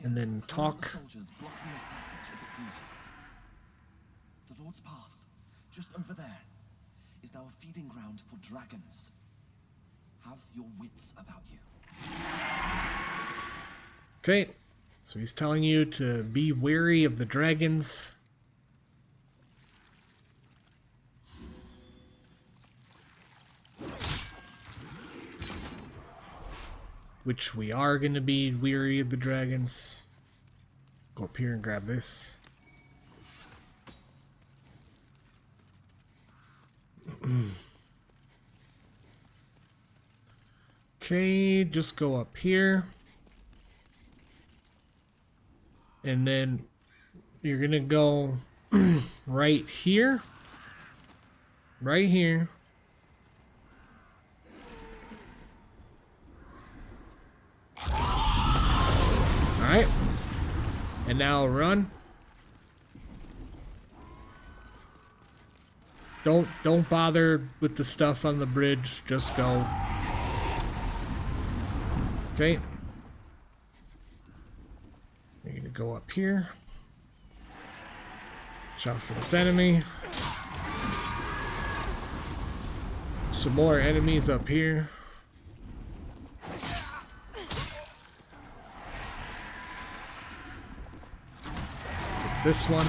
And then talk. Soldiers blocking this passage, if it please you. The Lord's Path, just over there, is now a feeding ground for dragons. Have your wits about you. Okay, so he's telling you to be wary of the dragons. Which we are going to be wary of the dragons. Go up here and grab this. Okay, just go up here. And then you're gonna go right here. Right here. Alright. And now run. Don't bother with the stuff on the bridge, just go. Okay. You're gonna go up here. Watch out for this enemy. Some more enemies up here. This one.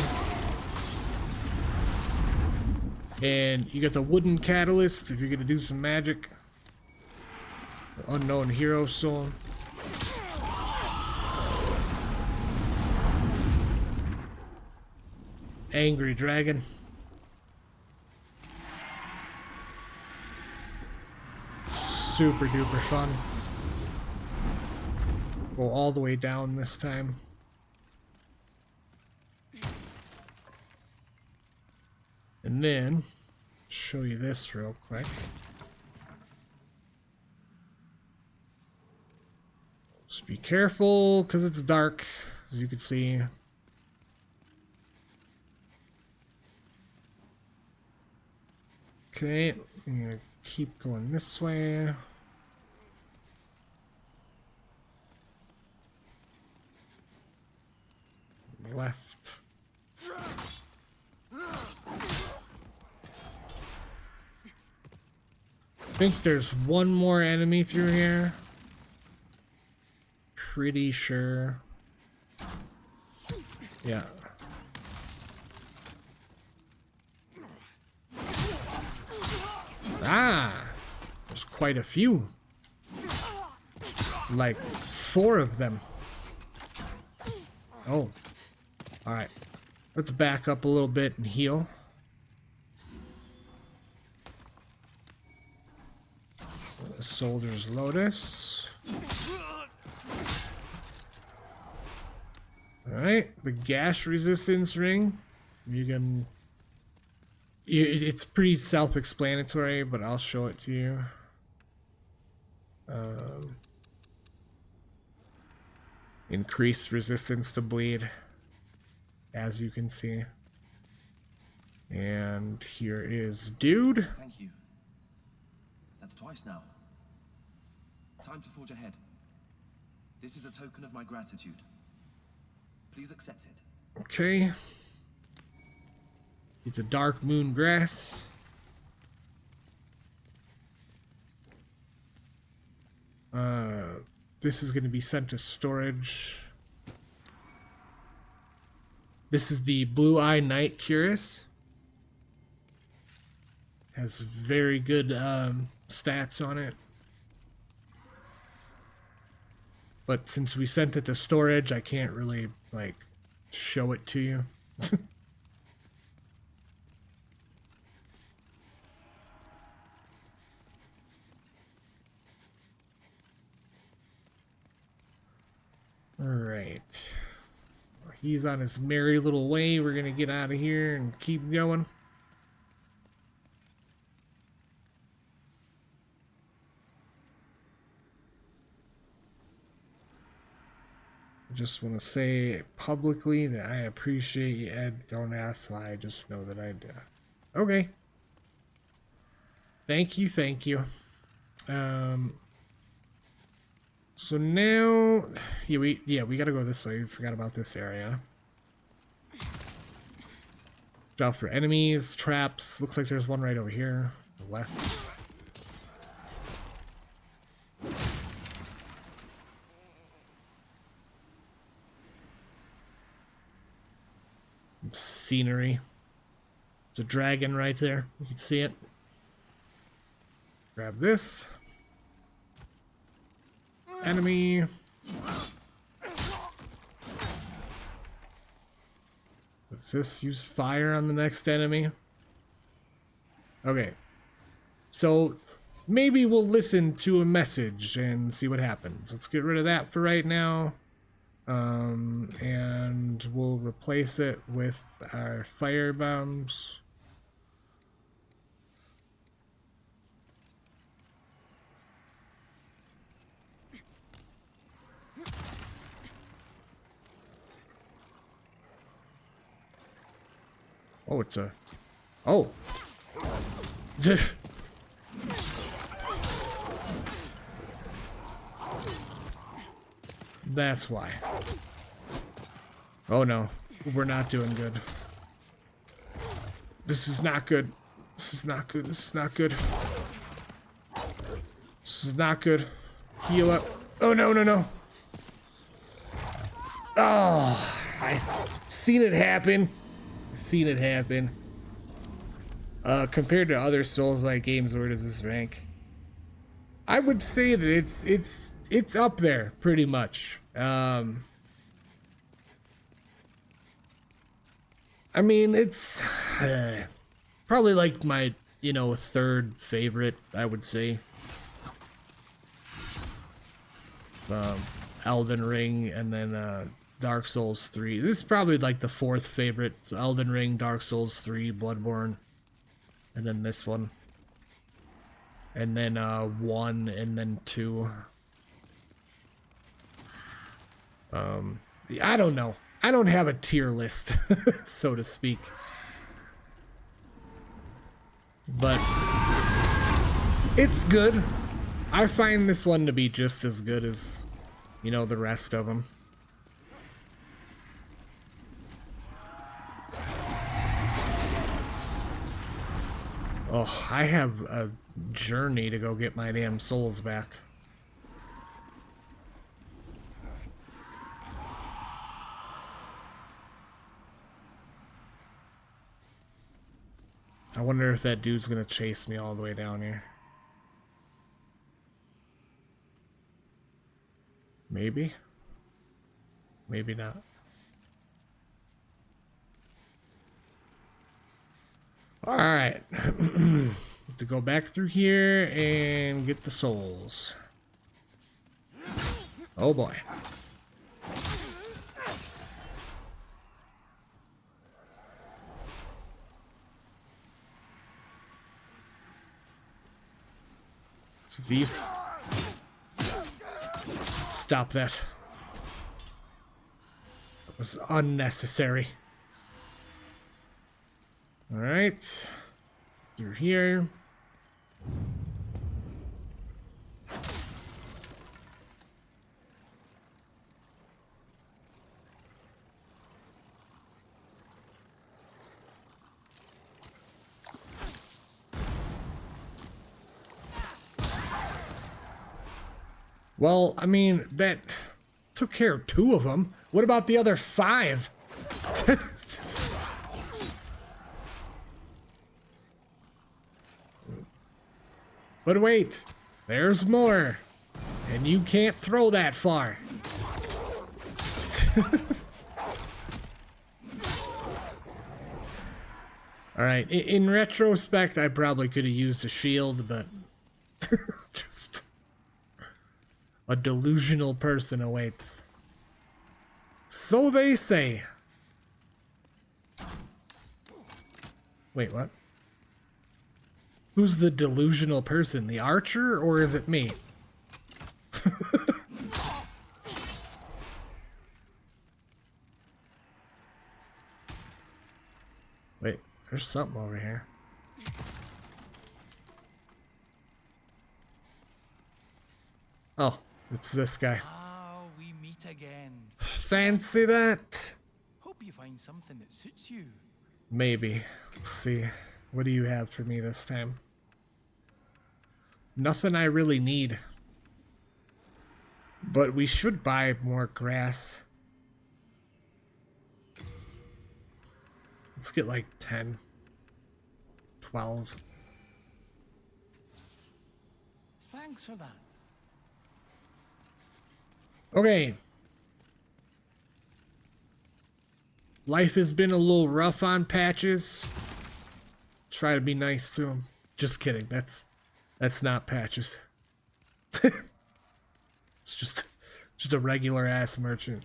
And you got the wooden catalyst if you're gonna do some magic. The unknown hero soul. Angry dragon. Super duper fun. Go all the way down this time. And then show you this real quick. Just be careful because it's dark, as you can see. Okay, I'm gonna keep going this way. Left. I think there's one more enemy through here. Pretty sure. Yeah. Ah! There's quite a few. Like 4 of them. Oh. Alright. Let's back up a little bit and heal. Soldier's Lotus. Alright, the gas resistance ring. You can... It's pretty self-explanatory, but I'll show it to you. Increase resistance to bleed, as you can see. And here is Dude. Thank you. That's twice now. Time to forge ahead. This is a token of my gratitude. Please accept it. Okay. It's a dark moon grass. This is going to be sent to storage. This is the Blue Eye Night Cuirass. Has very good stats on it. But since we sent it to storage, I can't really, like, show it to you. Alright. He's on his merry little way. We're gonna get out of here and keep going. I just want to say publicly that I appreciate you, Ed. Don't ask why, I just know that I do. Okay. Thank you, thank you. So now, we gotta go this way. We forgot about this area. Watch out for enemies, traps. Looks like there's one right over here, to the left. Scenery. There's a dragon right there. You can see it. Grab this. Enemy. Let's just use fire on the next enemy. Okay. So maybe we'll listen to a message and see what happens. Let's get rid of that for right now. And we'll replace it with our fire bombs. Oh, it's a... Oh! That's why. Oh no, we're not doing good. This is not good. This is not good. This is not good. This is not good. Heal up. Oh no, no, no. Oh, I've seen it happen. Seen it happen. Compared to other Souls-like games, where does this rank? I would say that it's up there pretty much. I mean, it's probably like my, third favorite, I would say. Elden Ring and then Dark Souls 3. This is probably like the fourth favorite. So Elden Ring, Dark Souls 3, Bloodborne, and then this one. And then 1 and then 2. I don't know. I don't have a tier list, so to speak. But it's good. I find this one to be just as good as, the rest of them. Oh, I have a journey to go get my damn souls back. I wonder if that dude's gonna chase me all the way down here. Maybe. Maybe not. Alright. To go back through here and get the souls. Oh boy. So these... Stop that. That was unnecessary. Alright. Through here. Well, I mean, that took care of 2 of them. What about the other 5? But wait, there's more. And you can't throw that far. Alright, in retrospect, I probably could have used a shield, but just a delusional person awaits. So they say. Wait, what? Who's the delusional person? The archer, or is it me? Wait, there's something over here. Oh, it's this guy. Ah, we meet again. Fancy that? Hope you find something that suits you. Maybe. Let's see. What do you have for me this time? Nothing I really need. But we should buy more grass. Let's get like 10, 12. Thanks for that. Okay. Life has been a little rough on Patches. Try to be nice to him. Just kidding. That's not Patches. It's just a regular ass merchant.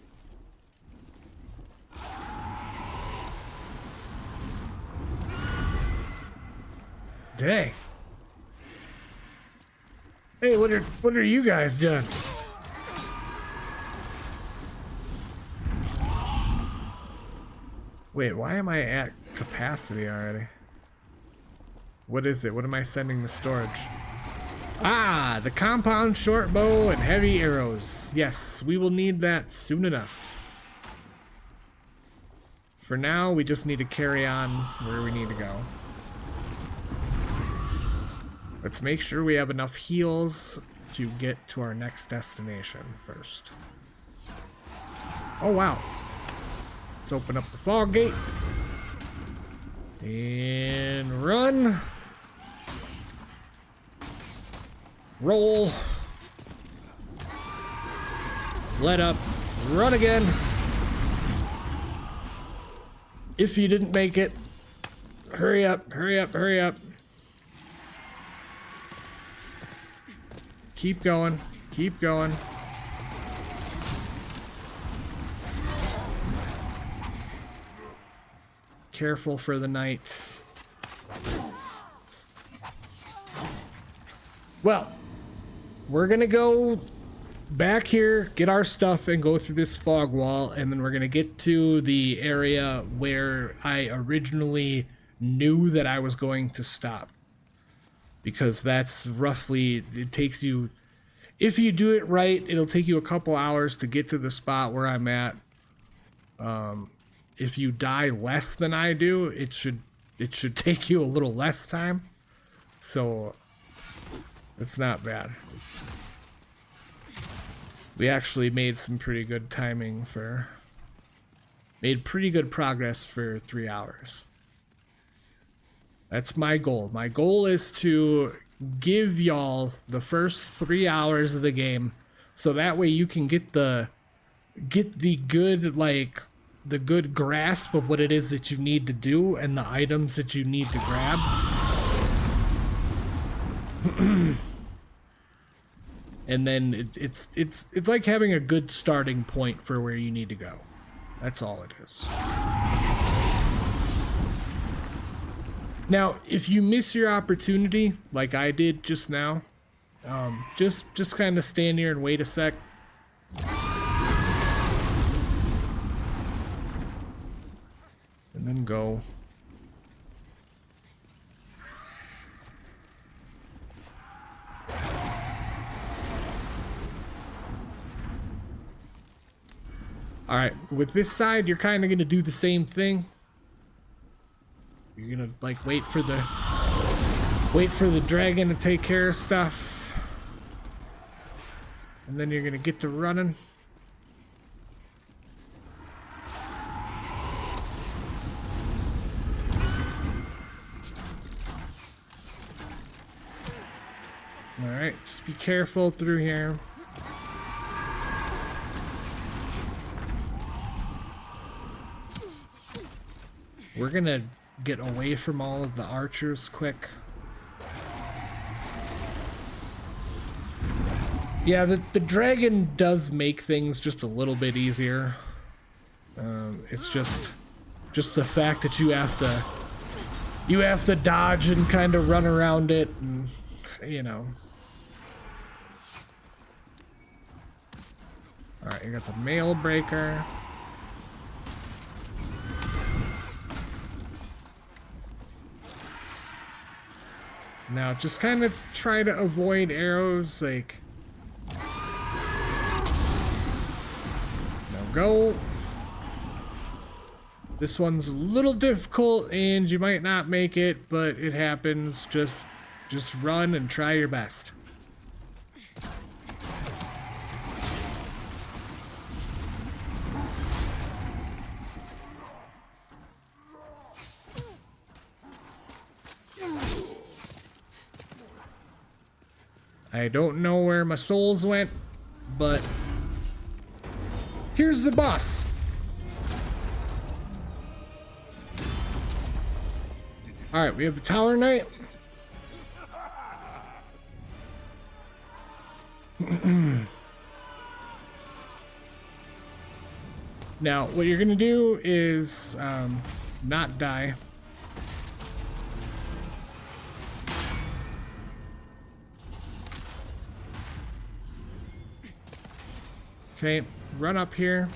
Dang. Hey, what are you guys doing? Wait, why am I at capacity already? What is it? What am I sending to storage? Ah, the compound short bow and heavy arrows. Yes, we will need that soon enough. For now, we just need to carry on where we need to go. Let's make sure we have enough heals to get to our next destination first. Oh, wow. Let's open up the fog gate. And run. Roll. Let up. Run again. If you didn't make it, hurry up, hurry up, hurry up. Keep going. Keep going. Careful for the night. Well, we're gonna go back here, get our stuff, and go through this fog wall, and then we're gonna get to the area where I originally knew that I was going to stop. Because that's roughly, it takes you, if you do it right, it'll take you a couple hours to get to the spot where I'm at. If you die less than I do, it should take you a little less time. So it's not bad. We actually made some pretty good timing made pretty good progress for 3 hours. That's my goal. My goal is to give y'all the first 3 hours of the game, so that way you can get the good, like, the good grasp of what it is that you need to do and the items that you need to grab. And then it's like having a good starting point for where you need to go. That's all it is. Now, if you miss your opportunity, like I did just now, just kind of stand here and wait a sec. And then go. Alright, with this side, you're kind of going to do the same thing. You're going to, like, wait for the dragon to take care of stuff. And then you're gonna get to running. Alright, just be careful through here. We're gonna get away from all of the archers quick. Yeah, the dragon does make things just a little bit easier. It's just the fact that you have to dodge and kind of run around it, and you know. All right, you got the mail breaker. Now just kind of try to avoid arrows, like. Now go. This one's a little difficult and you might not make it, but it happens. Just run and try your best. I don't know where my souls went, but here's the boss. All right, we have the Tower Knight. Now, what you're gonna do is not die. Okay, run up here.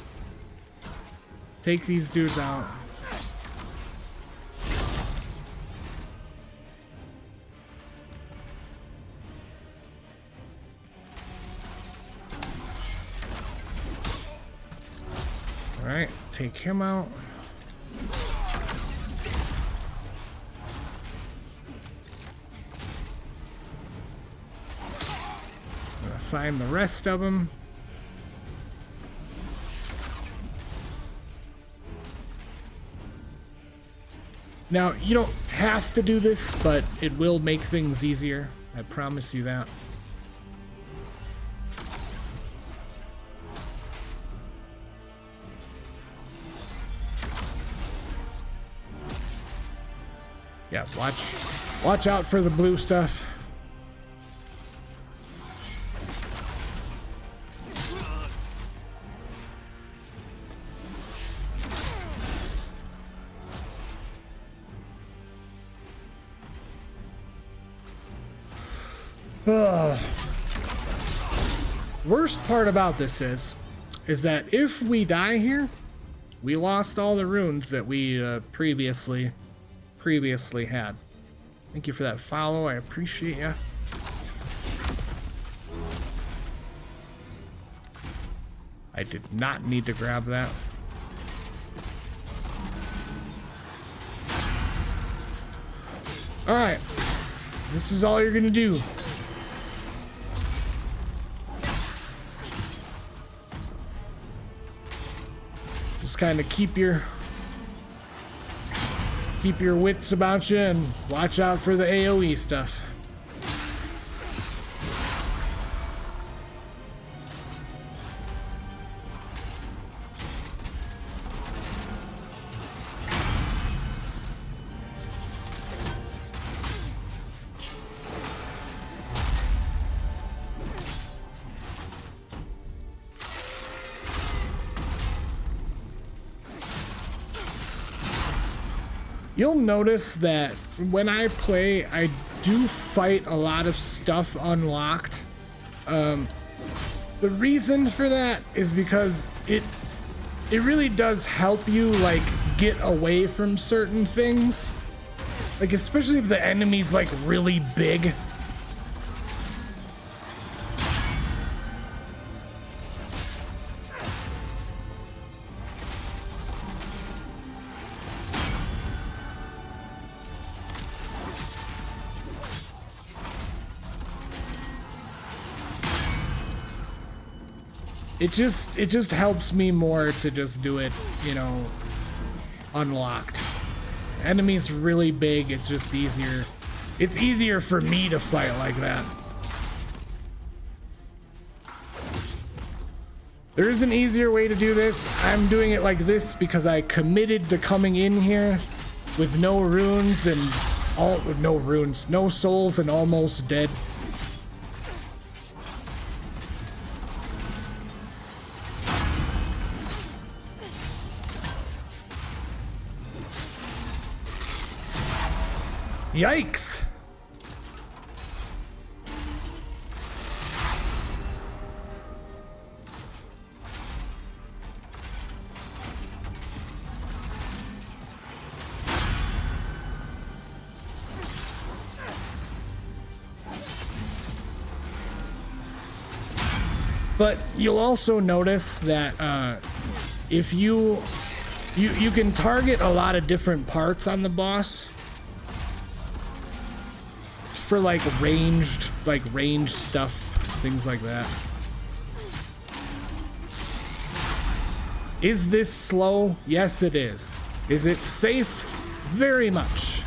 Take these dudes out. Alright, take him out. I'm gonna find the rest of them. Now, you don't have to do this, but it will make things easier. I promise you that. Yeah, watch out for the blue stuff. Worst part about this is that if we die here, we lost all the runes that we previously had. Thank you for that follow. I appreciate ya. I did not need to grab that. All right, this is all you're gonna do. Just kind of keep your wits about you and watch out for the AoE stuff. You'll notice that when I play, I do fight a lot of stuff unlocked. The reason for that is because it really does help you like get away from certain things. Like especially if the enemy's like really big. it just helps me more to just do it, you know, unlocked. Enemies really big, it's just easier. It's easier for me to fight like that. There is an easier way to do this. I'm doing it like this because I committed to coming in here with no runes and no souls and almost dead. Yikes! But you'll also notice that if you can target a lot of different parts on the boss for like ranged stuff, things like that. Is this slow? Yes, it is. Is it safe? Very much.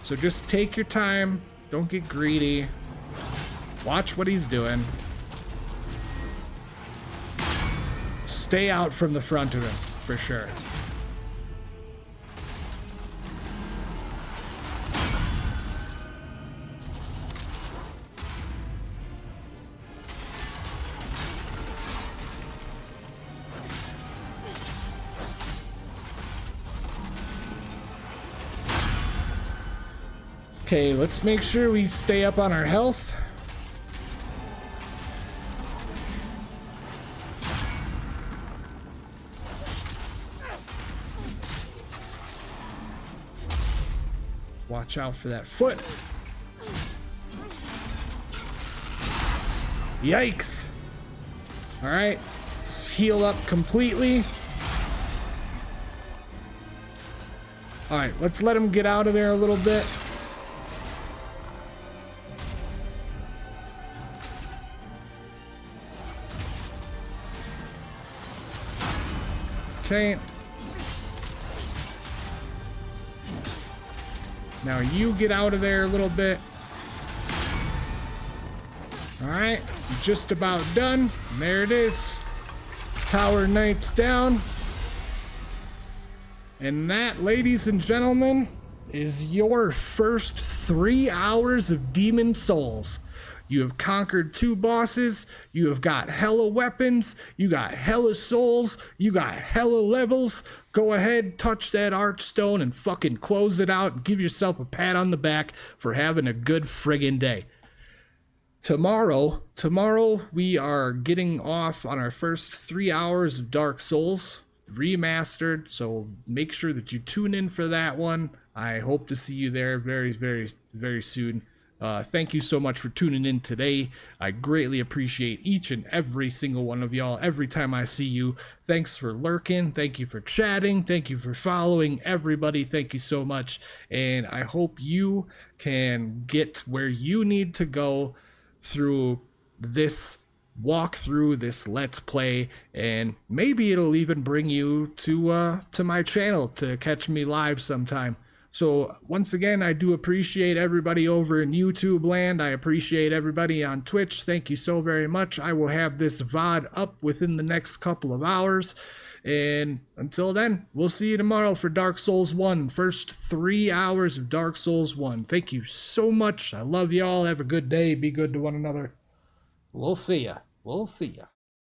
So just take your time. Don't get greedy. Watch what he's doing. Stay out from the front of him, for sure. Okay, let's make sure we stay up on our health. Watch out for that foot. Yikes. All right, let's heal up completely. All right, let's let him get out of there a little bit. Okay. Now you get out of there a little bit. All right, just about done. There it is. Tower Knight's down. And that, ladies and gentlemen, is your first 3 hours of Demon Souls. You have conquered 2 bosses, you have got hella weapons, you got hella souls, you got hella levels. Go ahead, touch that archstone and fucking close it out and give yourself a pat on the back for having a good friggin' day. Tomorrow we are getting off on our first 3 hours of Dark Souls remastered, so make sure that you tune in for that one. I hope to see you there very, very, very soon. Thank you so much for tuning in today. I greatly appreciate each and every single one of y'all every time I see you. Thanks for lurking. Thank you for chatting. Thank you for following everybody. Thank you so much. And I hope you can get where you need to go through this walkthrough, this Let's Play, and maybe it'll even bring you to my channel to catch me live sometime. So once again, I do appreciate everybody over in YouTube land. I appreciate everybody on Twitch. Thank you so very much. I will have this VOD up within the next couple of hours. And until then, we'll see you tomorrow for Dark Souls 1. First 3 hours of Dark Souls 1. Thank you so much. I love y'all. Have a good day. Be good to one another. We'll see ya. We'll see ya.